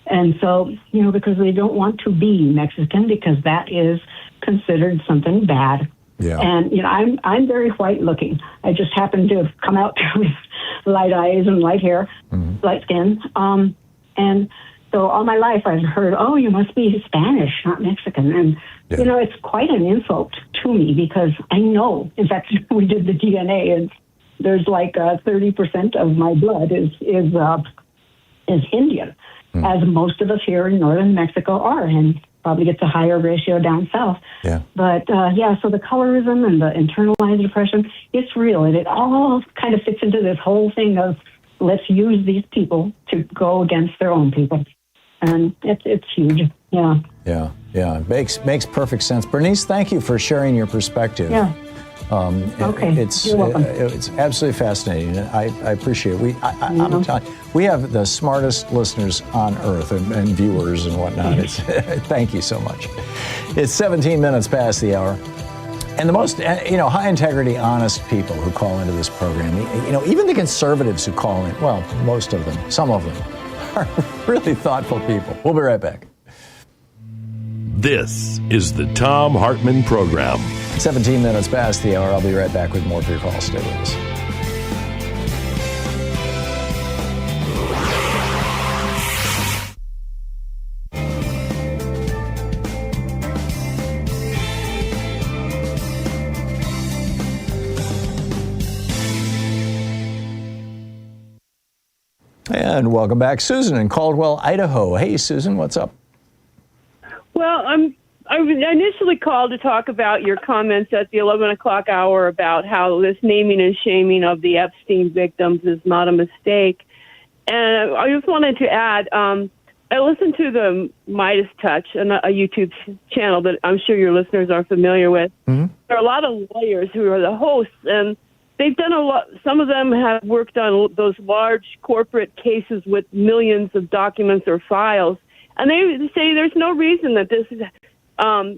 And so, because they don't want to be Mexican because that is considered something bad. Yeah. And, I'm very white looking. I just happen to have come out with light eyes and light hair, light skin. And so all my life I've heard, oh, you must be Spanish, not Mexican. And, it's quite an insult to me because I know, in fact, we did the DNA and there's 30% of my blood is Indian, as most of us here in northern Mexico are, and probably gets a higher ratio down south. Yeah. But, so the colorism and the internalized oppression, it's real. And it all kind of fits into this whole thing of let's use these people to go against their own people. And it's huge. Yeah. Yeah. Makes perfect sense. Bernice, thank you for sharing your perspective. Yeah. Okay. You're welcome. It's absolutely fascinating. I appreciate it. I'm telling you, we have the smartest listeners on earth and viewers and whatnot. Thank you so much. It's 17 minutes past the hour. And the most, high integrity, honest people who call into this program, even the conservatives who call in, well, most of them, some of them, are really thoughtful people. We'll be right back. This is the Thom Hartmann Program. 17 minutes past the hour. I'll be right back with more of your calls. Stay with us. And welcome back, Susan in Caldwell, Idaho. Hey, Susan, what's up? Well, I initially called to talk about your comments at the 11 o'clock hour about how this naming and shaming of the Epstein victims is not a mistake. And I just wanted to add, I listened to the Midas Touch, a YouTube channel that I'm sure your listeners are familiar with. Mm-hmm. There are a lot of lawyers who are the hosts, and they've done a lot. Some of them have worked on those large corporate cases with millions of documents or files, and they say there's no reason that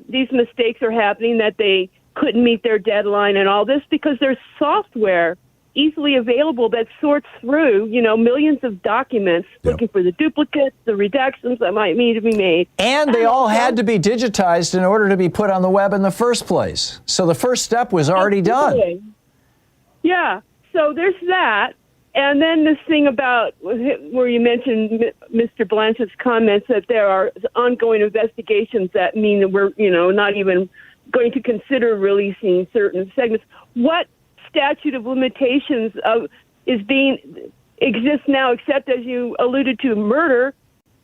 these mistakes are happening, that they couldn't meet their deadline and all this, because there's software easily available that sorts through, millions of documents, looking for the duplicates, the redactions that might need to be made. And they all had to be digitized in order to be put on the web in the first place. So the first step was already done. Yeah. So there's that. And then this thing about where you mentioned Mr. Blanchett's comments that there are ongoing investigations that mean that we're, not even going to consider releasing certain segments. What statute of limitations exists now, except, as you alluded to, murder,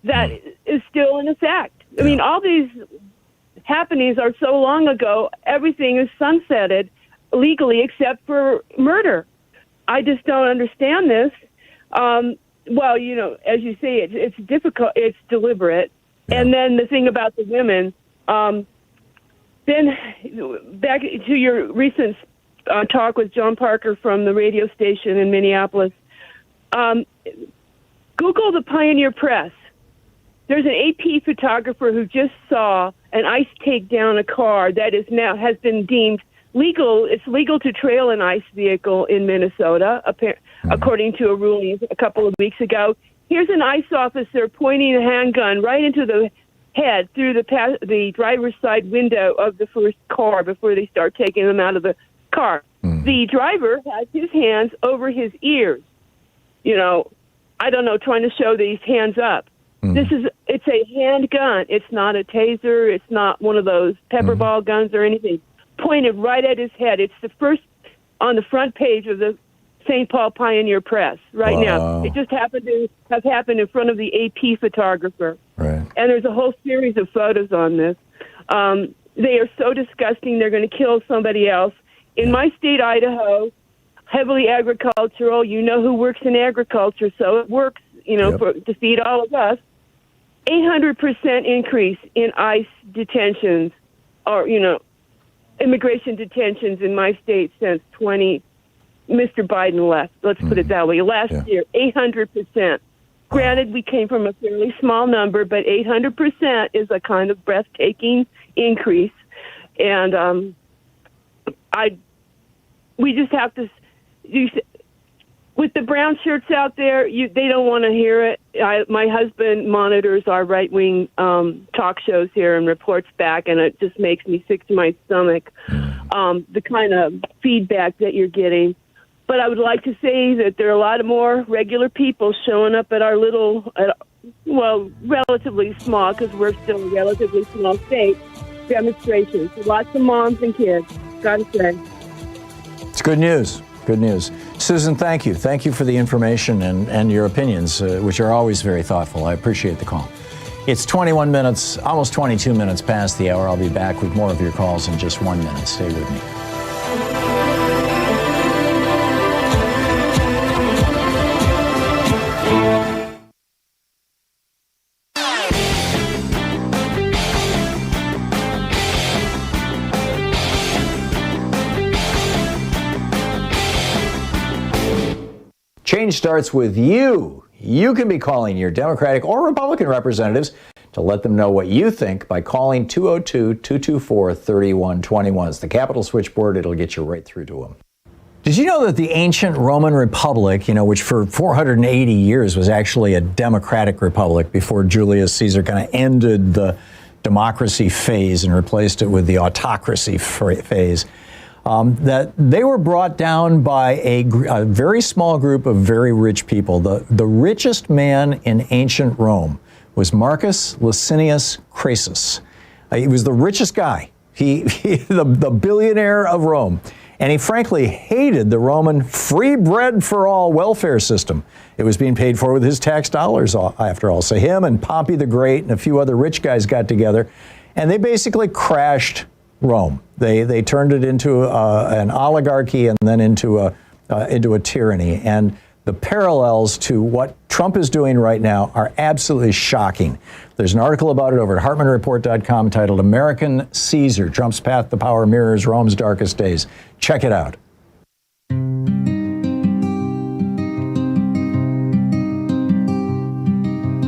that is still in effect? I mean, all these happenings are so long ago, everything is sunsetted legally except for murder. I just don't understand this. Well, as you say, it's difficult, it's deliberate. Yeah. And then the thing about the women, then back to your recent talk with John Parker from the radio station in Minneapolis. Google the Pioneer Press. There's an AP photographer who just saw an ICE take down a car that is now has been deemed legal. It's legal to trail an ICE vehicle in Minnesota, according to a ruling a couple of weeks ago. Here's an ICE officer pointing a handgun right into the head through the driver's side window of the first car before they start taking them out of the car. The driver has his hands over his ears, trying to show that he's hands up. It's a handgun. It's not a taser. It's not one of those pepper ball guns or anything. Pointed right at his head. It's the first on the front page of the St. Paul Pioneer Press right now. It just happened to have happened in front of the AP photographer. Right. And there's a whole series of photos on this. They are so disgusting. They're going to kill somebody else. In my state, Idaho, heavily agricultural. You know who works in agriculture, so it works, to feed all of us. 800% increase in ICE detentions or, immigration detentions in my state since Mr. Biden left. Let's put it that way. Last year, 800%. Granted, we came from a fairly small number, but 800% is a kind of breathtaking increase. And we just have to, with the brown shirts out there, they don't want to hear it. My husband monitors our right-wing talk shows here and reports back, and it just makes me sick to my stomach, the kind of feedback that you're getting. But I would like to say that there are a lot of more regular people showing up at our relatively small, because we're still a relatively small state, demonstrations. Lots of moms and kids, gotta say. It's good news. Good news. Susan, thank you. Thank you for the information and your opinions, which are always very thoughtful. I appreciate the call. It's 21 minutes, almost 22 minutes past the hour. I'll be back with more of your calls in just 1 minute. Stay with me. Change starts with you. You can be calling your Democratic or Republican representatives to let them know what you think by calling 202-224-3121. It's the Capitol switchboard. It'll get you right through to them. Did you know that the ancient Roman Republic, which for 480 years was actually a democratic republic before Julius Caesar kind of ended the democracy phase and replaced it with the autocracy phase, that they were brought down by a very small group of very rich people. The richest man in ancient Rome was Marcus Licinius Crassus. He was the richest guy, the billionaire of Rome. And he frankly hated the Roman free bread for all welfare system. It was being paid for with his tax dollars, after all. So him and Pompey the Great and a few other rich guys got together, and they basically crashed Rome. They turned it into an oligarchy and then into a tyranny. And The parallels to what Trump is doing right now are absolutely shocking. There's an article about it over at HartmannReport.com titled American Caesar, Trump's Path to Power Mirrors Rome's Darkest Days. Check it out.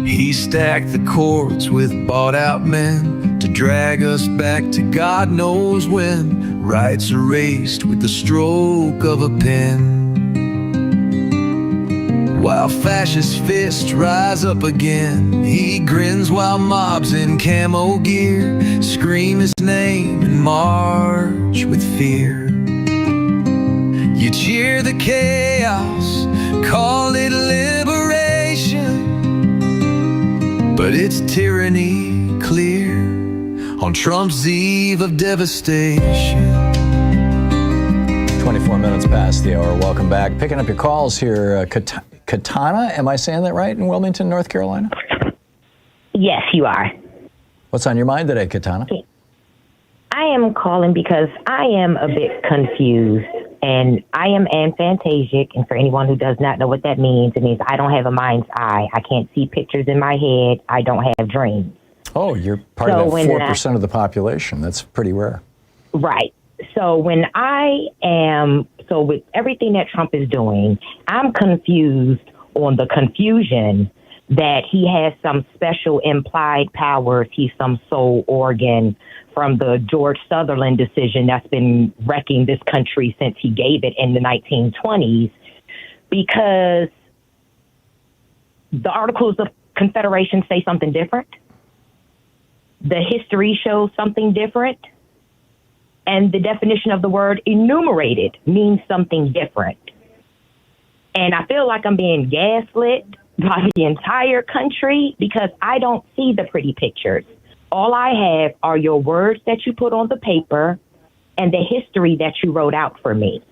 He stacked the courts with bought-out men to drag us back to God knows when. Rights erased with the stroke of a pen. While fascist fists rise up again, he grins while mobs in camo gear scream his name and march with fear. You cheer the chaos, call it liberation, but it's tyranny clear on Trump's eve of devastation. 24 minutes past the hour. Welcome back. Picking up your calls here. Katana, am I saying that right, in Wilmington, North Carolina? Yes, you are. What's on your mind today, Katana? I am calling because I am a bit confused, and I am aphantasic, and for anyone who does not know what that means, it means I don't have a mind's eye. I can't see pictures in my head. I don't have dreams. Oh, you're part of that 4% of the population. That's pretty rare. Right. So with everything that Trump is doing, I'm confused on the confusion that he has some special implied powers. He's some soul organ from the George Sutherland decision that's been wrecking this country since he gave it in the 1920s, because the Articles of Confederation say something different. The history shows something different. And the definition of the word enumerated means something different. And I feel like I'm being gaslit by the entire country because I don't see the pretty pictures. All I have are your words that you put on the paper and the history that you wrote out for me.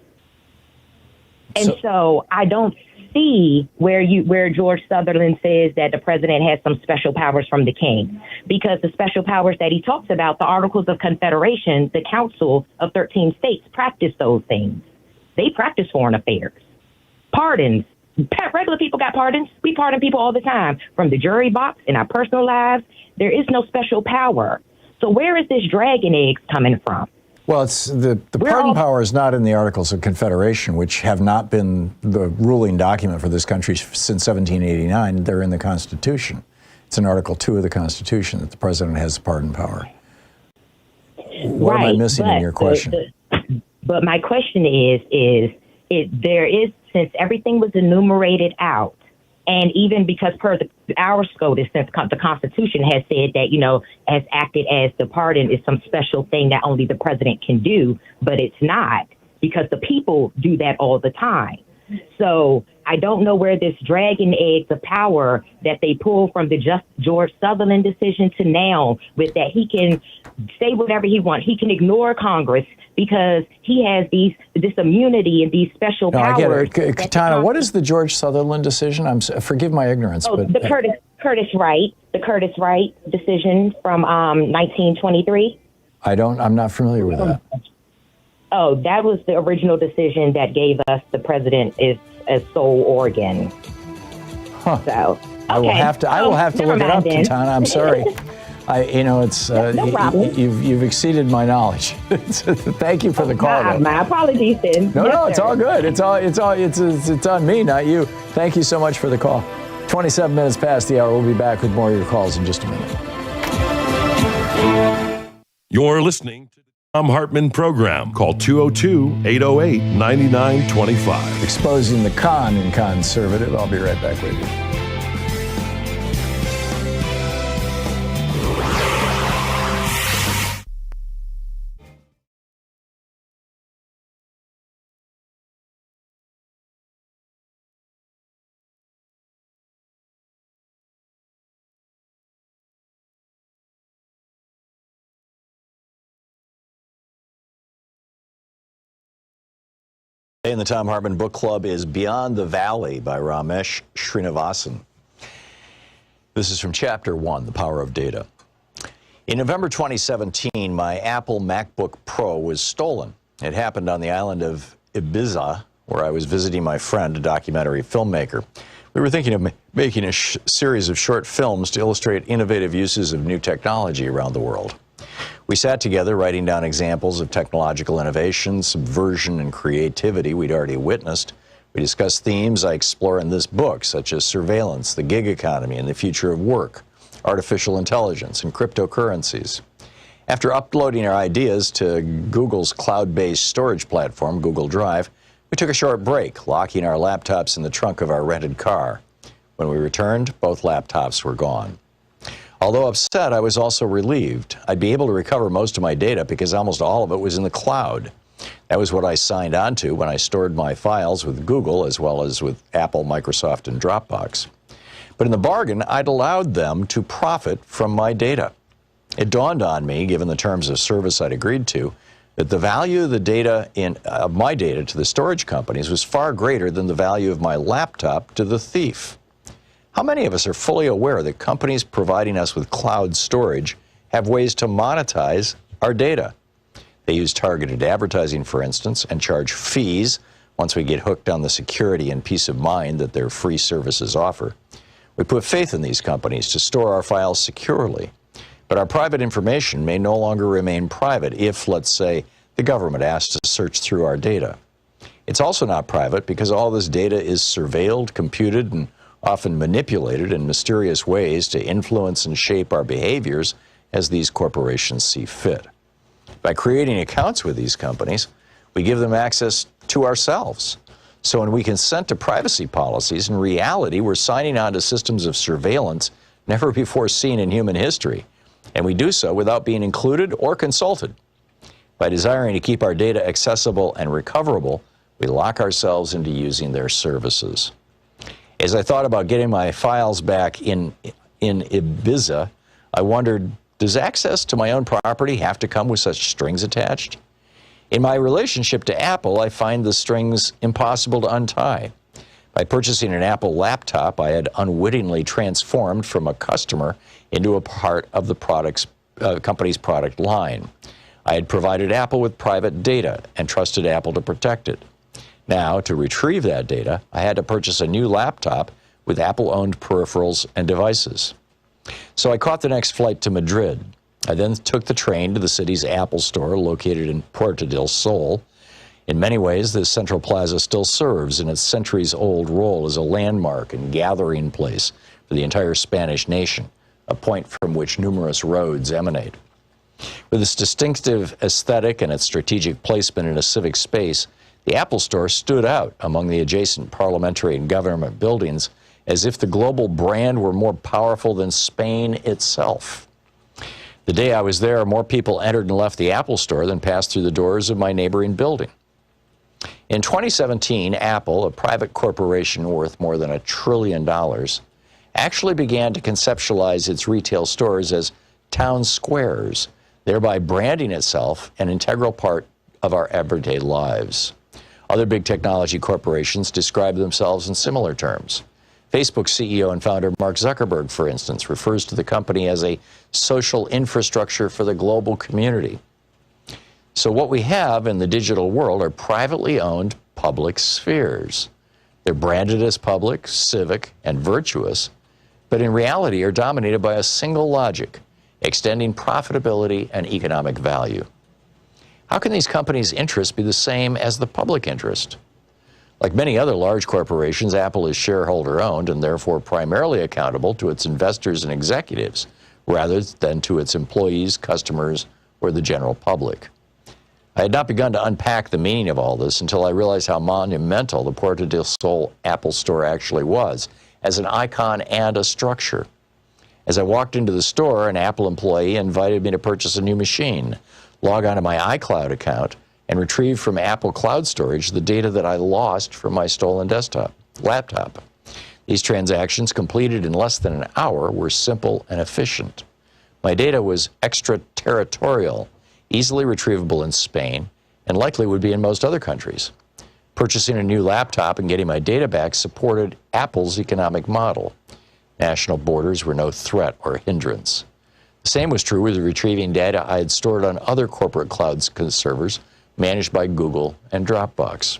And so I don't see where George Sutherland says that the president has some special powers from the king, because the special powers that he talks about, the Articles of Confederation, the Council of 13 states practice those things. They practice foreign affairs. Pardons. Regular people got pardons. We pardon people all the time from the jury box in our personal lives. There is no special power. So where is this dragon eggs coming from? Well, it's the pardon power is not in the Articles of Confederation, which have not been the ruling document for this country since 1789. They're in the Constitution. It's in Article 2 of the Constitution that the president has the pardon power. What am I missing in your question? But my question is since everything was enumerated out, and even because our SCOTUS, since the Constitution has said that, has acted as the pardon is some special thing that only the president can do, but it's not, because the people do that all the time. So I don't know where this dragon eggs of power that they pull from the George Sutherland decision to now, with that he can say whatever he wants. He can ignore Congress because he has this immunity and these special powers. I get it. Katana, what is the George Sutherland decision? Forgive my ignorance. But the Curtis Wright decision from 1923. I'm not familiar with that. Oh, that was the original decision that gave us the president as sole organ. Huh. So I will have to look it up, Katana. I'm sorry. No problem. You've exceeded my knowledge. Thank you for the call. My apologies, then. No, it's all good. It's on me, not you. Thank you so much for the call. 27 minutes past the hour. We'll be back with more of your calls in just a minute. You're listening to the Thom Hartmann program. Call 202-808-9925. Exposing the con in conservative. I'll be right back with you. In the Thom Hartmann Book Club is Beyond the Valley by Ramesh Srinivasan. This is from Chapter 1, The Power of Data. In November 2017, my Apple MacBook Pro was stolen. It happened on the island of Ibiza where I was visiting my friend, a documentary filmmaker. We were thinking of making a series of short films to illustrate innovative uses of new technology around the world. We sat together writing down examples of technological innovation, subversion, and creativity we'd already witnessed. We discussed themes I explore in this book, such as surveillance, the gig economy, and the future of work, artificial intelligence, and cryptocurrencies. After uploading our ideas to Google's cloud-based storage platform, Google Drive, we took a short break, locking our laptops in the trunk of our rented car. When we returned, both laptops were gone. Although upset, I was also relieved. I'd be able to recover most of my data because almost all of it was in the cloud. That was what I signed on to when I stored my files with Google as well as with Apple, Microsoft, and Dropbox. But in the bargain, I'd allowed them to profit from my data. It dawned on me, given the terms of service I'd agreed to, that the value of the data of my data to the storage companies was far greater than the value of my laptop to the thief. How many of us are fully aware that companies providing us with cloud storage have ways to monetize our data? They use targeted advertising, for instance, and charge fees once we get hooked on the security and peace of mind that their free services offer. We put faith in these companies to store our files securely. But our private information may no longer remain private if, let's say, the government asks to search through our data. It's also not private because all this data is surveilled, computed, and often manipulated in mysterious ways to influence and shape our behaviors as these corporations see fit. By creating accounts with these companies, we give them access to ourselves. So when we consent to privacy policies, in reality, we're signing on to systems of surveillance never before seen in human history. And we do so without being included or consulted. By desiring to keep our data accessible and recoverable, we lock ourselves into using their services. As I thought about getting my files back in Ibiza, I wondered, does access to my own property have to come with such strings attached? In my relationship to Apple, I find the strings impossible to untie. By purchasing an Apple laptop, I had unwittingly transformed from a customer into a part of the company's product line. I had provided Apple with private data and trusted Apple to protect it. Now, to retrieve that data, I had to purchase a new laptop with Apple-owned peripherals and devices. So I caught the next flight to Madrid. I then took the train to the city's Apple store located in Puerto del Sol. In many ways, this central plaza still serves in its centuries-old role as a landmark and gathering place for the entire Spanish nation, a point from which numerous roads emanate. With its distinctive aesthetic and its strategic placement in a civic space, the Apple Store stood out among the adjacent parliamentary and government buildings as if the global brand were more powerful than Spain itself. The day I was there, more people entered and left the Apple Store than passed through the doors of my neighboring building. In 2017, Apple, a private corporation worth more than $1 trillion, actually began to conceptualize its retail stores as town squares, thereby branding itself an integral part of our everyday lives. Other big technology corporations describe themselves in similar terms. Facebook CEO and founder Mark Zuckerberg, for instance, refers to the company as a social infrastructure for the global community. So what we have in the digital world are privately owned public spheres. They're branded as public, civic, and virtuous, but in reality are dominated by a single logic, extending profitability and economic value. How can these companies' interests be the same as the public interest? Like many other large corporations, Apple is shareholder-owned and therefore primarily accountable to its investors and executives, rather than to its employees, customers, or the general public. I had not begun to unpack the meaning of all this until I realized how monumental the Puerto del Sol Apple Store actually was, as an icon and a structure. As I walked into the store, an Apple employee invited me to purchase a new machine, log on to my iCloud account, and retrieve from Apple Cloud Storage the data that I lost from my stolen laptop. These transactions, completed in less than an hour, were simple and efficient. My data was extraterritorial, easily retrievable in Spain, and likely would be in most other countries. Purchasing a new laptop and getting my data back supported Apple's economic model. National borders were no threat or hindrance. The same was true with retrieving data I had stored on other corporate cloud servers managed by Google and Dropbox.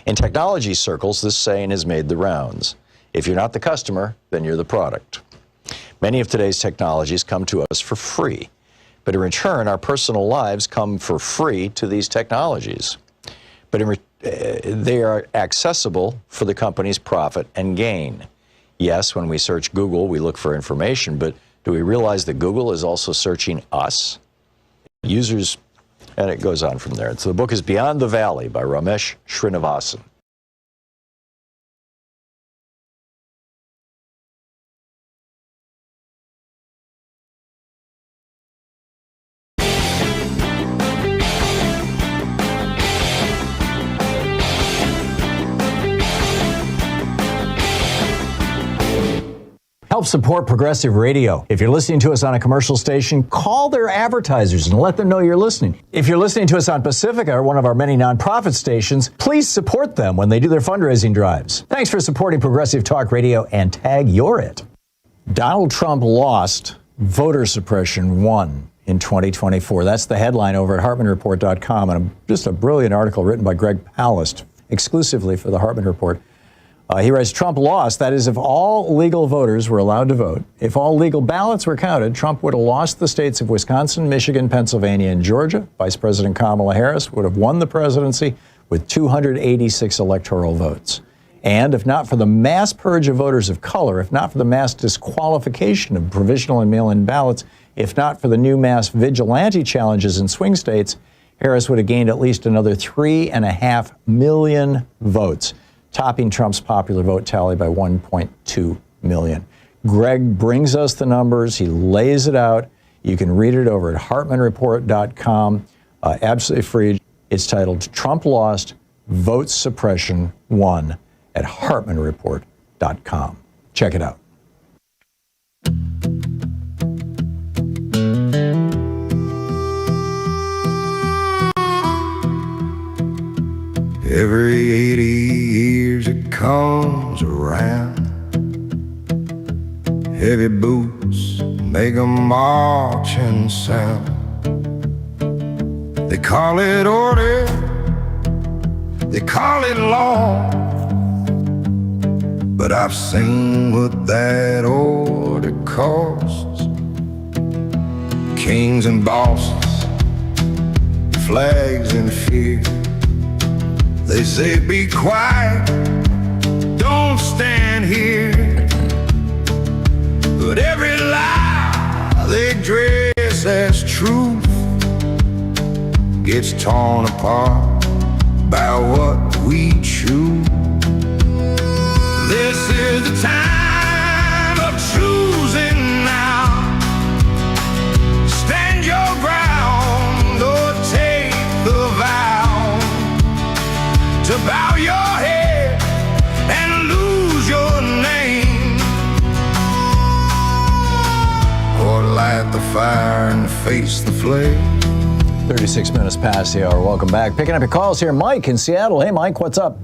In technology circles, this saying has made the rounds. If you're not the customer, then you're the product. Many of today's technologies come to us for free, but in return, our personal lives come for free to these technologies. But they are accessible for the company's profit and gain. Yes, when we search Google, we look for information, but do we realize that Google is also searching us? Users, and it goes on from there. So the book is Beyond the Valley by Ramesh Srinivasan. Help support progressive radio. If you're listening to us on a commercial station, call their advertisers and let them know you're listening. If you're listening to us on Pacifica, one of our many nonprofit stations, please support them when they do their fundraising drives. Thanks for supporting Progressive Talk Radio and tag you're it. Donald Trump lost, voter suppression won in 2024. That's the headline over at HartmannReport.com, and just a brilliant article written by Greg Palast exclusively for the Hartmann Report. He writes, Trump lost. That is, if all legal voters were allowed to vote, if all legal ballots were counted, Trump would have lost the states of Wisconsin, Michigan, Pennsylvania, and Georgia. Vice President Kamala Harris would have won the presidency with 286 electoral votes. And if not for the mass purge of voters of color, if not for the mass disqualification of provisional and mail-in ballots, if not for the new mass vigilante challenges in swing states, Harris would have gained at least another 3.5 million votes, topping Trump's popular vote tally by 1.2 million. Greg brings us the numbers. He lays it out. You can read it over at HartmannReport.com, absolutely free. It's titled Trump Lost, Vote Suppression Won at HartmannReport.com. Check it out. Every 80 years it comes around. Heavy boots make a marching sound. They call it order, they call it law, but I've seen what that order costs. Kings and bosses, flags and fear. They say be quiet, don't stand here. But every lie they dress as truth gets torn apart by what we choose. This is the time of choosing now. Stand your ground or take the vow to bow your head and lose your name, or light the fire and face the flame. 36 minutes past the hour. Welcome back. Picking up your calls here. Mike in Seattle. Hey, Mike, what's up?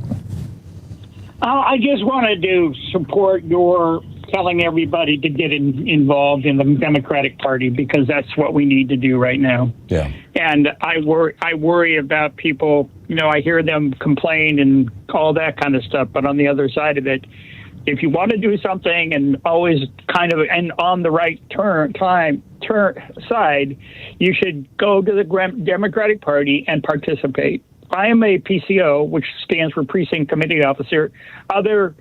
I just wanted to support your telling everybody to get involved in the Democratic Party, because that's what we need to do right now. Yeah. And I worry about people, you know, I hear them complain and all that kind of stuff. But on the other side of it, if you want to do something and always kind of and on the right side, you should go to the Democratic Party and participate. I am a PCO, which stands for Precinct Committee Officer. Other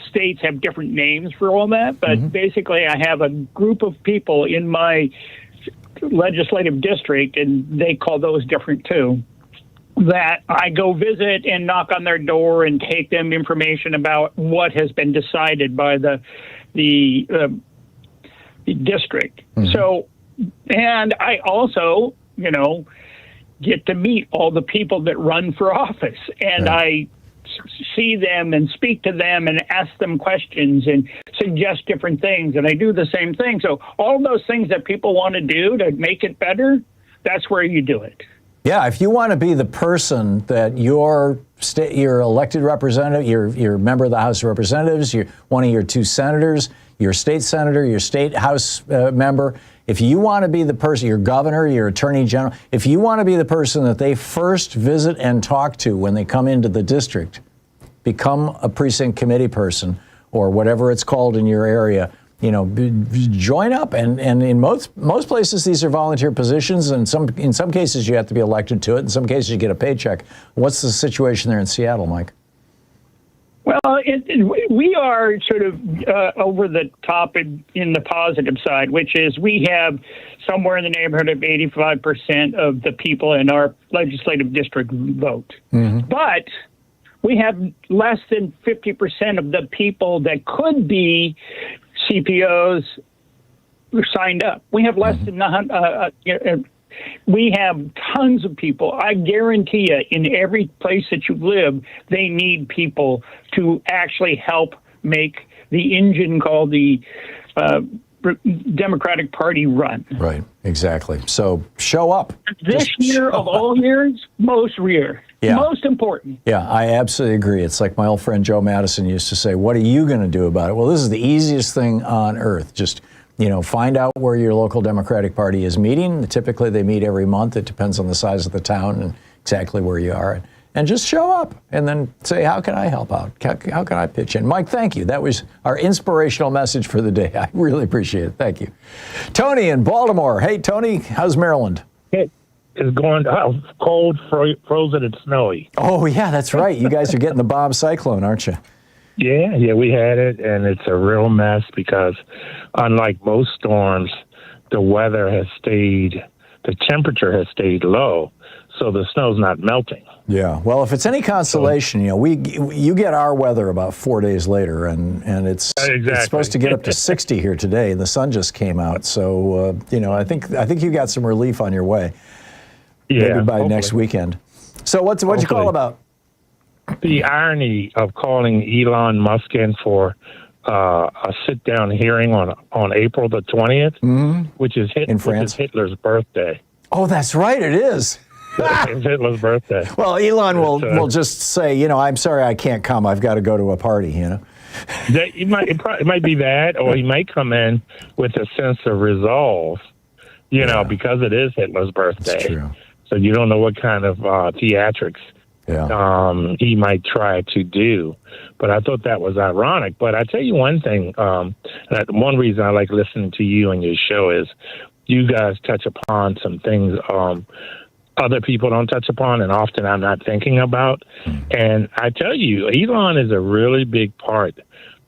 states have different names for all that, but basically I have a group of people in my legislative district, and they call those different too, that I go visit and knock on their door and take them information about what has been decided by the district. So, and I also, you know, get to meet all the people that run for office, and I see them and speak to them and ask them questions and suggest different things, and I do the same thing. So all those things that people want to do to make it better, that's where you do it. Yeah, if you want to be the person that your elected representative, your member of the House of Representatives, one of your two senators, your state senator, your state House member, If you want to be the person, your governor, your attorney general, if you want to be the person that they first visit and talk to when they come into the district, become a precinct committee person or whatever it's called in your area. Join up. And in most places, these are volunteer positions. And in some cases, you have to be elected to it. In some cases, you get a paycheck. What's the situation there in Seattle, Mike? Well, we are sort of over the top in the positive side, which is we have somewhere in the neighborhood of 85% of the people in our legislative district vote. Mm-hmm. But we have less than 50% of the people that could be CPOs signed up. We have less than we have tons of people. I guarantee you, in every place that you live, they need people to actually help make the engine called the Democratic Party run. Right, exactly. So show up. This year of all years, most important. Yeah, I absolutely agree. It's like my old friend Joe Madison used to say, what are you going to do about it? Well, this is the easiest thing on earth. Just find out where your local Democratic Party is meeting. Typically, they meet every month. It depends on the size of the town and exactly where you are. And just show up and then say, how can I help out? How can I pitch in? Mike, thank you. That was our inspirational message for the day. I really appreciate it. Thank you. Tony in Baltimore. Hey, Tony, how's Maryland? It's going cold, frozen, and snowy. Oh, yeah, that's right. You guys are getting the bomb cyclone, aren't you? Yeah, we had it, and it's a real mess because unlike most storms, the temperature has stayed low, so the snow's not melting. Yeah, well, if it's any consolation, you get our weather about 4 days later, and it's supposed to get up to 60 here today, and the sun just came out, so I think you got some relief on your way. Yeah, maybe by next weekend. So what'd you call about? The irony of calling Elon Musk in for a sit-down hearing on April the 20th, which is Hitler's birthday. Oh, that's right, it is. It's Hitler's birthday. Well, Elon will just say, I'm sorry I can't come. I've got to go to a party, It might be that, or he might come in with a sense of resolve, because it is Hitler's birthday. That's true. So you don't know what kind of theatrics he might try to do. But I thought that was ironic. But I tell you one thing, one reason I like listening to you and your show is you guys touch upon some things other people don't touch upon and often I'm not thinking about. And I tell you, Elon is a really big part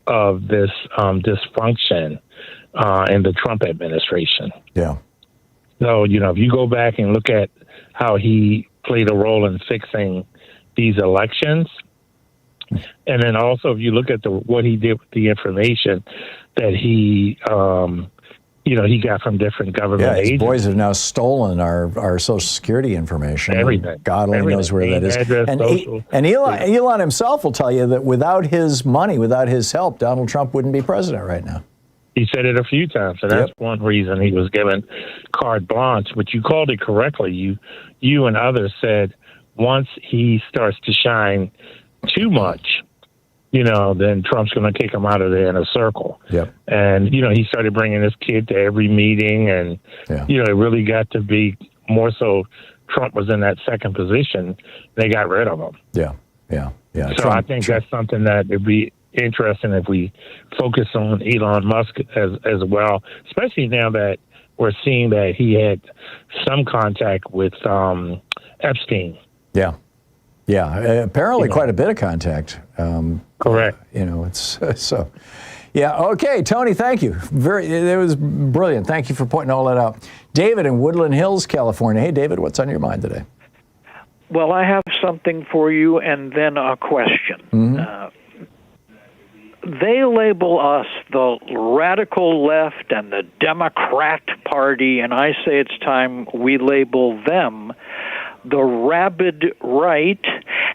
of this dysfunction in the Trump administration. Yeah. So, if you go back and look at how he played a role in fixing these elections, and then also if you look at what he did with the information that he got from different government agents. His boys have now stolen our Social Security information. Everything. God only knows where that is. And Elon himself will tell you that without his money, without his help, Donald Trump wouldn't be president right now. He said it a few times, and that's one reason he was given carte blanche. But you called it correctly. You and others said once he starts to shine too much, then Trump's going to kick him out of the inner circle. Yep. And, he started bringing his kid to every meeting, and, it really got to be more so Trump was in that second position. They got rid of him. Yeah. So I think that's something that would be interesting if we focus on Elon Musk as well, especially now that we're seeing that he had some contact with Epstein. Yeah. Apparently quite a bit of contact. Correct. It's so. Yeah. Okay, Tony. Thank you. It was brilliant. Thank you for pointing all that out. David in Woodland Hills, California. Hey, David, what's on your mind today? Well, I have something for you and then a question. Mm-hmm. They label us the radical left and the Democrat Party, and I say it's time we label them the rabid right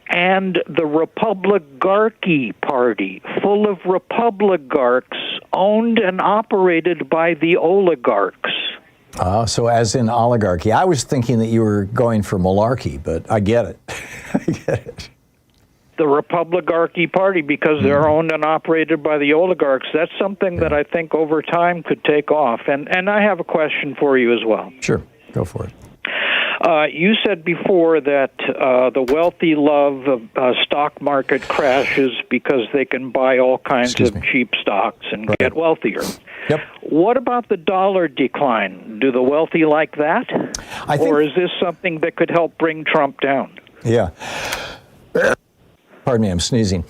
and the Republigarchy Party, full of Republigarchs owned and operated by the oligarchs. So as in oligarchy. I was thinking that you were going for malarkey, but I get it. I get it. the Republican Party because they're owned and operated by the oligarchs. That's something that I think over time could take off. And I have a question for you as well. Sure, go for it. You said before that the wealthy love stock market crashes because they can buy all kinds of cheap stocks and get wealthier. Yep. What about the dollar decline? Do the wealthy like that? Or is this something that could help bring Trump down? Yeah. Pardon me, I'm sneezing.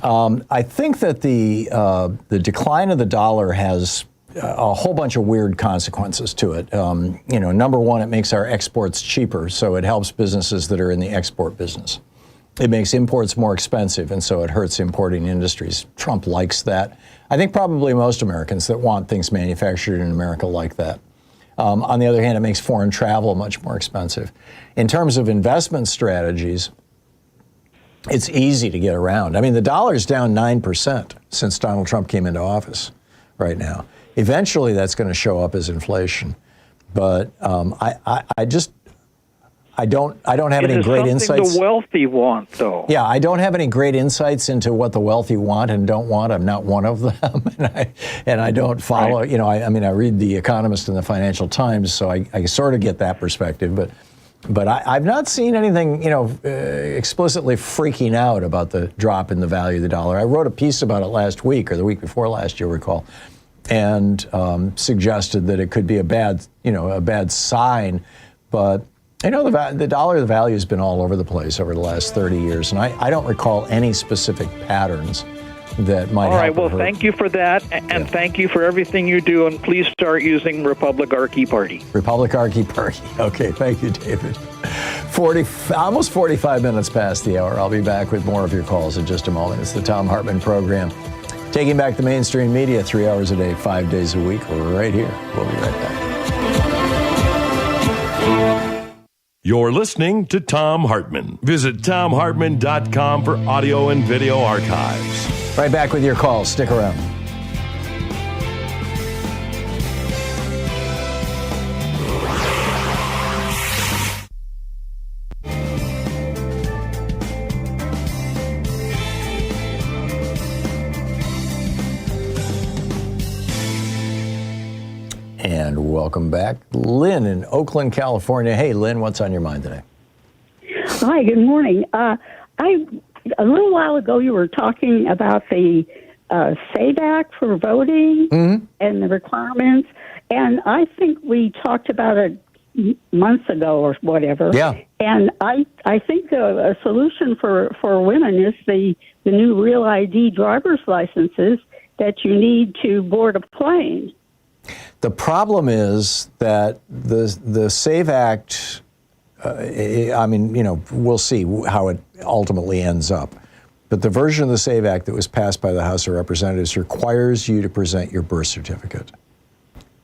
I think that the decline of the dollar has a whole bunch of weird consequences to it. Number one, it makes our exports cheaper, so it helps businesses that are in the export business. It makes imports more expensive, and so it hurts importing industries. Trump likes that. I think probably most Americans that want things manufactured in America like that. On the other hand, it makes foreign travel much more expensive. In terms of investment strategies, it's easy to get around. I mean, the dollar's down 9% since Donald Trump came into office right now. Eventually, that's going to show up as inflation. But I don't have any great insights. Something the wealthy want, though. Yeah, I don't have any great insights into what the wealthy want and don't want. I'm not one of them, and I don't follow. Right. I read The Economist and the Financial Times, so I sort of get that perspective. But I've not seen anything, explicitly freaking out about the drop in the value of the dollar. I wrote a piece about it last week or the week before last, you'll recall, and suggested that it could be a bad sign, but. The dollar, the value has been all over the place over the last 30 years, and I don't recall any specific patterns that might help. All right, well, thank you for that, and thank you for everything you do, and please start using Republican Party. Republican Party. Okay, thank you, David. Almost 45 minutes past the hour. I'll be back with more of your calls in just a moment. It's the Thom Hartmann Program, taking back the mainstream media 3 hours a day, 5 days a week. We're right here. We'll be right back. You're listening to Thom Hartmann. Visit thomhartmann.com for audio and video archives. Right back with your calls. Stick around. And welcome back. Lynn in Oakland, California. Hey, Lynn, what's on your mind today? Hi, good morning. A little while ago, you were talking about the SAVE Act for voting and the requirements, and I think we talked about it months ago or whatever. Yeah. And I think a solution for women is the new Real ID driver's licenses that you need to board a plane. The problem is that the SAVE Act, we'll see how it ultimately ends up. But the version of the SAVE Act that was passed by the House of Representatives requires you to present your birth certificate,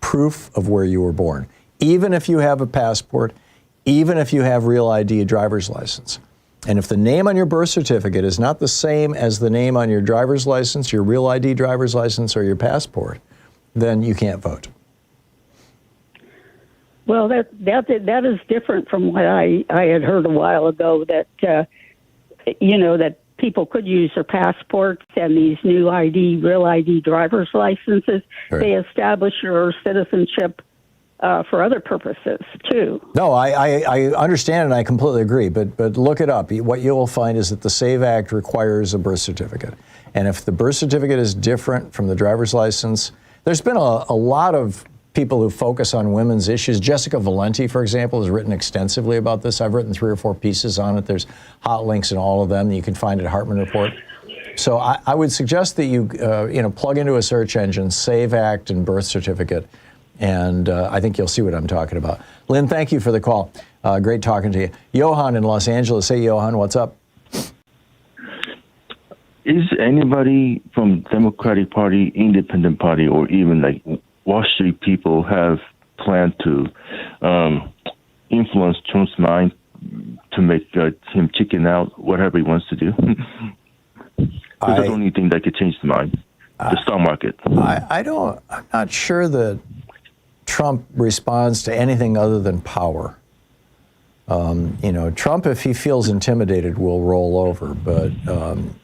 proof of where you were born, even if you have a passport, even if you have Real ID, a driver's license. And if the name on your birth certificate is not the same as the name on your driver's license, your Real ID driver's license, or your passport, then you can't vote. Well, that is different from what I had heard a while ago, that that people could use their passports and these new Real ID driver's licenses. Right. They establish your citizenship for other purposes too. No, I understand and I completely agree. But look it up. What you will find is that the SAVE Act requires a birth certificate, and if the birth certificate is different from the driver's license, there's been a lot of people who focus on women's issues. Jessica Valenti, for example, has written extensively about this. I've written 3 or 4 pieces on it. There's hot links in all of them that you can find at Hartmann Report. So I would suggest that you plug into a search engine, SAVE Act and birth certificate, and I think you'll see what I'm talking about. Lynn, thank you for the call. Great talking to you. Johan in Los Angeles. Hey, Johan, what's up? Is anybody from Democratic Party, Independent Party, or even like Wall Street people have planned to influence Trump's mind to make him chicken out, whatever he wants to do? That's the only thing that could change the mind, the stock market. I'm not sure that Trump responds to anything other than power. Trump, if he feels intimidated, will roll over. But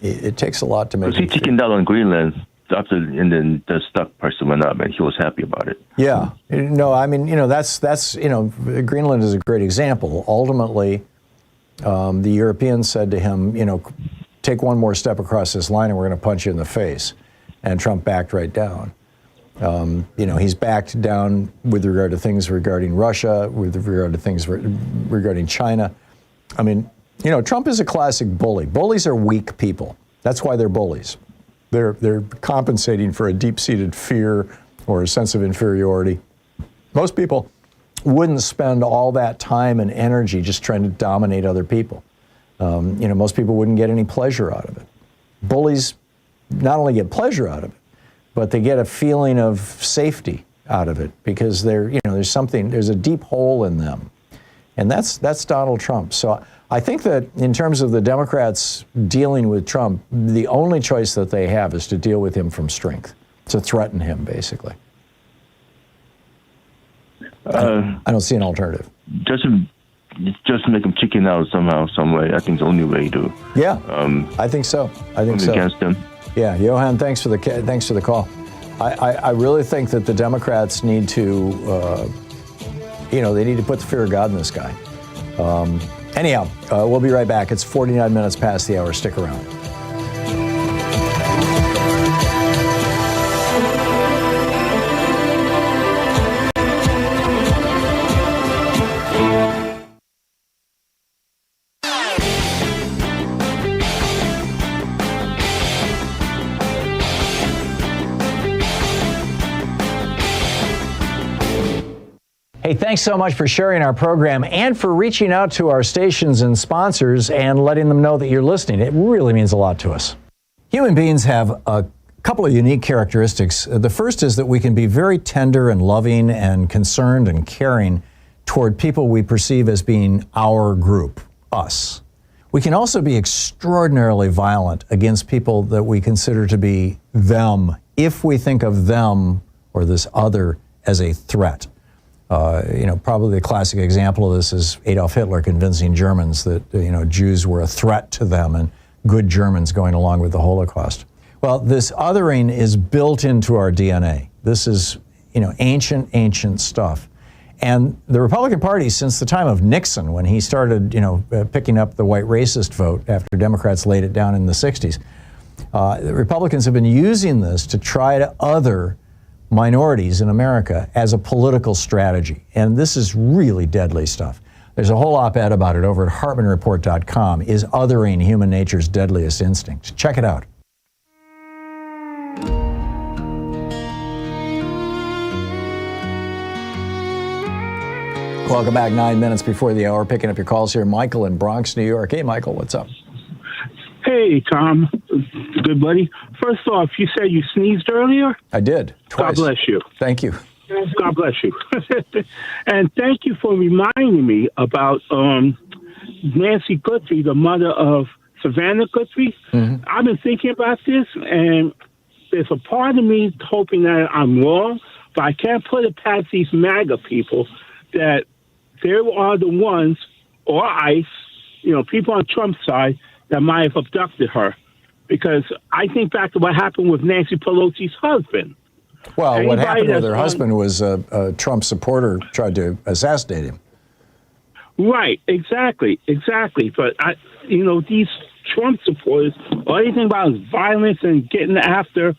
it takes a lot to make. He chickened out on Greenland after, and then the stock price went up, and he was happy about it. Yeah, that's Greenland is a great example. Ultimately, the Europeans said to him, take one more step across this line, and we're going to punch you in the face. And Trump backed right down. He's backed down with regard to things regarding Russia, with regard to things regarding China. I mean, Trump is a classic bully. Bullies are weak people. That's why they're bullies. They're compensating for a deep-seated fear or a sense of inferiority. Most people wouldn't spend all that time and energy just trying to dominate other people. Most people wouldn't get any pleasure out of it. Bullies not only get pleasure out of it, but they get a feeling of safety out of it because there's a deep hole in them. And that's Donald Trump. So I think that in terms of the Democrats dealing with Trump, the only choice that they have is to deal with him from strength, to threaten him, basically. I don't see an alternative. Just make him chicken out somehow, some way. I think it's the only way to. Yeah, I think so. Against him. Yeah, Johan, thanks for the call. I really think that the Democrats need to, they need to put the fear of God in this guy. Anyhow, we'll be right back. It's 49 minutes past the hour. Stick around. Hey, thanks so much for sharing our program and for reaching out to our stations and sponsors and letting them know that you're listening. It really means a lot to us. Human beings have a couple of unique characteristics. The first is that we can be very tender and loving and concerned and caring toward people we perceive as being our group, us. We can also be extraordinarily violent against people that we consider to be them, if we think of them or this other as a threat. Probably the classic example of this is Adolf Hitler convincing Germans that, Jews were a threat to them and good Germans going along with the Holocaust. Well, this othering is built into our DNA. This is, ancient stuff. And the Republican Party, since the time of Nixon, when he started, picking up the white racist vote after Democrats laid it down in the 60s, the Republicans have been using this to try to other minorities in America as a political strategy. And this is really deadly stuff. There's a whole op-ed about it over at HartmannReport.com. Is othering human nature's deadliest instinct? Check it out. Welcome back. 9 minutes before the hour. Picking up your calls here. Michael in Bronx, New York. Hey, Michael, what's up? Hey, Tom. Good buddy. First off, you said you sneezed earlier? I did. Twice. God bless you. Thank you. God bless you. And thank you for reminding me about Nancy Guthrie, the mother of Savannah Guthrie. Mm-hmm. I've been thinking about this, and there's a part of me hoping that I'm wrong, but I can't put it past these MAGA people that they are the ones, or ICE, people on Trump's side, that might have abducted her. Because I think back to what happened with Nancy Pelosi's husband. Well, what happened with her husband was a Trump supporter tried to assassinate him. Right, exactly. But, these Trump supporters, all anything about is violence and getting after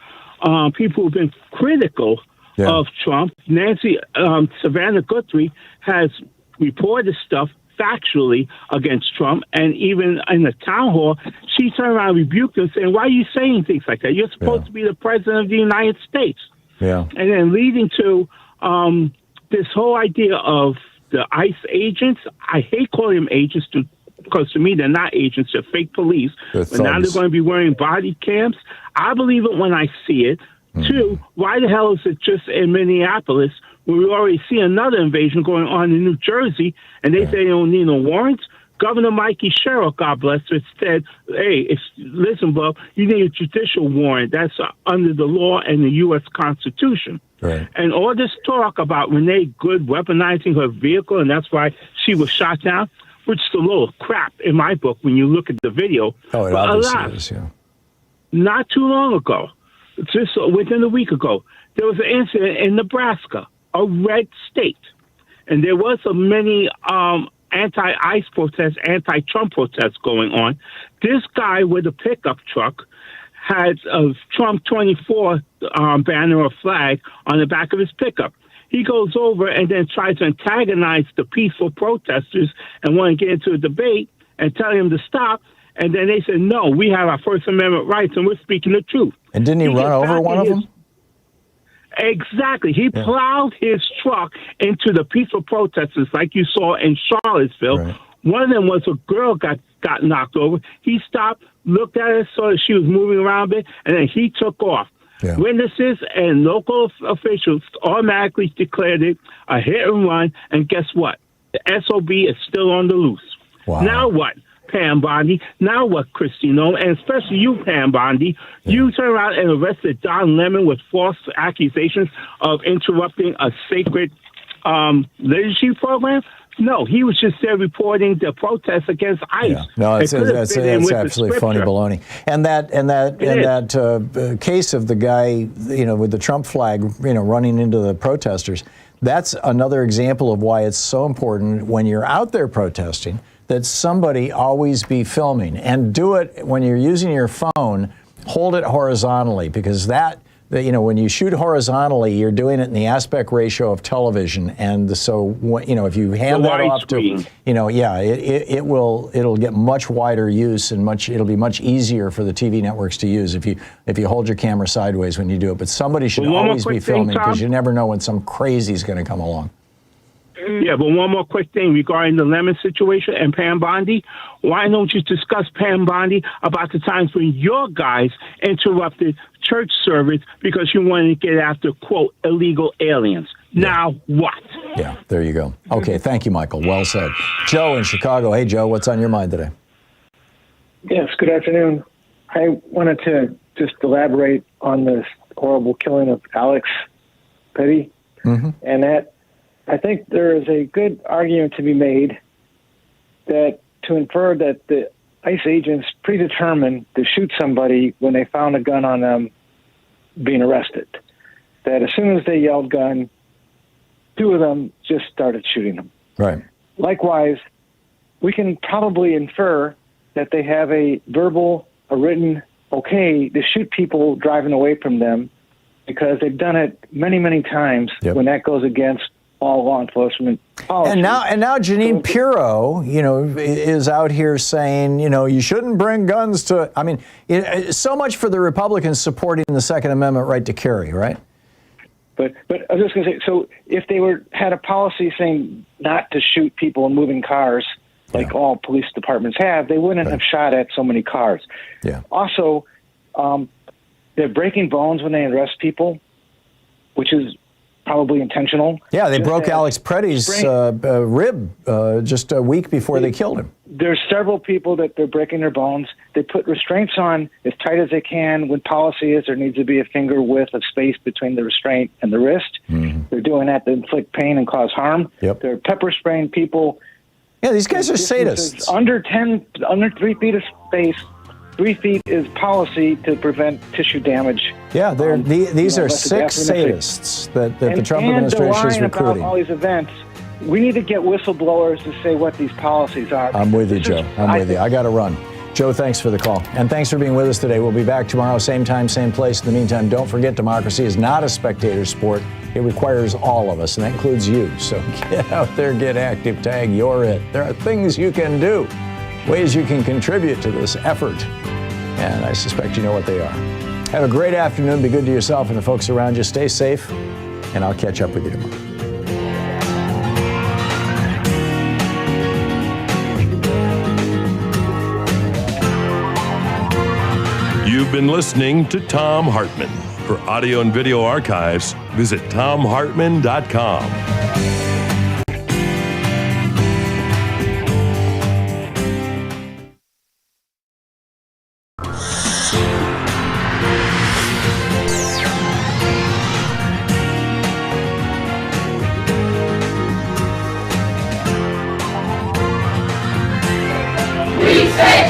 people who've been critical of Trump. Savannah Guthrie has reported stuff factually against Trump, and even in the town hall, she turned around and rebuked him, saying, why are you saying things like that? You're supposed to be the president of the United States. Yeah. And then leading to this whole idea of the ICE agents. I hate calling them agents because to me they're not agents, they're fake police. But now they're going to be wearing body cams. I believe it when I see it. Mm-hmm. Two, why the hell is it just in Minneapolis where we already see another invasion going on in New Jersey, and they say they don't need no warrants? Governor Mikey Sherrill, God bless her, said, hey, listen, Bob, you need a judicial warrant. That's under the law and the U.S. Constitution. Right. And all this talk about Renee Good weaponizing her vehicle, and that's why she was shot down. which is a little crap in my book when you look at the video. Oh, it but obviously alas, is, yeah. not too long ago, just within a week ago, there was an incident in Nebraska, a red state, and there was many anti-ICE protests, anti-Trump protests going on. This guy with a pickup truck had a Trump 24 banner or flag on the back of his pickup. He goes over and then tries to antagonize the peaceful protesters and want to get into a debate and tell him to stop. And then they said, no, we have our First Amendment rights and we're speaking the truth. And didn't he run over one of them? Exactly. He plowed his truck into the peaceful protesters like you saw in Charlottesville. Right. One of them was a girl got knocked over. He stopped, looked at her, saw that she was moving around a bit, and then he took off. Yeah. Witnesses and local officials automatically declared it a hit and run, and guess what? The SOB is still on the loose. Wow. Now what, Pam Bondi? Now what, Christine? And especially you, Pam Bondi. Yeah. You turned around and arrested Don Lemon with false accusations of interrupting a sacred liturgy program. No, he was just there reporting the protests against ICE. Yeah. No, it's absolutely phony baloney. And that case of the guy, with the Trump flag, running into the protesters. That's another example of why it's so important when you're out there protesting that somebody always be filming, and do it when you're using your phone. Hold it horizontally, because when you shoot horizontally, you're doing it in the aspect ratio of television, and so if you hand that off to, it'll get much wider use, and it'll be much easier for the TV networks to use if you hold your camera sideways when you do it. But somebody should always be filming, because you never know when some crazy is going to come along. Yeah, but one more quick thing regarding the Lemon situation and Pam Bondi. Why don't you discuss, Pam Bondi, about the times when your guys interrupted church service because you wanted to get after, quote, illegal aliens? Yeah. Now what? Yeah, there you go. Okay, thank you, Michael. Well said. Joe in Chicago. Hey, Joe, what's on your mind today? Yes, good afternoon. I wanted to just elaborate on this horrible killing of Alex Petty, and that I think there is a good argument to be made that to infer that the ICE agents predetermined to shoot somebody when they found a gun on them being arrested. That as soon as they yelled gun, two of them just started shooting them. Right. Likewise, we can probably infer that they have a written okay to shoot people driving away from them, because they've done it many, many times when that goes against all law enforcement policy. And now Jeanine Pirro, is out here saying, you shouldn't bring guns to. I mean, so much for the Republicans supporting the Second Amendment right to carry, right? But I was just going to say, so if they had a policy saying not to shoot people in moving cars, like all police departments have, they wouldn't have shot at so many cars. Yeah. Also, they're breaking bones when they arrest people, which is probably intentional. Yeah, they broke Alex Petty's rib just a week before they killed him. There's several people that they're breaking their bones. They put restraints on as tight as they can. When policy is there needs to be a finger width of space between the restraint and the wrist. They're doing that to inflict pain and cause harm. They're pepper spraying people. Yeah, these guys are sadists. Under 3 feet of space. 3 feet is policy to prevent tissue damage. Yeah, these are sick sadists that the Trump administration is recruiting. About all these events, we need to get whistleblowers to say what these policies are. I'm with you, Joe. I'm with you. I got to run. Joe, thanks for the call. And thanks for being with us today. We'll be back tomorrow, same time, same place. In the meantime, don't forget, democracy is not a spectator sport. It requires all of us, and that includes you. So get out there, get active, tag, you're it. There are things you can do, ways you can contribute to this effort. And I suspect you know what they are. Have a great afternoon. Be good to yourself and the folks around you. Stay safe, and I'll catch up with you tomorrow. You've been listening to Thom Hartmann. For audio and video archives, visit thomhartmann.com.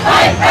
fight